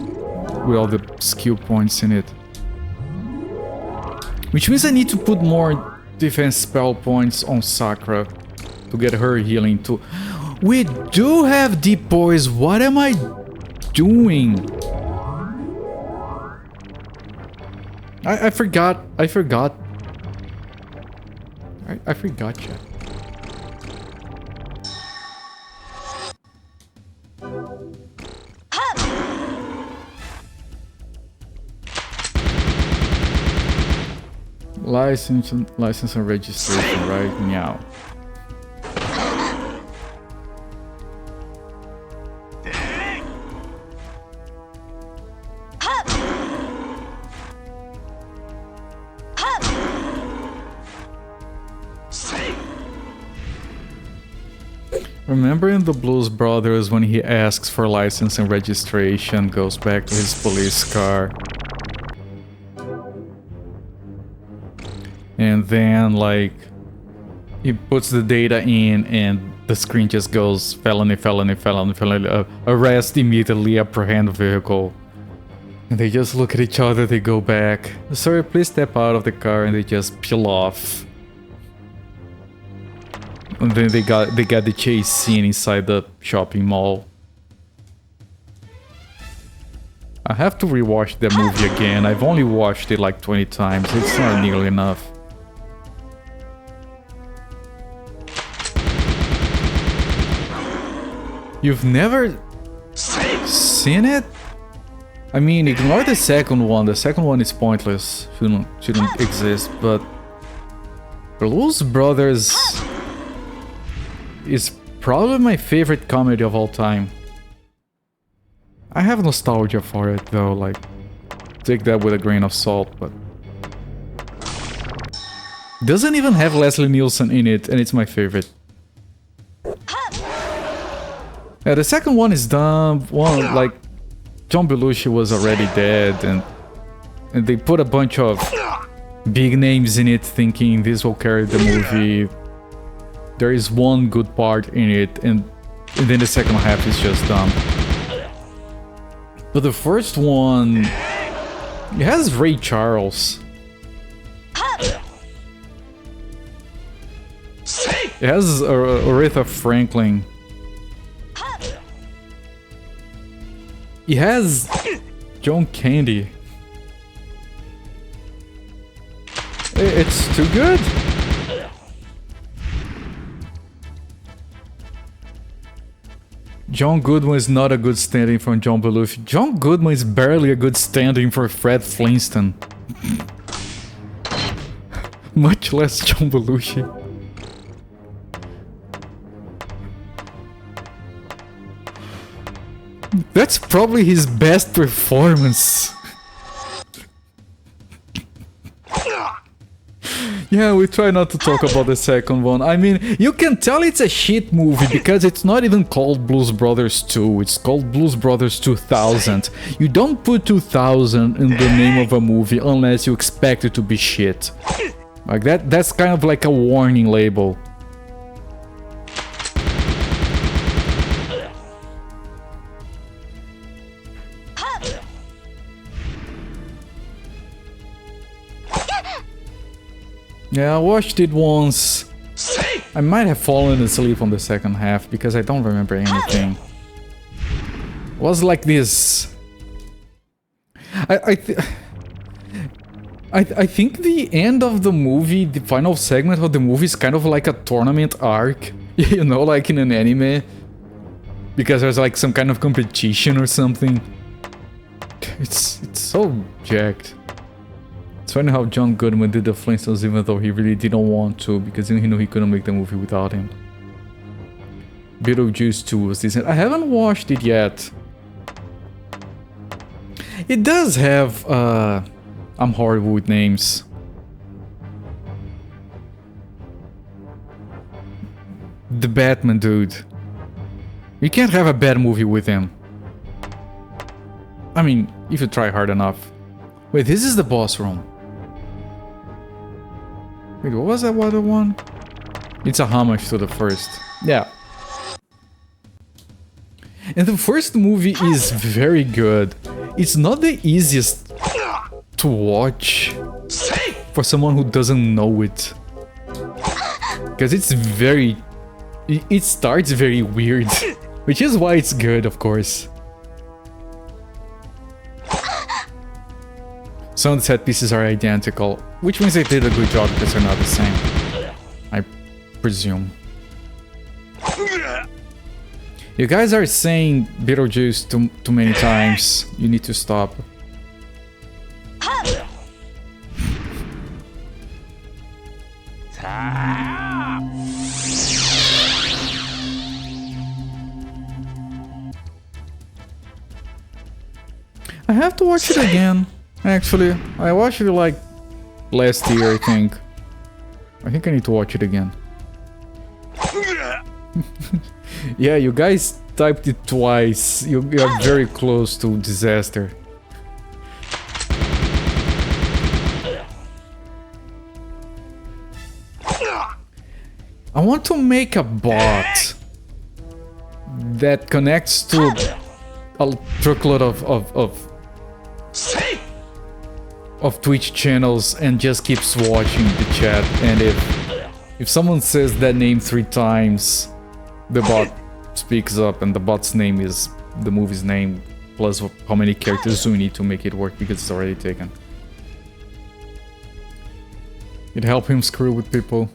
with all the skill points in it. Which means I need to put more defense spell points on Sakura to get her healing too. We do have deep poise. What am I doing? I forgot. I forgot you. License and registration, right? Meow. Remember in the Blues Brothers when he asks for license and registration, goes back to his police car. And then, like, he puts the data in and the screen just goes felony, felony, felony, felony, arrest immediately, apprehend vehicle. And they just look at each other, they go back. Sir, please step out of the car, and they just peel off. And then they got the chase scene inside the shopping mall. I have to rewatch the movie again. I've only watched it like 20 times. It's not nearly enough. You've never seen it? I mean, ignore the second one. The second one is pointless. Shouldn't exist, but Blues Brothers is probably my favorite comedy of all time. I have nostalgia for it though, like, take that with a grain of salt, but doesn't even have Leslie Nielsen in it, and it's my favorite. Yeah, the second one is dumb. One, like, John Belushi was already dead, and they put a bunch of big names in it thinking this will carry the movie. There is one good part in it, and then the second half is just dumb. But the first one, it has Ray Charles. It has Aretha Franklin. It has John Candy. It's too good. John Goodman is not a good stand-in for John Belushi. John Goodman is barely a good stand-in for Fred Flintstone. Much less John Belushi. That's probably his best performance. Yeah, we try not to talk about the second one. I mean, you can tell it's a shit movie because it's not even called Blues Brothers 2. It's called Blues Brothers 2000. You don't put 2000 in the name of a movie unless you expect it to be shit. Like that's kind of like a warning label. Yeah, I watched it once. I might have fallen asleep on the second half because I don't remember anything. It was like this. I think the end of the movie, the final segment of the movie is kind of like a tournament arc, you know, like in an anime. Because there's like some kind of competition or something. It's so jacked. It's funny how John Goodman did the Flintstones even though he really didn't want to, because he knew he couldn't make the movie without him. Beetlejuice 2 was decent. I haven't watched it yet. It does have, I'm horrible with names. The Batman dude. You can't have a bad movie with him. I mean, if you try hard enough. Wait, this is the boss room. Wait, what was that other one? It's a homage to the first. Yeah. And the first movie is very good. It's not the easiest to watch for someone who doesn't know it. Because it's very... It starts very weird. Which is why it's good, of course. Some of the set pieces are identical, which means they did a good job because they're not the same. I presume. You guys are saying Beetlejuice too many times. You need to stop. I have to watch it again. Actually, I watched it like last year, I think. I think I need to watch it again. Yeah, you guys typed it twice. You are very close to disaster. I want to make a bot that connects to a truckload of Twitch channels and just keeps watching the chat, and if someone says that name 3 times, the bot speaks up, and the bot's name is the movie's name plus how many characters do we need to make it work because it's already taken. It helped him screw with people.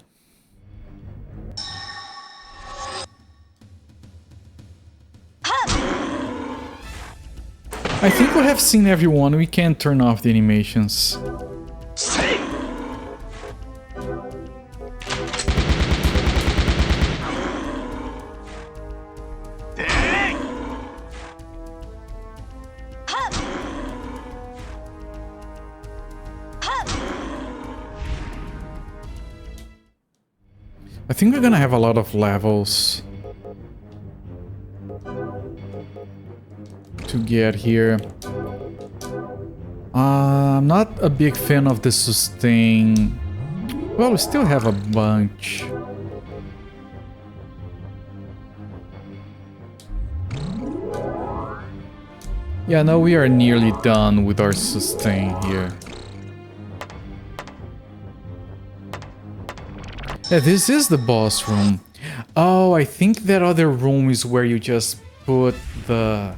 I think we have seen everyone. We can't turn off the animations. I think we're gonna have a lot of levels to get here. I'm not a big fan of the sustain. Well, we still have a bunch. Yeah, no, we are nearly done with our sustain here. Yeah, this is the boss room. Oh, I think that other room is where you just put the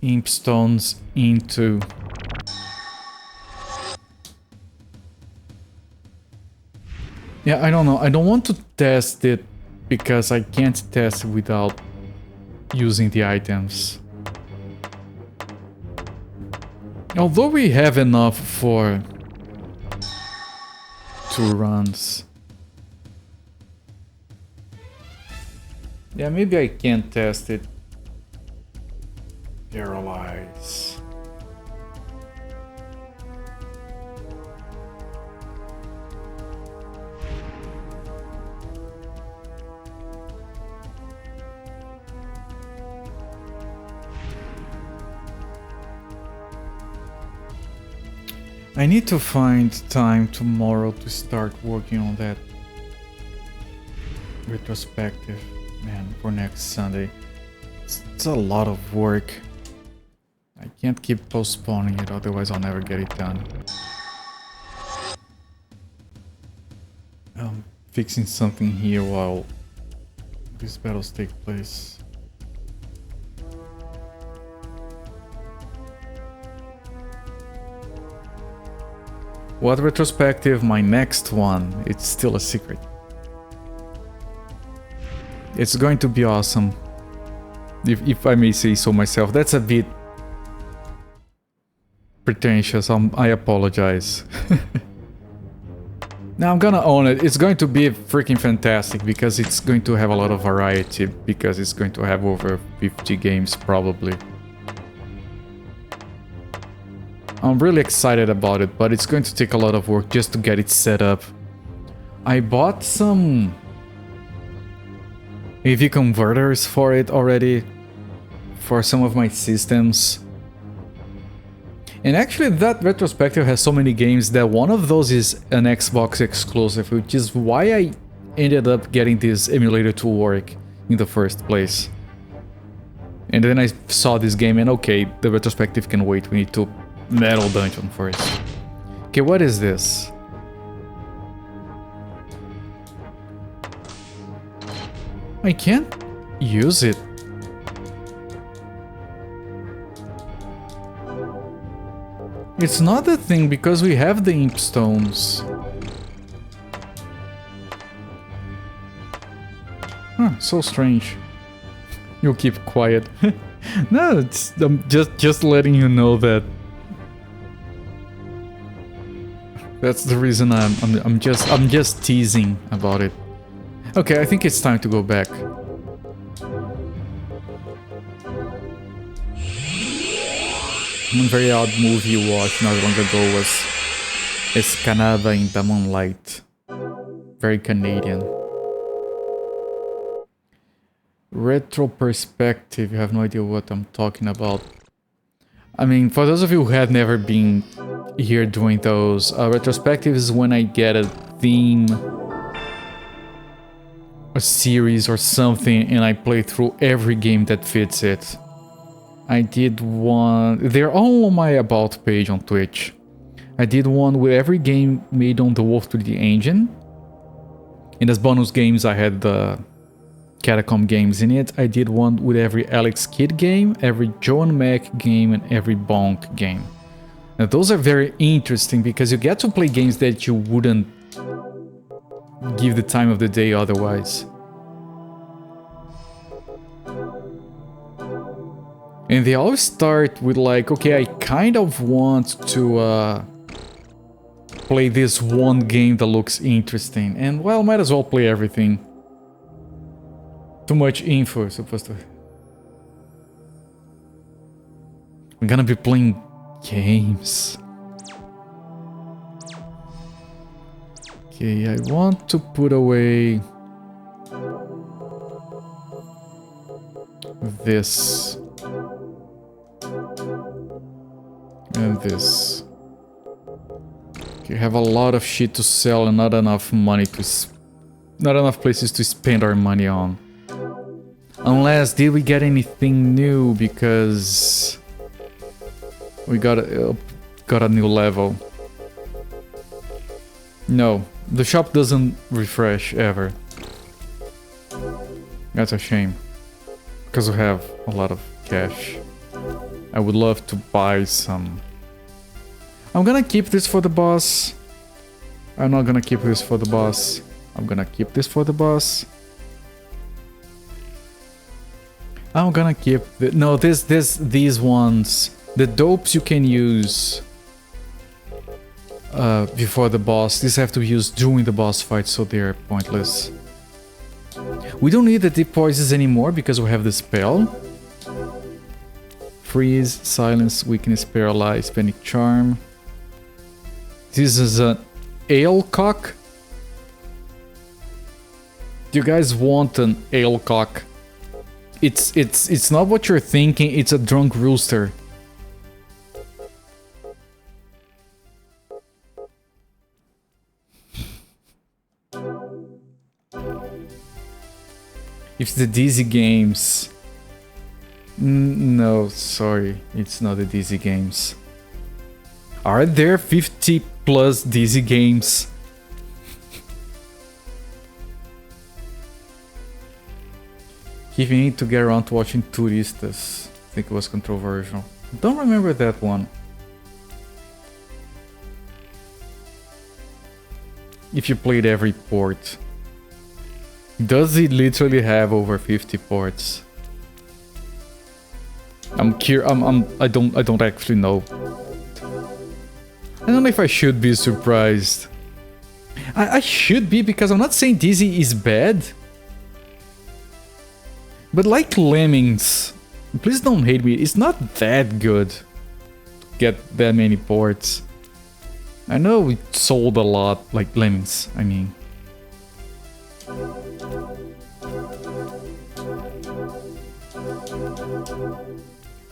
imp stones into. Yeah, I don't know. I don't want to test it because I can't test it without using the items. Although we have enough for 2 runs. Yeah, maybe I can't test it. Paralyze. I need to find time tomorrow to start working on that retrospective, man, for next Sunday. It's a lot of work. I can't keep postponing it, otherwise I'll never get it done. I'm fixing something here while these battles take place. What retrospective? My next one. It's still a secret. It's going to be awesome. If I may say so myself. That's a bit pretentious. I apologize. Now I'm gonna own it. It's going to be freaking fantastic because it's going to have a lot of variety, because it's going to have over 50 games probably. I'm really excited about it, but it's going to take a lot of work just to get it set up. I bought some AV converters for it already, for some of my systems. And actually that retrospective has so many games that one of those is an Xbox exclusive, which is why I ended up getting this emulator to work in the first place. And then I saw this game and okay, the retrospective can wait, we need to Metal Dungeon first. Okay, what is this? I can't use it. It's not a thing because we have the imp stones. Huh, so strange. You'll keep quiet. No, it's I'm just letting you know that. That's the reason I'm just teasing about it. Okay, I think it's time to go back. One very odd movie you watched not long ago was Escanaba in the Moonlight. Very Canadian. Retro perspective, you have no idea what I'm talking about. I mean, for those of you who have never been here doing those, retrospective is when I get a theme, a series or something, and I play through every game that fits it. I did one... They're all on my About page on Twitch. I did one with every game made on the Wolf 3D engine. And as bonus games, I had the Catacomb games in it. I did one with every Alex Kidd game, every Joe and Mac game, and every Bonk game. Now, those are very interesting because you get to play games that you wouldn't give the time of the day otherwise. And they always start with like, okay, I kind of want to play this one game that looks interesting. And well, might as well play everything. Too much info, supposed to... I'm gonna be playing games. Okay, I want to put away this. And this. Okay, have a lot of shit to sell and not enough money to... Not enough places to spend our money on. Unless, did we get anything new? Because... we got a new level. No, the shop doesn't refresh ever. That's a shame. Because we have a lot of cash. I would love to buy some. I'm gonna keep this for the boss. I'm not gonna keep this for the boss. I'm gonna keep this for the boss. I'm gonna keep the, no, these ones. The dopes you can use before the boss. These have to be used during the boss fight, so they're pointless. We don't need the deep poisons anymore because we have the spell. Freeze, silence, weakness, paralyze, panic charm. This is an alecock. Do you guys want an alecock? It's not what you're thinking. It's a drunk rooster. It's the Dizzy Games. No, sorry, it's not the Dizzy Games. Are there 50 plus Dizzy Games? Giving to get around to watching Turistas. I think it was controversial. Don't remember that one. If you played every port. Does it literally have over 50 ports? I don't actually know. I don't know if I should be surprised. I should be, because I'm not saying Dizzy is bad. But like Lemmings, please don't hate me, it's not that good to get that many ports. I know it sold a lot, like Lemmings, I mean.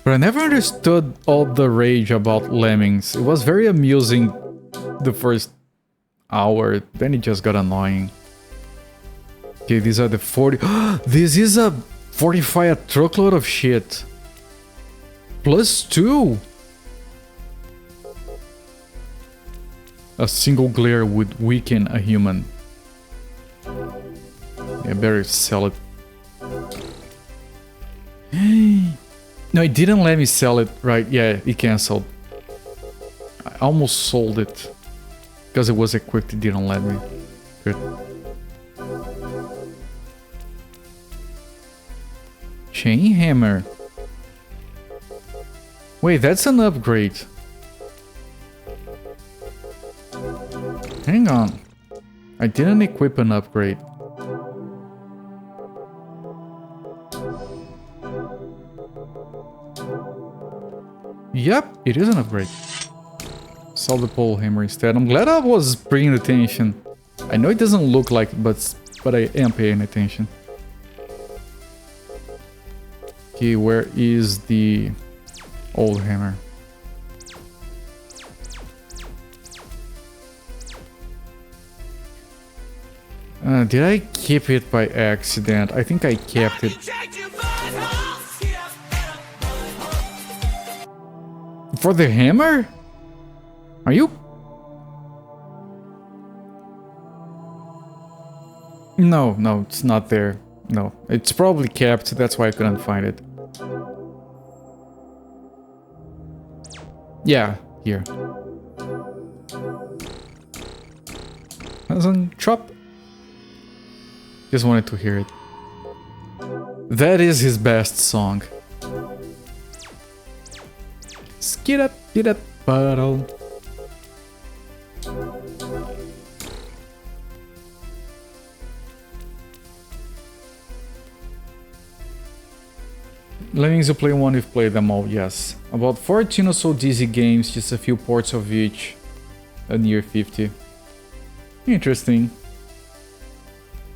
But I never understood all the rage about Lemmings. It was very amusing the first hour, then it just got annoying. Okay, these are the 40... This is a... Fortify a truckload of shit. +2. A single glare would weaken a human. Yeah, better sell it. No, it didn't let me sell it, right? Yeah, it cancelled. I almost sold it. Because it was equipped, it didn't let me. Good. Chain hammer. Wait, that's an upgrade. Hang on. I didn't equip an upgrade. Yep, it is an upgrade. Solve the pole hammer instead. I'm glad I was paying attention. I know it doesn't look like it, but I am paying attention. Okay, where is the old hammer? Did I keep it by accident? I think I kept it. For the hammer? Are you? No, it's not there. No, it's probably kept, that's why I couldn't find it. Yeah, here. Doesn't chop. Just wanted to hear it. That is his best song. Skid up, bottle. Lemmings, you play one, you've played them all, yes. About 14 or so Dizzy games, just a few ports of each. A near 50. Interesting.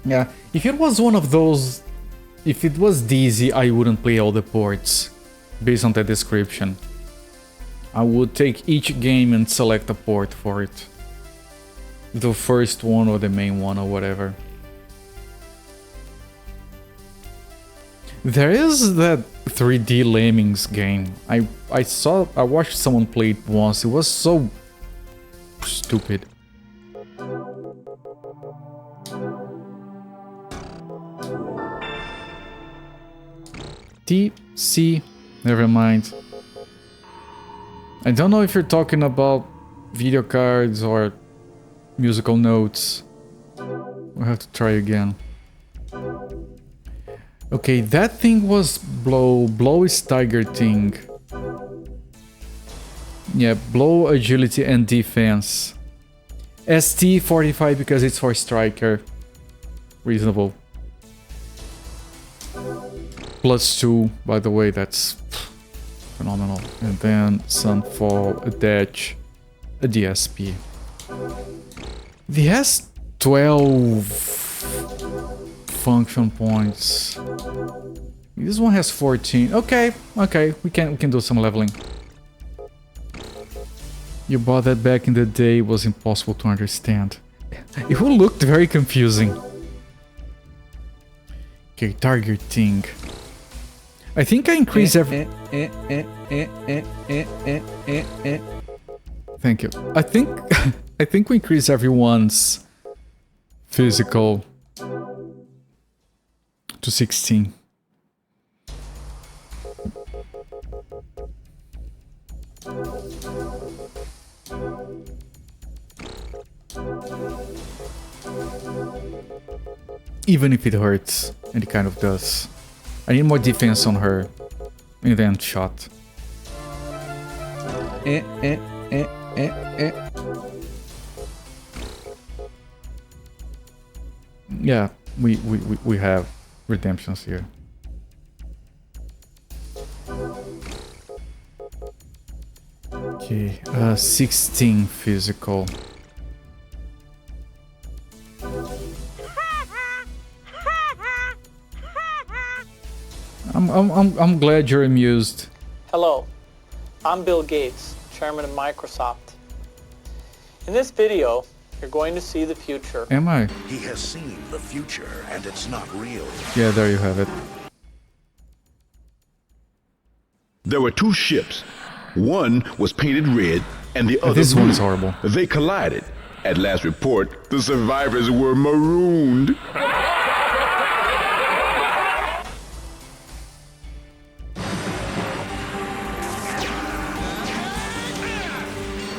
Yeah, if it was one of those... If it was Dizzy, I wouldn't play all the ports. Based on the description. I would take each game and select a port for it. The first one or the main one or whatever. There is that 3D Lemmings game. I watched someone play it once. It was so stupid. TC, never mind. I don't know if you're talking about video cards or musical notes. We'll have to try again. Okay, that thing was blow. Blow is tiger thing. Yeah, blow, agility and defense. ST 45 because it's for striker. Reasonable. +2, by the way, that's phenomenal. And then Sunfall, attach a DSP. The has 12 function points. This one has 14. Okay, we can do some leveling. You bought that back in the day, it was impossible to understand. It looked very confusing. Okay, targeting. I think I increase every... Thank you. I think I think we increase everyone's physical to 16. Even if it hurts, and it kind of does. I need more defense on her in the end shot. Yeah, we have redemptions here. Okay, 16 physical. I'm glad you're amused. Hello, I'm Bill Gates, chairman of Microsoft. In this video, you're going to see the future. Am I? He has seen the future, and it's not real. Yeah, there you have it. There were two ships. One was painted red, and the other This blue. one is horrible. They collided. At last report, the survivors were marooned.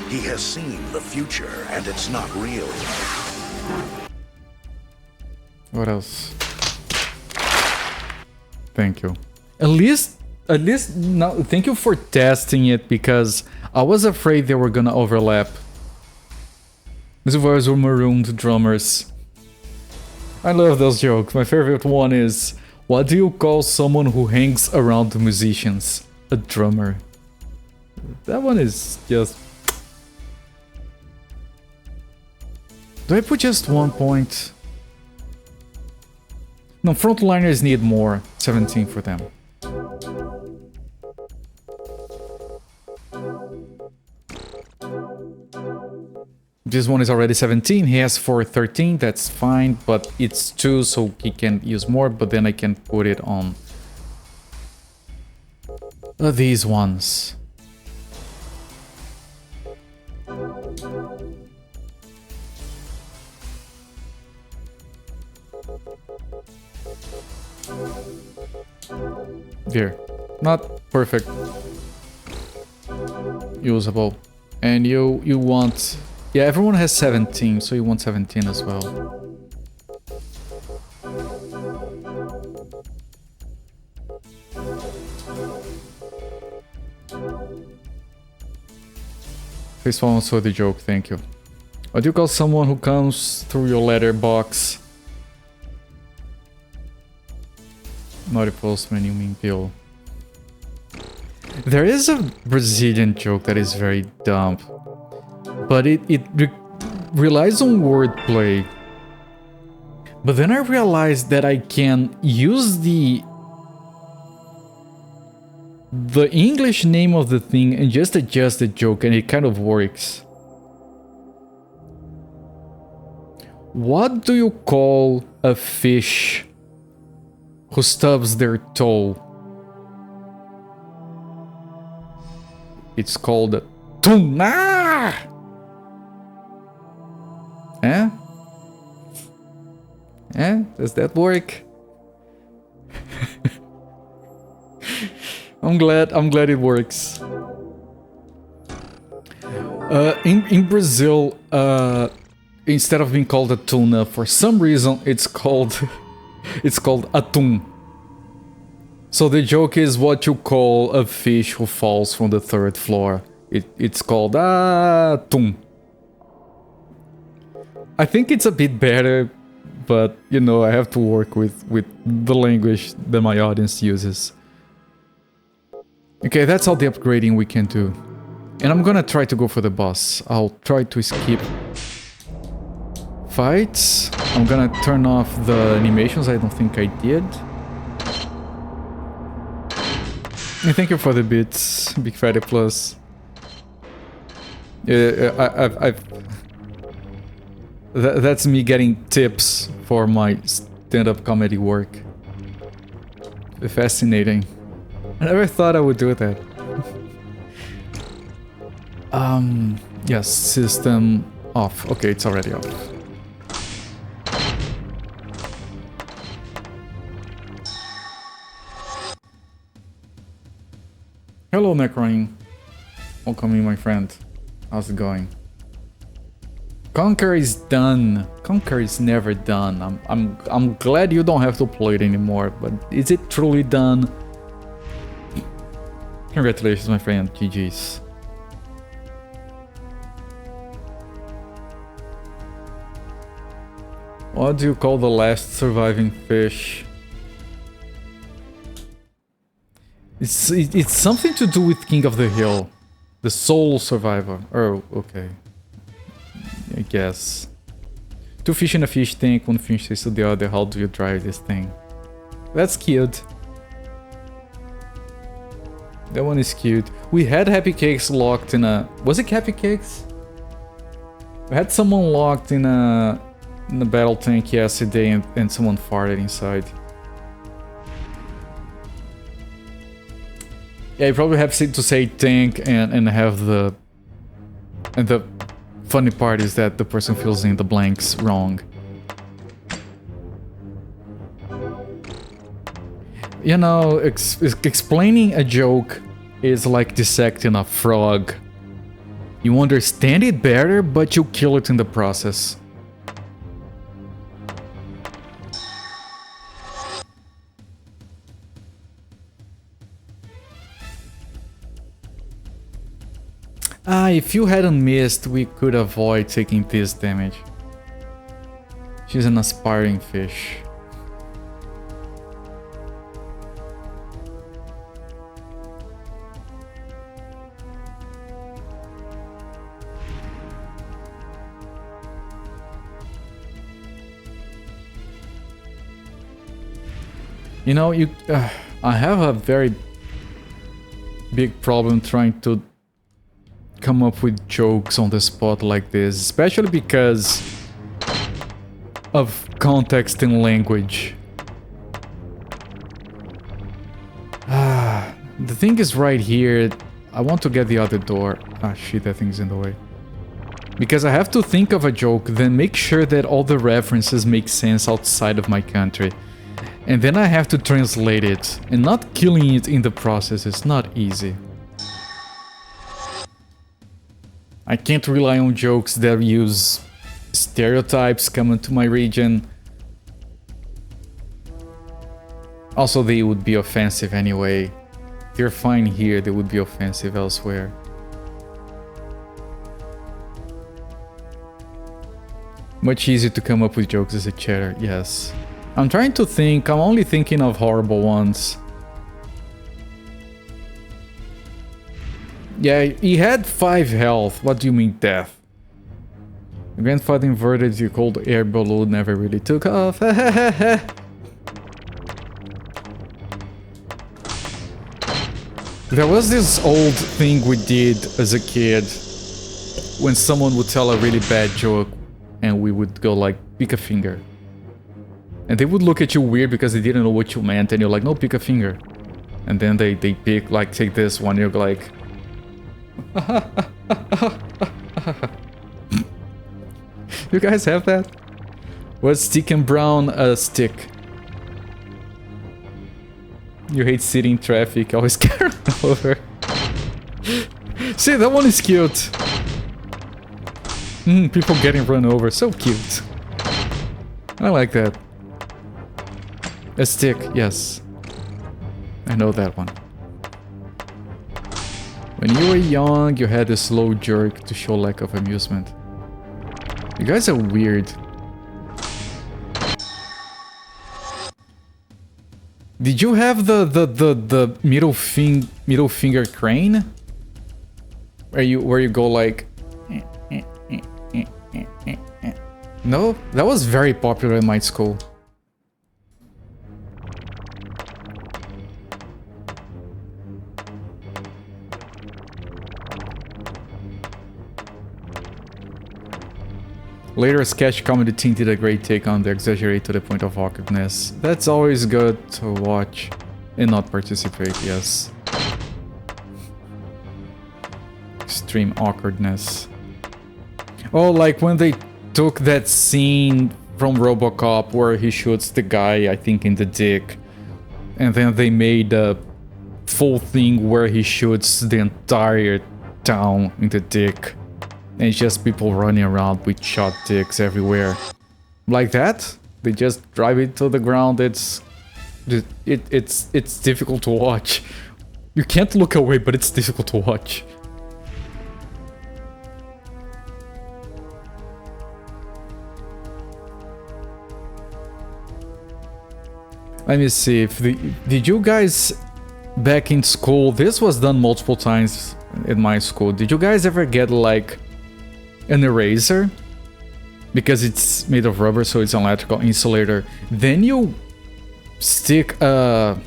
He has seen the future, and it's not real. What else? Thank you. At least now, thank you for testing it, because I was afraid they were gonna overlap. These were marooned drummers. I love those jokes. My favorite one is, what do you call someone who hangs around musicians? A drummer. That one is just... Do I put just 1 point? No, frontliners need more. 17 for them. This one is already 17. He has 13. That's fine, but it's 2, so he can use more. But then I can put it on these ones. Here, not perfect, usable, and you want, yeah, everyone has 17, so you want 17 as well. This one also the joke, thank you. What do you call someone who comes through your letterbox? Not a postman, you mean Bill. There is a Brazilian joke that is very dumb, but it relies on wordplay. But then I realized that I can use the English name of the thing and just adjust the joke, and it kind of works. What do you call a fish who stubs their toe? It's called a tuna. Eh? Eh? Does that work? I'm glad it works. In Brazil, instead of being called a tuna, for some reason it's called atum. So the joke is what you call a fish who falls from the 3rd floor. It's called atum. I think it's a bit better, but you know, I have to work with the language that my audience uses. Okay, that's all the upgrading we can do. And I'm gonna try to go for the boss. I'll try to skip fights. I'm gonna turn off the animations. I don't think I did. And thank you for the bits, Big Friday Plus. Yeah, that's me getting tips for my stand-up comedy work. Fascinating. I never thought I would do that. Yes, system off. Okay, it's already off. Hello, Necroing. Welcome in, my friend. How's it going? Conquer is done. Conquer is never done. I'm glad you don't have to play it anymore, but is it truly done? Congratulations, my friend. GG's. What do you call the last surviving fish? It's something to do with King of the Hill. The sole survivor. Oh, okay. I guess. Two fish in a fish tank, one fish says to the other, how do you drive this thing? That's cute. That one is cute. We had Happy Cakes locked in a... Was it Happy Cakes? We had someone locked in a battle tank yesterday and someone farted inside. Yeah, you probably have to say tank and have the... And the funny part is that the person fills in the blanks wrong. You know, explaining a joke is like dissecting a frog. You understand it better, but you kill it in the process. If you hadn't missed, we could avoid taking this damage. She's an aspiring fish. You know, I have a very big problem trying to come up with jokes on the spot like this, especially because of context and language. The thing is right here. I want to get the other door. Ah, shit, that thing's in the way. Because I have to think of a joke, then make sure that all the references make sense outside of my country. And then I have to translate it, and not killing it in the process is not easy. I can't rely on jokes that use stereotypes coming to my region. Also, they would be offensive anyway. They're fine here, they would be offensive elsewhere. Much easier to come up with jokes as a chatter, yes. I'm trying to think, I'm only thinking of horrible ones. Yeah, he had 5 health. What do you mean death? Your grandfather inverted your cold air balloon, never really took off. There was this old thing we did as a kid when someone would tell a really bad joke and we would go like, pick a finger. And they would look at you weird because they didn't know what you meant and you're like, no, pick a finger. And then they pick, like, take this one, you're like... You guys have that? What's stick and brown? Stick. You hate sitting in traffic, always carry over. See, that one is cute. People getting run over, so cute. I like that. A stick, yes. I know that one. When you were young, you had a slow jerk to show lack of amusement. You guys are weird. Did you have the middle finger crane? Where you go like... No? That was very popular in my school. Later, a sketch comedy team did a great take on the exaggerate to the point of awkwardness. That's always good to watch. And not participate, yes. Extreme awkwardness. Oh, like when they took that scene from RoboCop where he shoots the guy, I think, in the dick. And then they made a full thing where he shoots the entire town in the dick. And it's just people running around with shot dicks everywhere. Like that? They just drive it to the ground. It's difficult to watch. You can't look away, but it's difficult to watch. Let me see if did you guys back in school, this was done multiple times in my school. Did you guys ever get like an eraser? Because it's made of rubber, so it's an electrical insulator. Then you stick a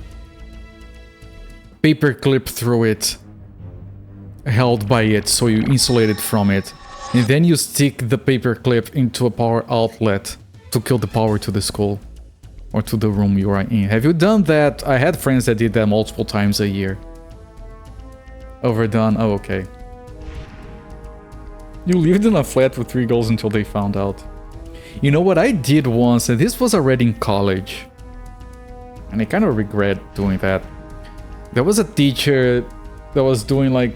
paper clip through it, held by it, so you insulate it from it. And then you stick the paper clip into a power outlet to kill the power to the school. Or to the room you are in. Have you done that? I had friends that did that multiple times a year. Overdone? Oh, okay. You lived in a flat with 3 girls until they found out. You know what I did once, and this was already in college. And I kind of regret doing that. There was a teacher that was doing like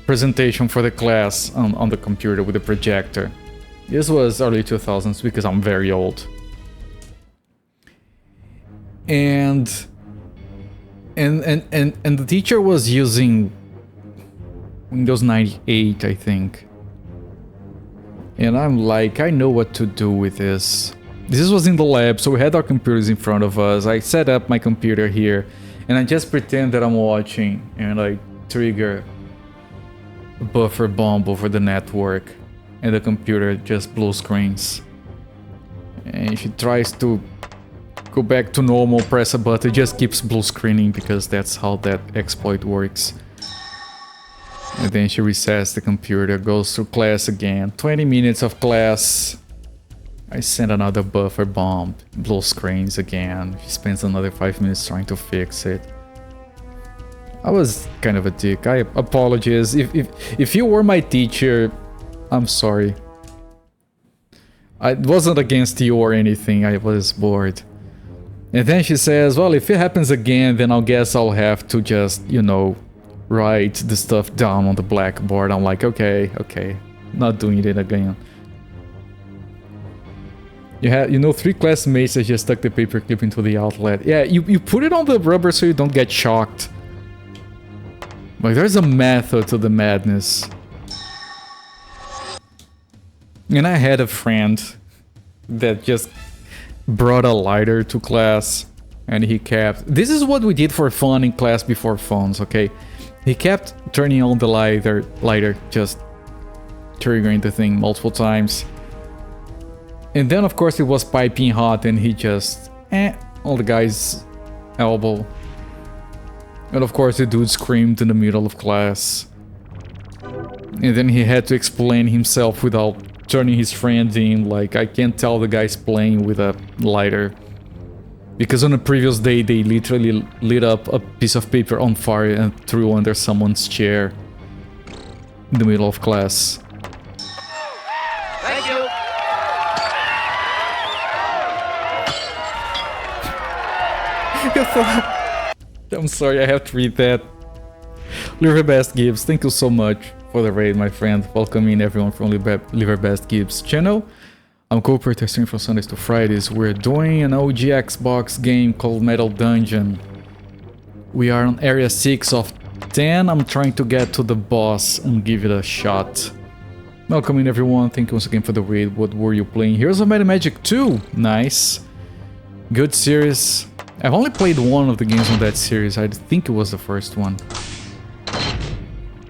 presentation for the class on the computer with a projector. This was early 2000s because I'm very old. And the teacher was using Windows 98, I think. And I'm like, I know what to do with this. This was in the lab, so we had our computers in front of us. I set up my computer here, and I just pretend that I'm watching, and I trigger a buffer bomb over the network, and the computer just blue screens. And if it tries to go back to normal, press a button, it just keeps blue screening because that's how that exploit works. And then she resets the computer, goes through class again. 20 minutes of class. I send another buffer bomb, blue screens again. She spends another 5 minutes trying to fix it. I was kind of a dick. I apologize. If you were my teacher, I'm sorry. It wasn't against you or anything, I was bored. And then she says, well, if it happens again, then I guess I'll have to just, you know, write the stuff down on the blackboard. I'm like, okay, not doing it again. You know, 3 classmates that just stuck the paperclip into the outlet. Yeah, you put it on the rubber so you don't get shocked. Like, there's a method to the madness. And I had a friend that just brought a lighter to class, and he kept... This is what we did for fun in class before phones, okay? He kept turning on the lighter, just triggering the thing multiple times. And then, of course, it was piping hot, and he just... on the guy's elbow. And of course, the dude screamed in the middle of class. And then he had to explain himself without turning his friend in, like, I can't tell the guy's playing with a lighter. Because on the previous day, they literally lit up a piece of paper on fire and threw under someone's chair in the middle of class. Thank you. I'm sorry, I have to read that. Liverbest Gibbs, thank you so much for the raid, my friend. Welcome in everyone from Liverbest Gibbs channel. I'm co-operator streaming from Sundays to Fridays. We're doing an OG Xbox game called Metal Dungeon. We are on area 6 of 10. I'm trying to get to the boss and give it a shot. Welcome in everyone, thank you once again for the raid. What were you playing? Heroes of Might and Magic 2, nice. Good series. I've only played one of the games on that series, I think it was the first one.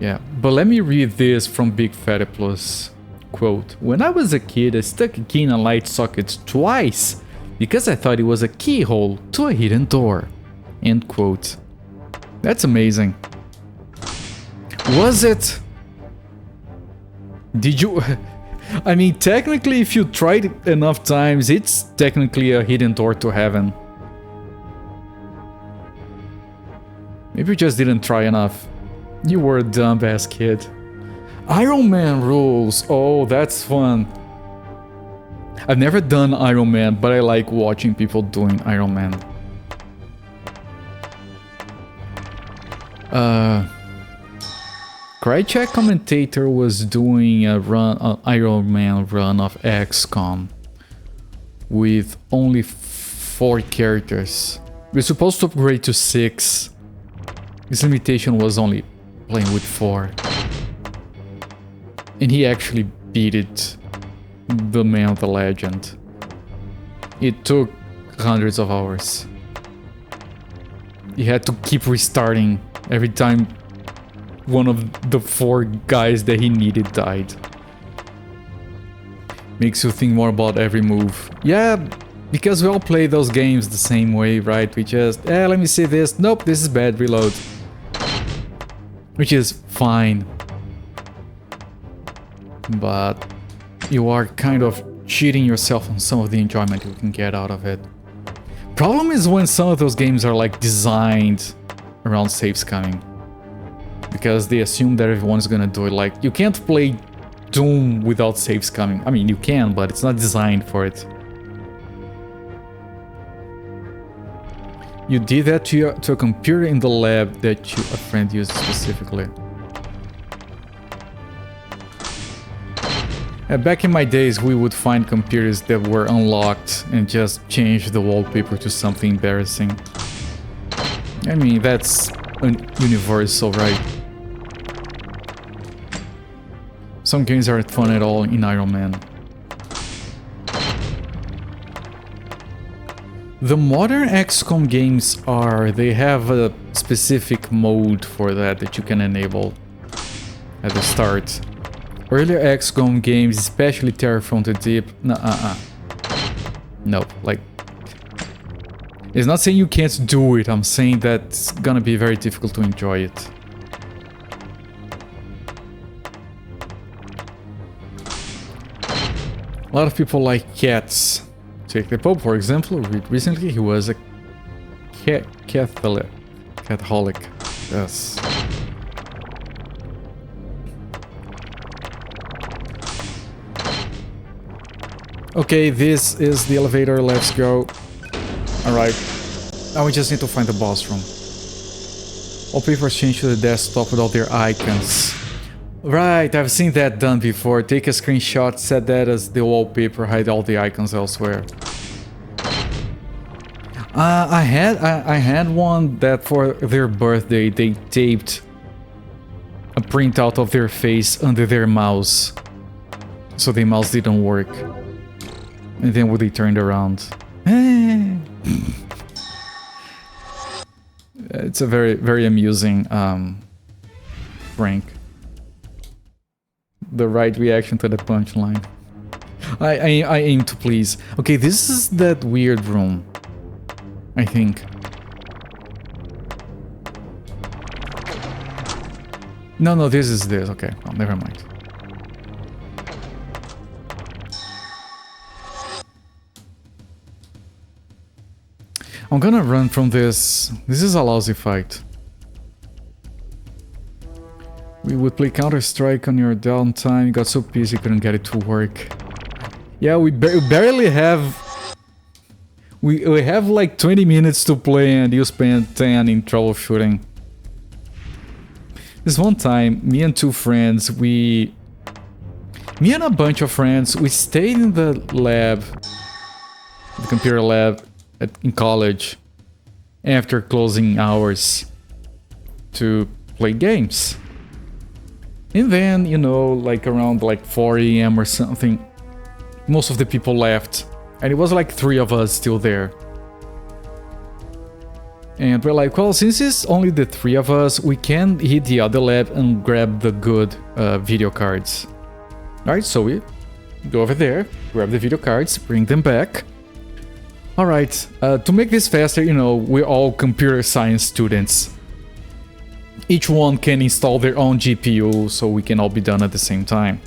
Yeah, but let me read this from Big Fatty Plus. Quote, when I was a kid, I stuck a key in a light socket twice because I thought it was a keyhole to a hidden door. End quote. That's amazing. Was it? Did you... I mean, technically, if you tried it enough times, it's technically a hidden door to heaven. Maybe you just didn't try enough. You were a dumbass kid. Iron Man rules. Oh, that's fun. I've never done Iron Man, but I like watching people doing Iron Man. Crycheck Commentator was doing a run, an Iron Man run of XCOM with only 4 characters. We're supposed to upgrade to 6. His limitation was only playing with 4. And he actually beat it. The man, the legend. It took hundreds of hours. He had to keep restarting every time one of the 4 guys that he needed died. Makes you think more about every move. Yeah, because we all play those games the same way, right? We just, let me see this. Nope, this is bad, reload. Which is fine. But you are kind of cheating yourself on some of the enjoyment you can get out of it. Problem is when some of those games are like designed around save scamming. Because they assume that everyone's gonna do it. Like, you can't play Doom without save scamming. I mean, you can, but it's not designed for it. You did that to a computer in the lab that a friend used specifically. Back in my days, we would find computers that were unlocked and just change the wallpaper to something embarrassing. I mean, that's universal, right? Some games aren't fun at all in Iron Man. The modern XCOM games they have a specific mode for that you can enable at the start. Earlier XCOM games, especially Terror from the Deep, no, like, it's not saying you can't do it, I'm saying that it's gonna be very difficult to enjoy it. A lot of people like cats. Take the Pope, for example. Recently, he was a Catholic. Yes. Okay, this is the elevator. Let's go. Alright. Now we just need to find the boss room. Wallpapers change to the desktop without their icons. Right, I've seen that done before. Take a screenshot, set that as the wallpaper, hide all the icons elsewhere. I had one that for their birthday they taped a printout of their face under their mouse, so the mouse didn't work. And then when they turned around, it's a very amusing prank. The right reaction to the punchline. I aim to please. Okay, this is that weird room, I think. No, this is this. Okay, well, never mind. I'm gonna run from this. This is a lousy fight. We would play Counter-Strike on your downtime. You got so busy you couldn't get it to work. Yeah, we barely have... We have like 20 minutes to play and you spend 10 in troubleshooting. This one time, me and 2 friends, me and a bunch of friends, we stayed in the lab, the computer lab in college, after closing hours to play games. And then, you know, like around like 4 AM or something, most of the people left. And it was like 3 of us still there. And we're like, well, since it's only the 3 of us, we can hit the other lab and grab the good video cards. Alright, so we go over there, grab the video cards, bring them back. Alright, to make this faster, you know, we're all computer science students. Each one can install their own GPU, so we can all be done at the same time.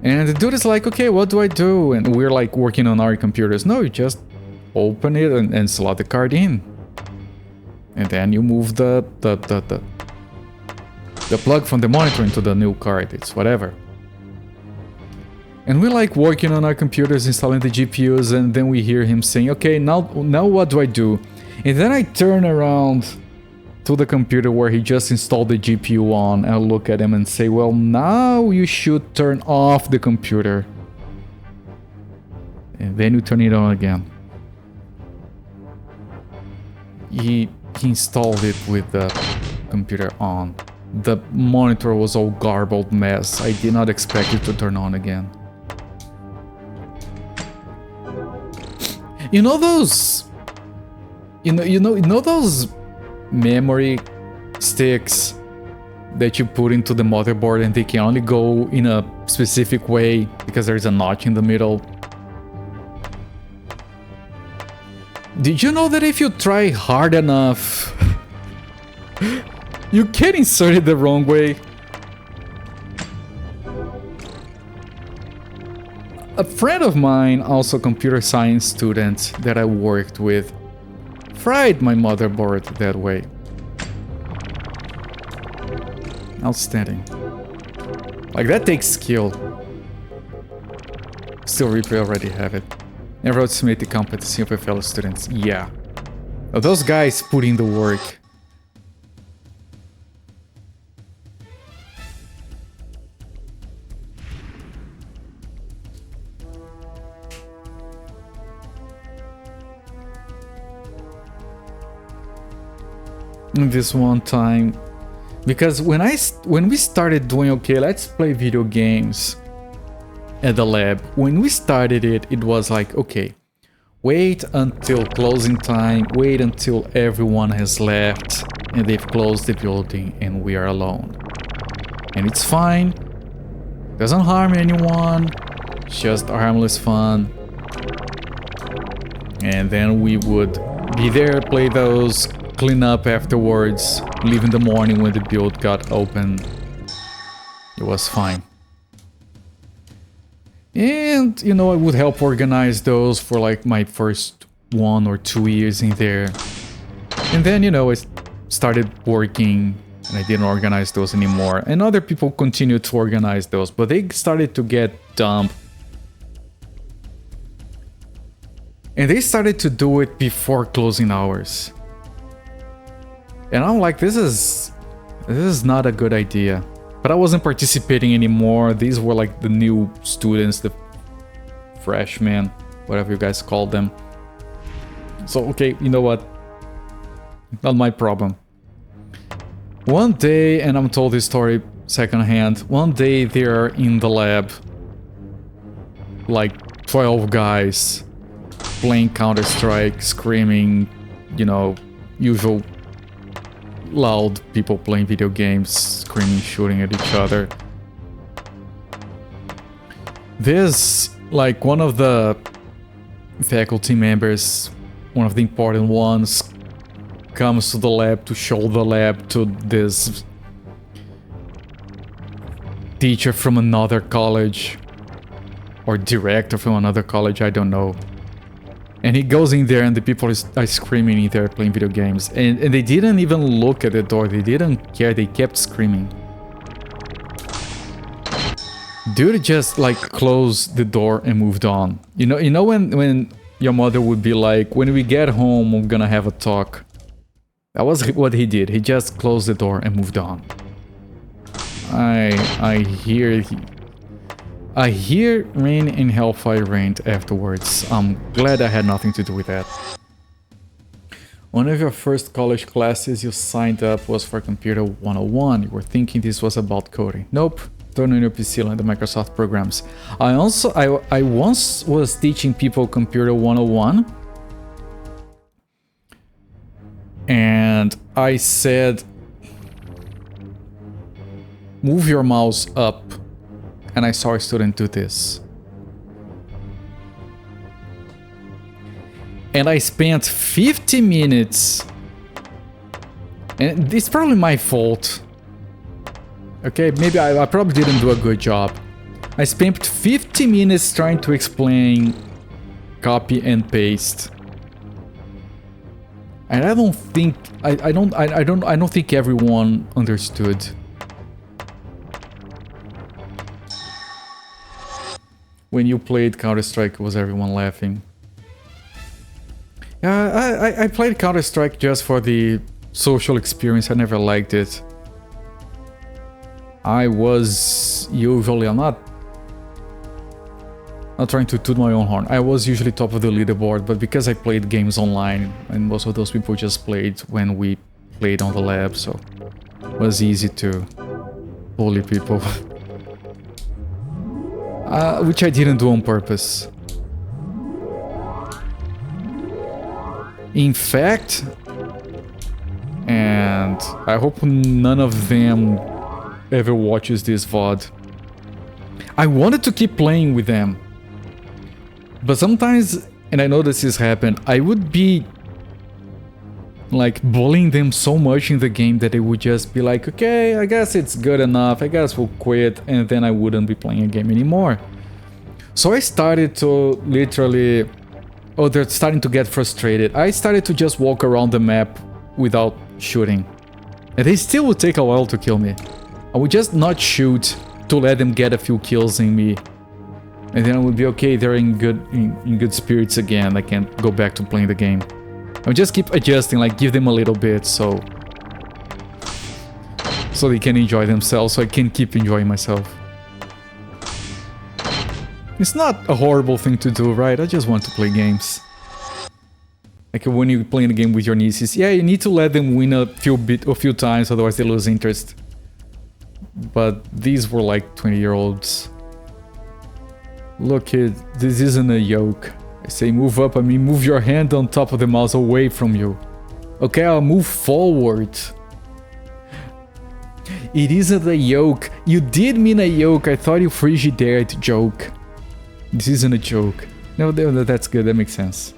And the dude is like, okay, what do I do? And we're like working on our computers. No, you just open it and slot the card in. And then you move the plug from the monitor into the new card. It's whatever. And we like working on our computers, installing the GPUs, and then we hear him saying, okay, now what do I do? And then I turn around to the computer where he just installed the GPU on, and I look at him and say, well, now you should turn off the computer. And then you turn it on again. He installed it with the computer on. The monitor was all garbled mess. I did not expect it to turn on again. You know those... You know those memory sticks that you put into the motherboard and they can only go in a specific way because there's a notch in the middle? Did you know that if you try hard enough, you can insert it the wrong way? A friend of mine, also a computer science student that I worked with, fried my motherboard that way. Outstanding. Like, that takes skill. Still, Reaper already have it. Never estimate the competency of your fellow students. Yeah. Well, those guys put in the work. This one time, because when we started doing, okay, let's play video games at the lab, when we started it, it was like, okay, wait until closing time, wait until everyone has left and they've closed the building and we are alone. And it's fine, doesn't harm anyone, it's just harmless fun. And then we would be there, play those, clean up afterwards, leave in the morning when the build got open. It was fine. And, you know, I would help organize those for like my first 1 or 2 years in there. And then, you know, I started working and I didn't organize those anymore. And other people continued to organize those, but they started to get dumb. And they started to do it before closing hours. And I'm like, this is not a good idea. But I wasn't participating anymore. These were like the new students, the freshmen, whatever you guys call them. So, okay, you know what? Not my problem. One day, and I'm told this story secondhand, one day they're in the lab, like 12 guys playing Counter-Strike, screaming, you know, usual loud people playing video games, screaming, shooting at each other. There's like one of the faculty members, one of the important ones, comes to the lab to show the lab to this teacher from another college or director from another college, I don't know. And he goes in there and the people are screaming in there playing video games. And they didn't even look at the door. They didn't care. They kept screaming. Dude just like closed the door and moved on. You know when your mother would be like, when we get home, we're gonna have a talk. That was what he did. He just closed the door and moved on. I hear Rain in Hellfire rained afterwards. I'm glad I had nothing to do with that. One of your first college classes you signed up was for Computer 101. You were thinking this was about coding. Nope. Turn on your PC, learn the Microsoft programs. I once was teaching people Computer 101. And I said, move your mouse up. And I saw a student do this. And I spent 50 minutes. And it's probably my fault. Okay, maybe I probably didn't do a good job. I spent 50 minutes trying to explain copy and paste. And I don't think I don't think everyone understood. When you played Counter-Strike, was everyone laughing? Yeah, I played Counter-Strike just for the social experience. I never liked it. I was usually, I'm not trying to toot my own horn. I was usually top of the leaderboard, but because I played games online, and most of those people just played when we played on the lab, so it was easy to bully people. Which I didn't do on purpose. In fact, and I hope none of them ever watches this VOD, I wanted to keep playing with them. But sometimes, and I know this has happened, I would be like bullying them so much in the game that they would just be like, okay, I guess it's good enough, I guess we'll quit, and then I wouldn't be playing a game anymore. So I started to literally, oh, they're starting to get frustrated. I started to just walk around the map without shooting. And they still would take a while to kill me. I would just not shoot to let them get a few kills in me. And then I would be okay, they're in good spirits again, I can't go back to playing the game. I would just keep adjusting, like give them a little bit so they can enjoy themselves, so I can keep enjoying myself. It's not a horrible thing to do, right? I just want to play games. Like when you're playing a game with your nieces, yeah, you need to let them win a few times, otherwise they lose interest. But these were like 20-year-olds. Look, kid, this isn't a yoke. I say move up, I mean move your hand on top of the mouse away from you. Okay, I'll move forward. It isn't a yoke. You did mean a yoke. I thought you Frigidaire joke. This isn't a joke. No, that's good, that makes sense.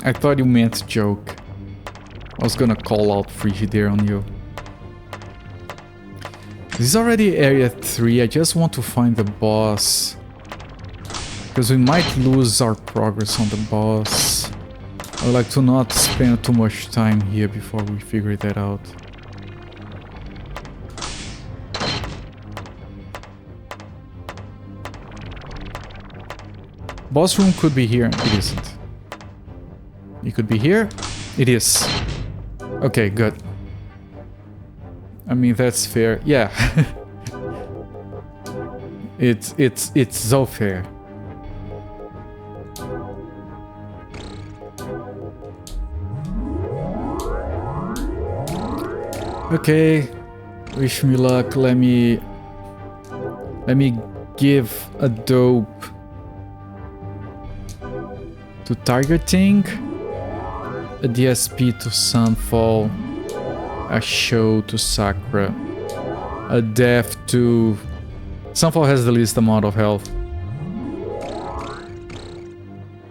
I thought you meant joke. I was gonna call out Frigidaire on you. This is already area 3, I just want to find the boss. Because we might lose our progress on the boss. I would like to not spend too much time here before we figure that out. Boss room could be here, it isn't. It could be here, it is. Okay, good. I mean, that's fair. Yeah. it's so fair. Okay. Wish me luck. Let me give a dope to targeting, a DSP to Sunfall, a show to Sakura, a death to... Sunfall has the least amount of health.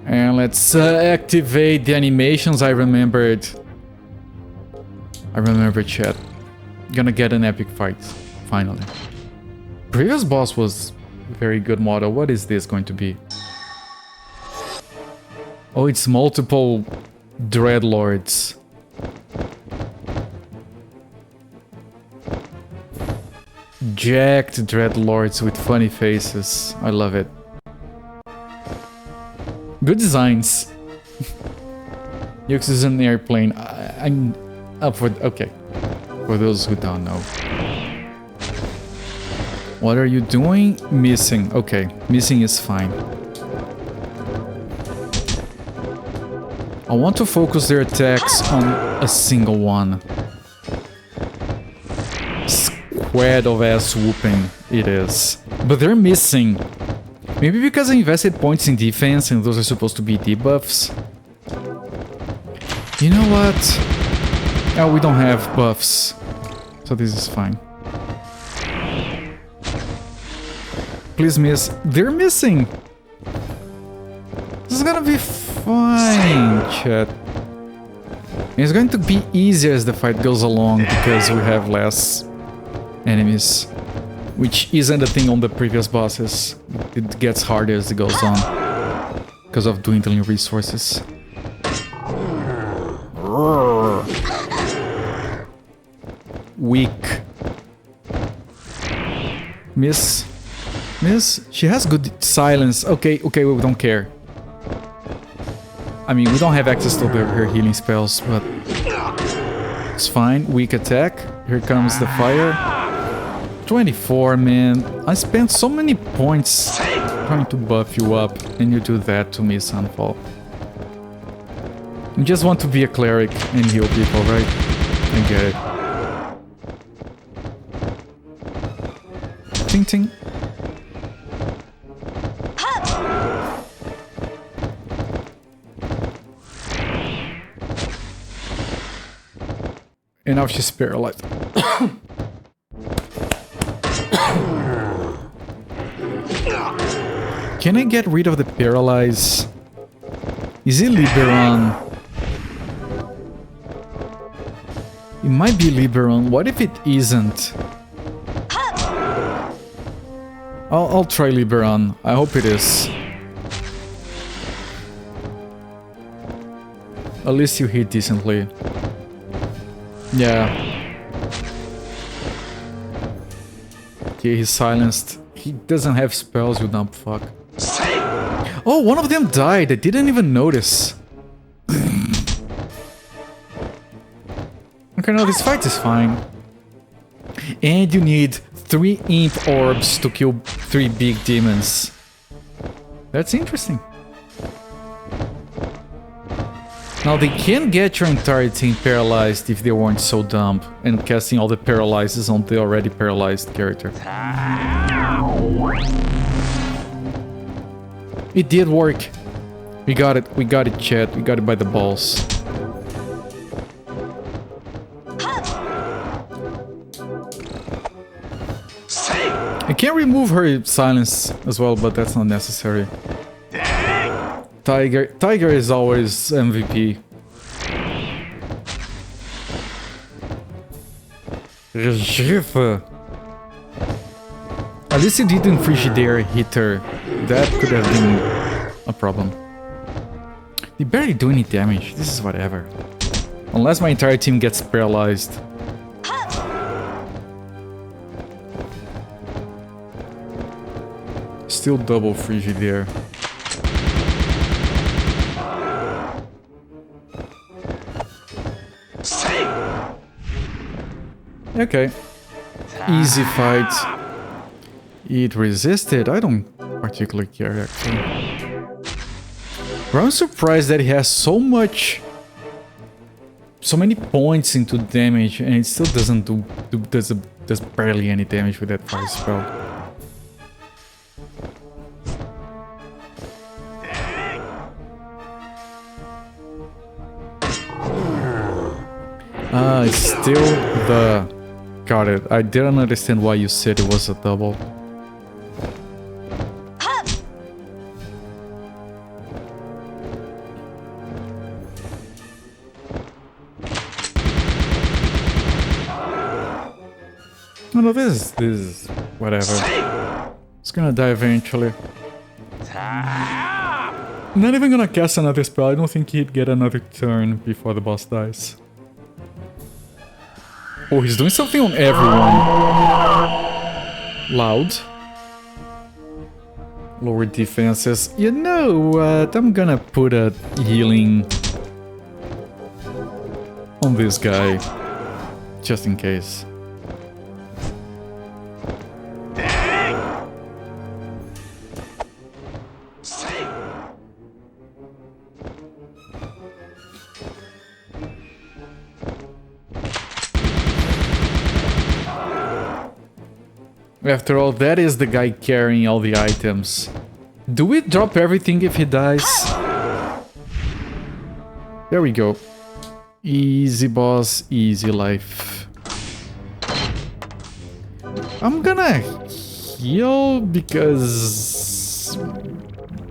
And let's activate the animations. I remembered chat. Gonna get an epic fight, finally. Previous boss was a very good model. What is this going to be? Oh, it's multiple Dreadlords. Jacked Dreadlords with funny faces. I love it. Good designs. Yux is an airplane. I'm up for... Okay. For those who don't know. What are you doing? Missing. Okay. Missing is fine. I want to focus their attacks on a single one. Squad of ass whooping it is. But they're missing. Maybe because I invested points in defense and those are supposed to be debuffs. You know what? Oh, we don't have buffs. So this is fine. Please miss. They're missing. This is gonna be fine, chat. It's going to be easier as the fight goes along because we have less enemies. which isn't a thing on the previous bosses. It gets harder as it goes on because of dwindling resources. Weak. Miss, she has good silence. Okay, we don't care. I mean, we don't have access to her healing spells, but it's fine. Weak attack. Here comes the fire. 24, man. I spent so many points trying to buff you up, and you do that to me, Sunfall. You just want to be a cleric and heal people, right? I get it. Ting ting. And now she's paralyzed. Can I get rid of the paralyze? Is it Liberon? It might be Liberon. What if it isn't? I'll try Liberon. I hope it is. At least you hit decently. Yeah. Okay, he's silenced. He doesn't have spells, you dumb fuck. Oh, one of them died. I didn't even notice. Okay, no, this fight is fine. And you need 3 imp orbs to kill 3 big demons. That's interesting. Now they can get your entire team paralyzed if they weren't so dumb and casting all the paralyzes on the already paralyzed character. It did work. We got it, chat. We got it by the balls. I can remove her silence as well, but that's not necessary. Tiger is always MVP. At least you didn't Frigidaire hit her. That could have been a problem. They barely do any damage. This is whatever. Unless my entire team gets paralyzed. Still double Frigidaire. Okay. Easy fight. It resisted. I don't particularly care, actually. But I'm surprised that he has so many points into damage, and it still doesn't does barely any damage with that fire spell. It's still the... Got it. I didn't understand why you said it was a double. Oh no, this is whatever. It's gonna die eventually. I'm not even gonna cast another spell. I don't think he'd get another turn before the boss dies. Oh, he's doing something on everyone. Loud. Lower defenses. You know what? I'm gonna put a healing on this guy. Just in case. After all, that is the guy carrying all the items. Do we drop everything if he dies? There we go. Easy boss, easy life. I'm gonna heal because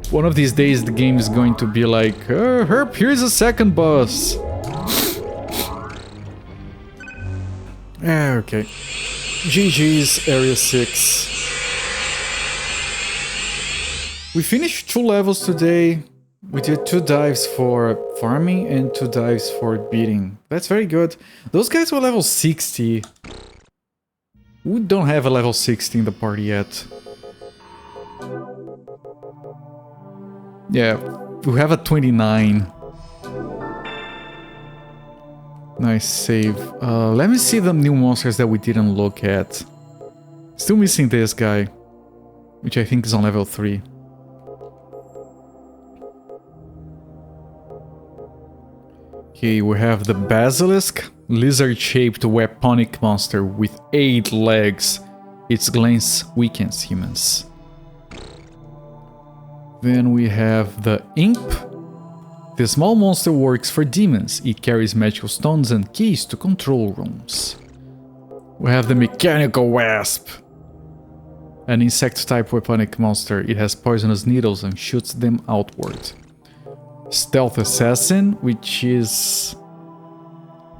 one of these days the game is going to be like, Herp, here's a second boss. Okay. GG's Area 6. We finished 2 levels today. We did 2 dives for farming and 2 dives for beating. That's very good. Those guys were level 60. We don't have a level 60 in the party yet. Yeah, we have a 29. Nice save. Let me see the new monsters that we didn't look at. Still missing this guy, which I think is on level 3. Okay, we have the Basilisk, lizard-shaped weaponic monster with 8 legs. Its glance weakens humans. Then we have the Imp. The small monster works for demons. It carries magical stones and keys to control rooms. We have the Mechanical Wasp. An insect-type weaponic monster. It has poisonous needles and shoots them outward. Stealth Assassin, which is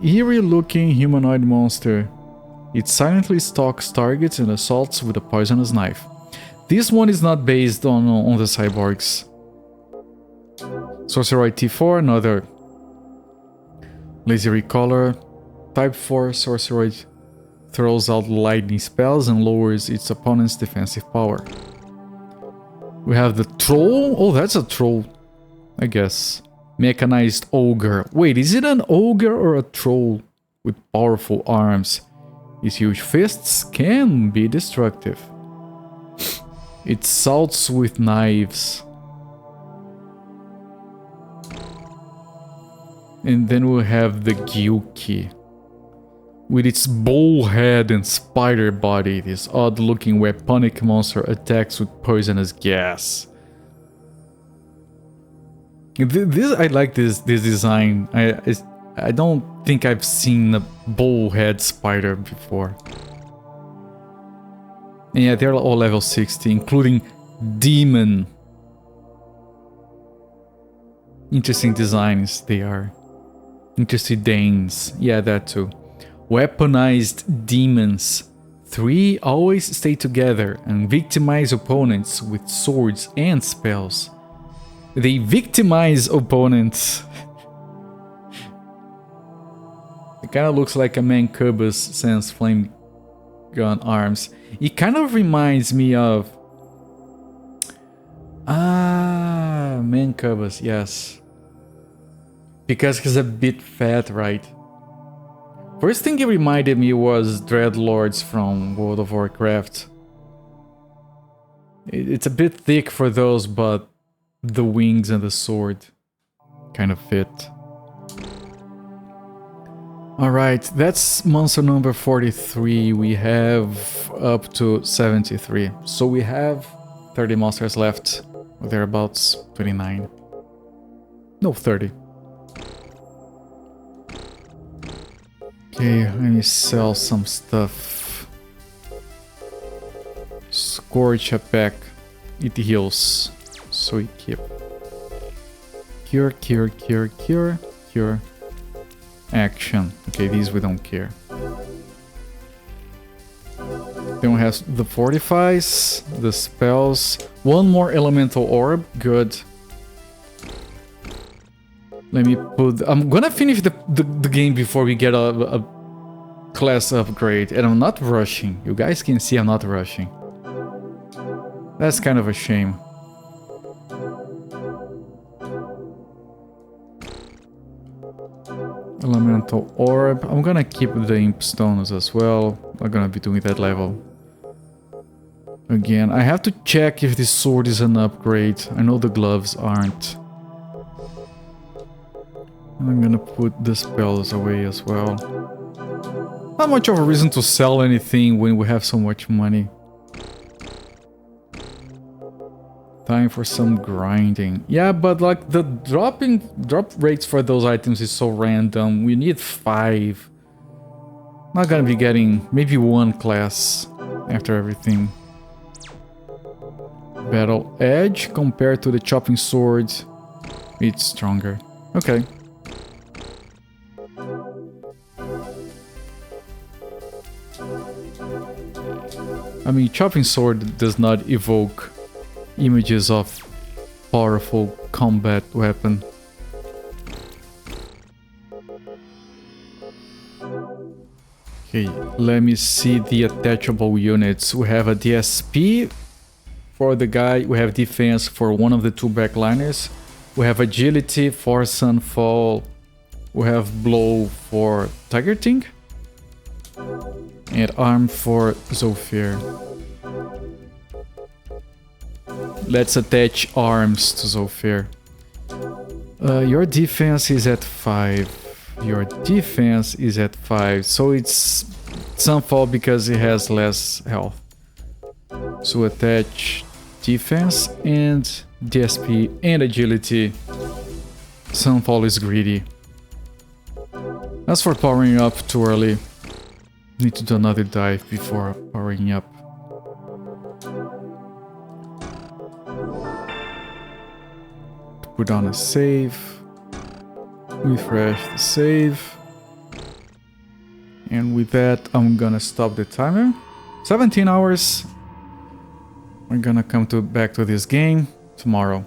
eerie-looking humanoid monster. It silently stalks targets and assaults with a poisonous knife. This one is not based on the cyborgs. Sorceroid T4, another lazy recolor. Type 4 Sorceroid throws out lightning spells and lowers its opponent's defensive power. We have the Troll. Oh, that's a troll, I guess. Mechanized Ogre. Wait, is it an ogre or a troll with powerful arms? Its huge fists can be destructive. It salts with knives. And then we have the Gyuki. With its bull head and spider body, this odd-looking weaponic monster attacks with poisonous gas. I like this design. I don't think I've seen a bullhead spider before. And yeah, they're all level 60, including Demon. Interesting designs they are. Interesting Danes. Yeah, that too. Weaponized Demons. 3 always stay together and victimize opponents with swords and spells. They victimize opponents. It kind of looks like a Mancubus sans flame gun arms. It kind of reminds me of... Mancubus, yes. Because he's a bit fat, right? First thing it reminded me was Dreadlords from World of Warcraft. It's a bit thick for those, but the wings and the sword kind of fit. Alright, that's monster number 43. We have up to 73. So we have 30 monsters left. Or thereabouts, 29. No, 30. Okay, let me sell some stuff. Scorch a pack. It heals. So we keep. Cure, cure, cure, cure, cure. Action. Okay, these we don't care. Then we have the fortifies, the spells. One more elemental orb. Good. Let me put... I'm gonna finish the game before we get a class upgrade. And I'm not rushing. You guys can see I'm not rushing. That's kind of a shame. Elemental orb. I'm gonna keep the imp stones as well. I'm gonna be doing that level. Again, I have to check if this sword is an upgrade. I know the gloves aren't. I'm gonna put the spells away as well. Not much of a reason to sell anything when we have so much money. Time for some grinding. Yeah, but like the drop rates for those items is so random. We need 5. Not gonna be getting maybe 1 class after everything. Battle edge compared to the chopping sword. It's stronger. Okay. I mean, chopping sword does not evoke images of powerful combat weapon. Okay, let me see the attachable units. We have a DSP for the guy, we have defense for one of the two backliners, we have agility for Sunfall, we have blow for Tiger Ting, and arm for Zofir. Let's attach arms to Zofir. Your defense is at 5. Your defense is at 5, so it's Sunfall because he has less health. So attach defense and DSP and agility. Sunfall is greedy. As for powering up too early, need to do another dive before powering up. Put on a save. Refresh the save. And with that, I'm gonna stop the timer. 17 hours. We're gonna come back to this game tomorrow.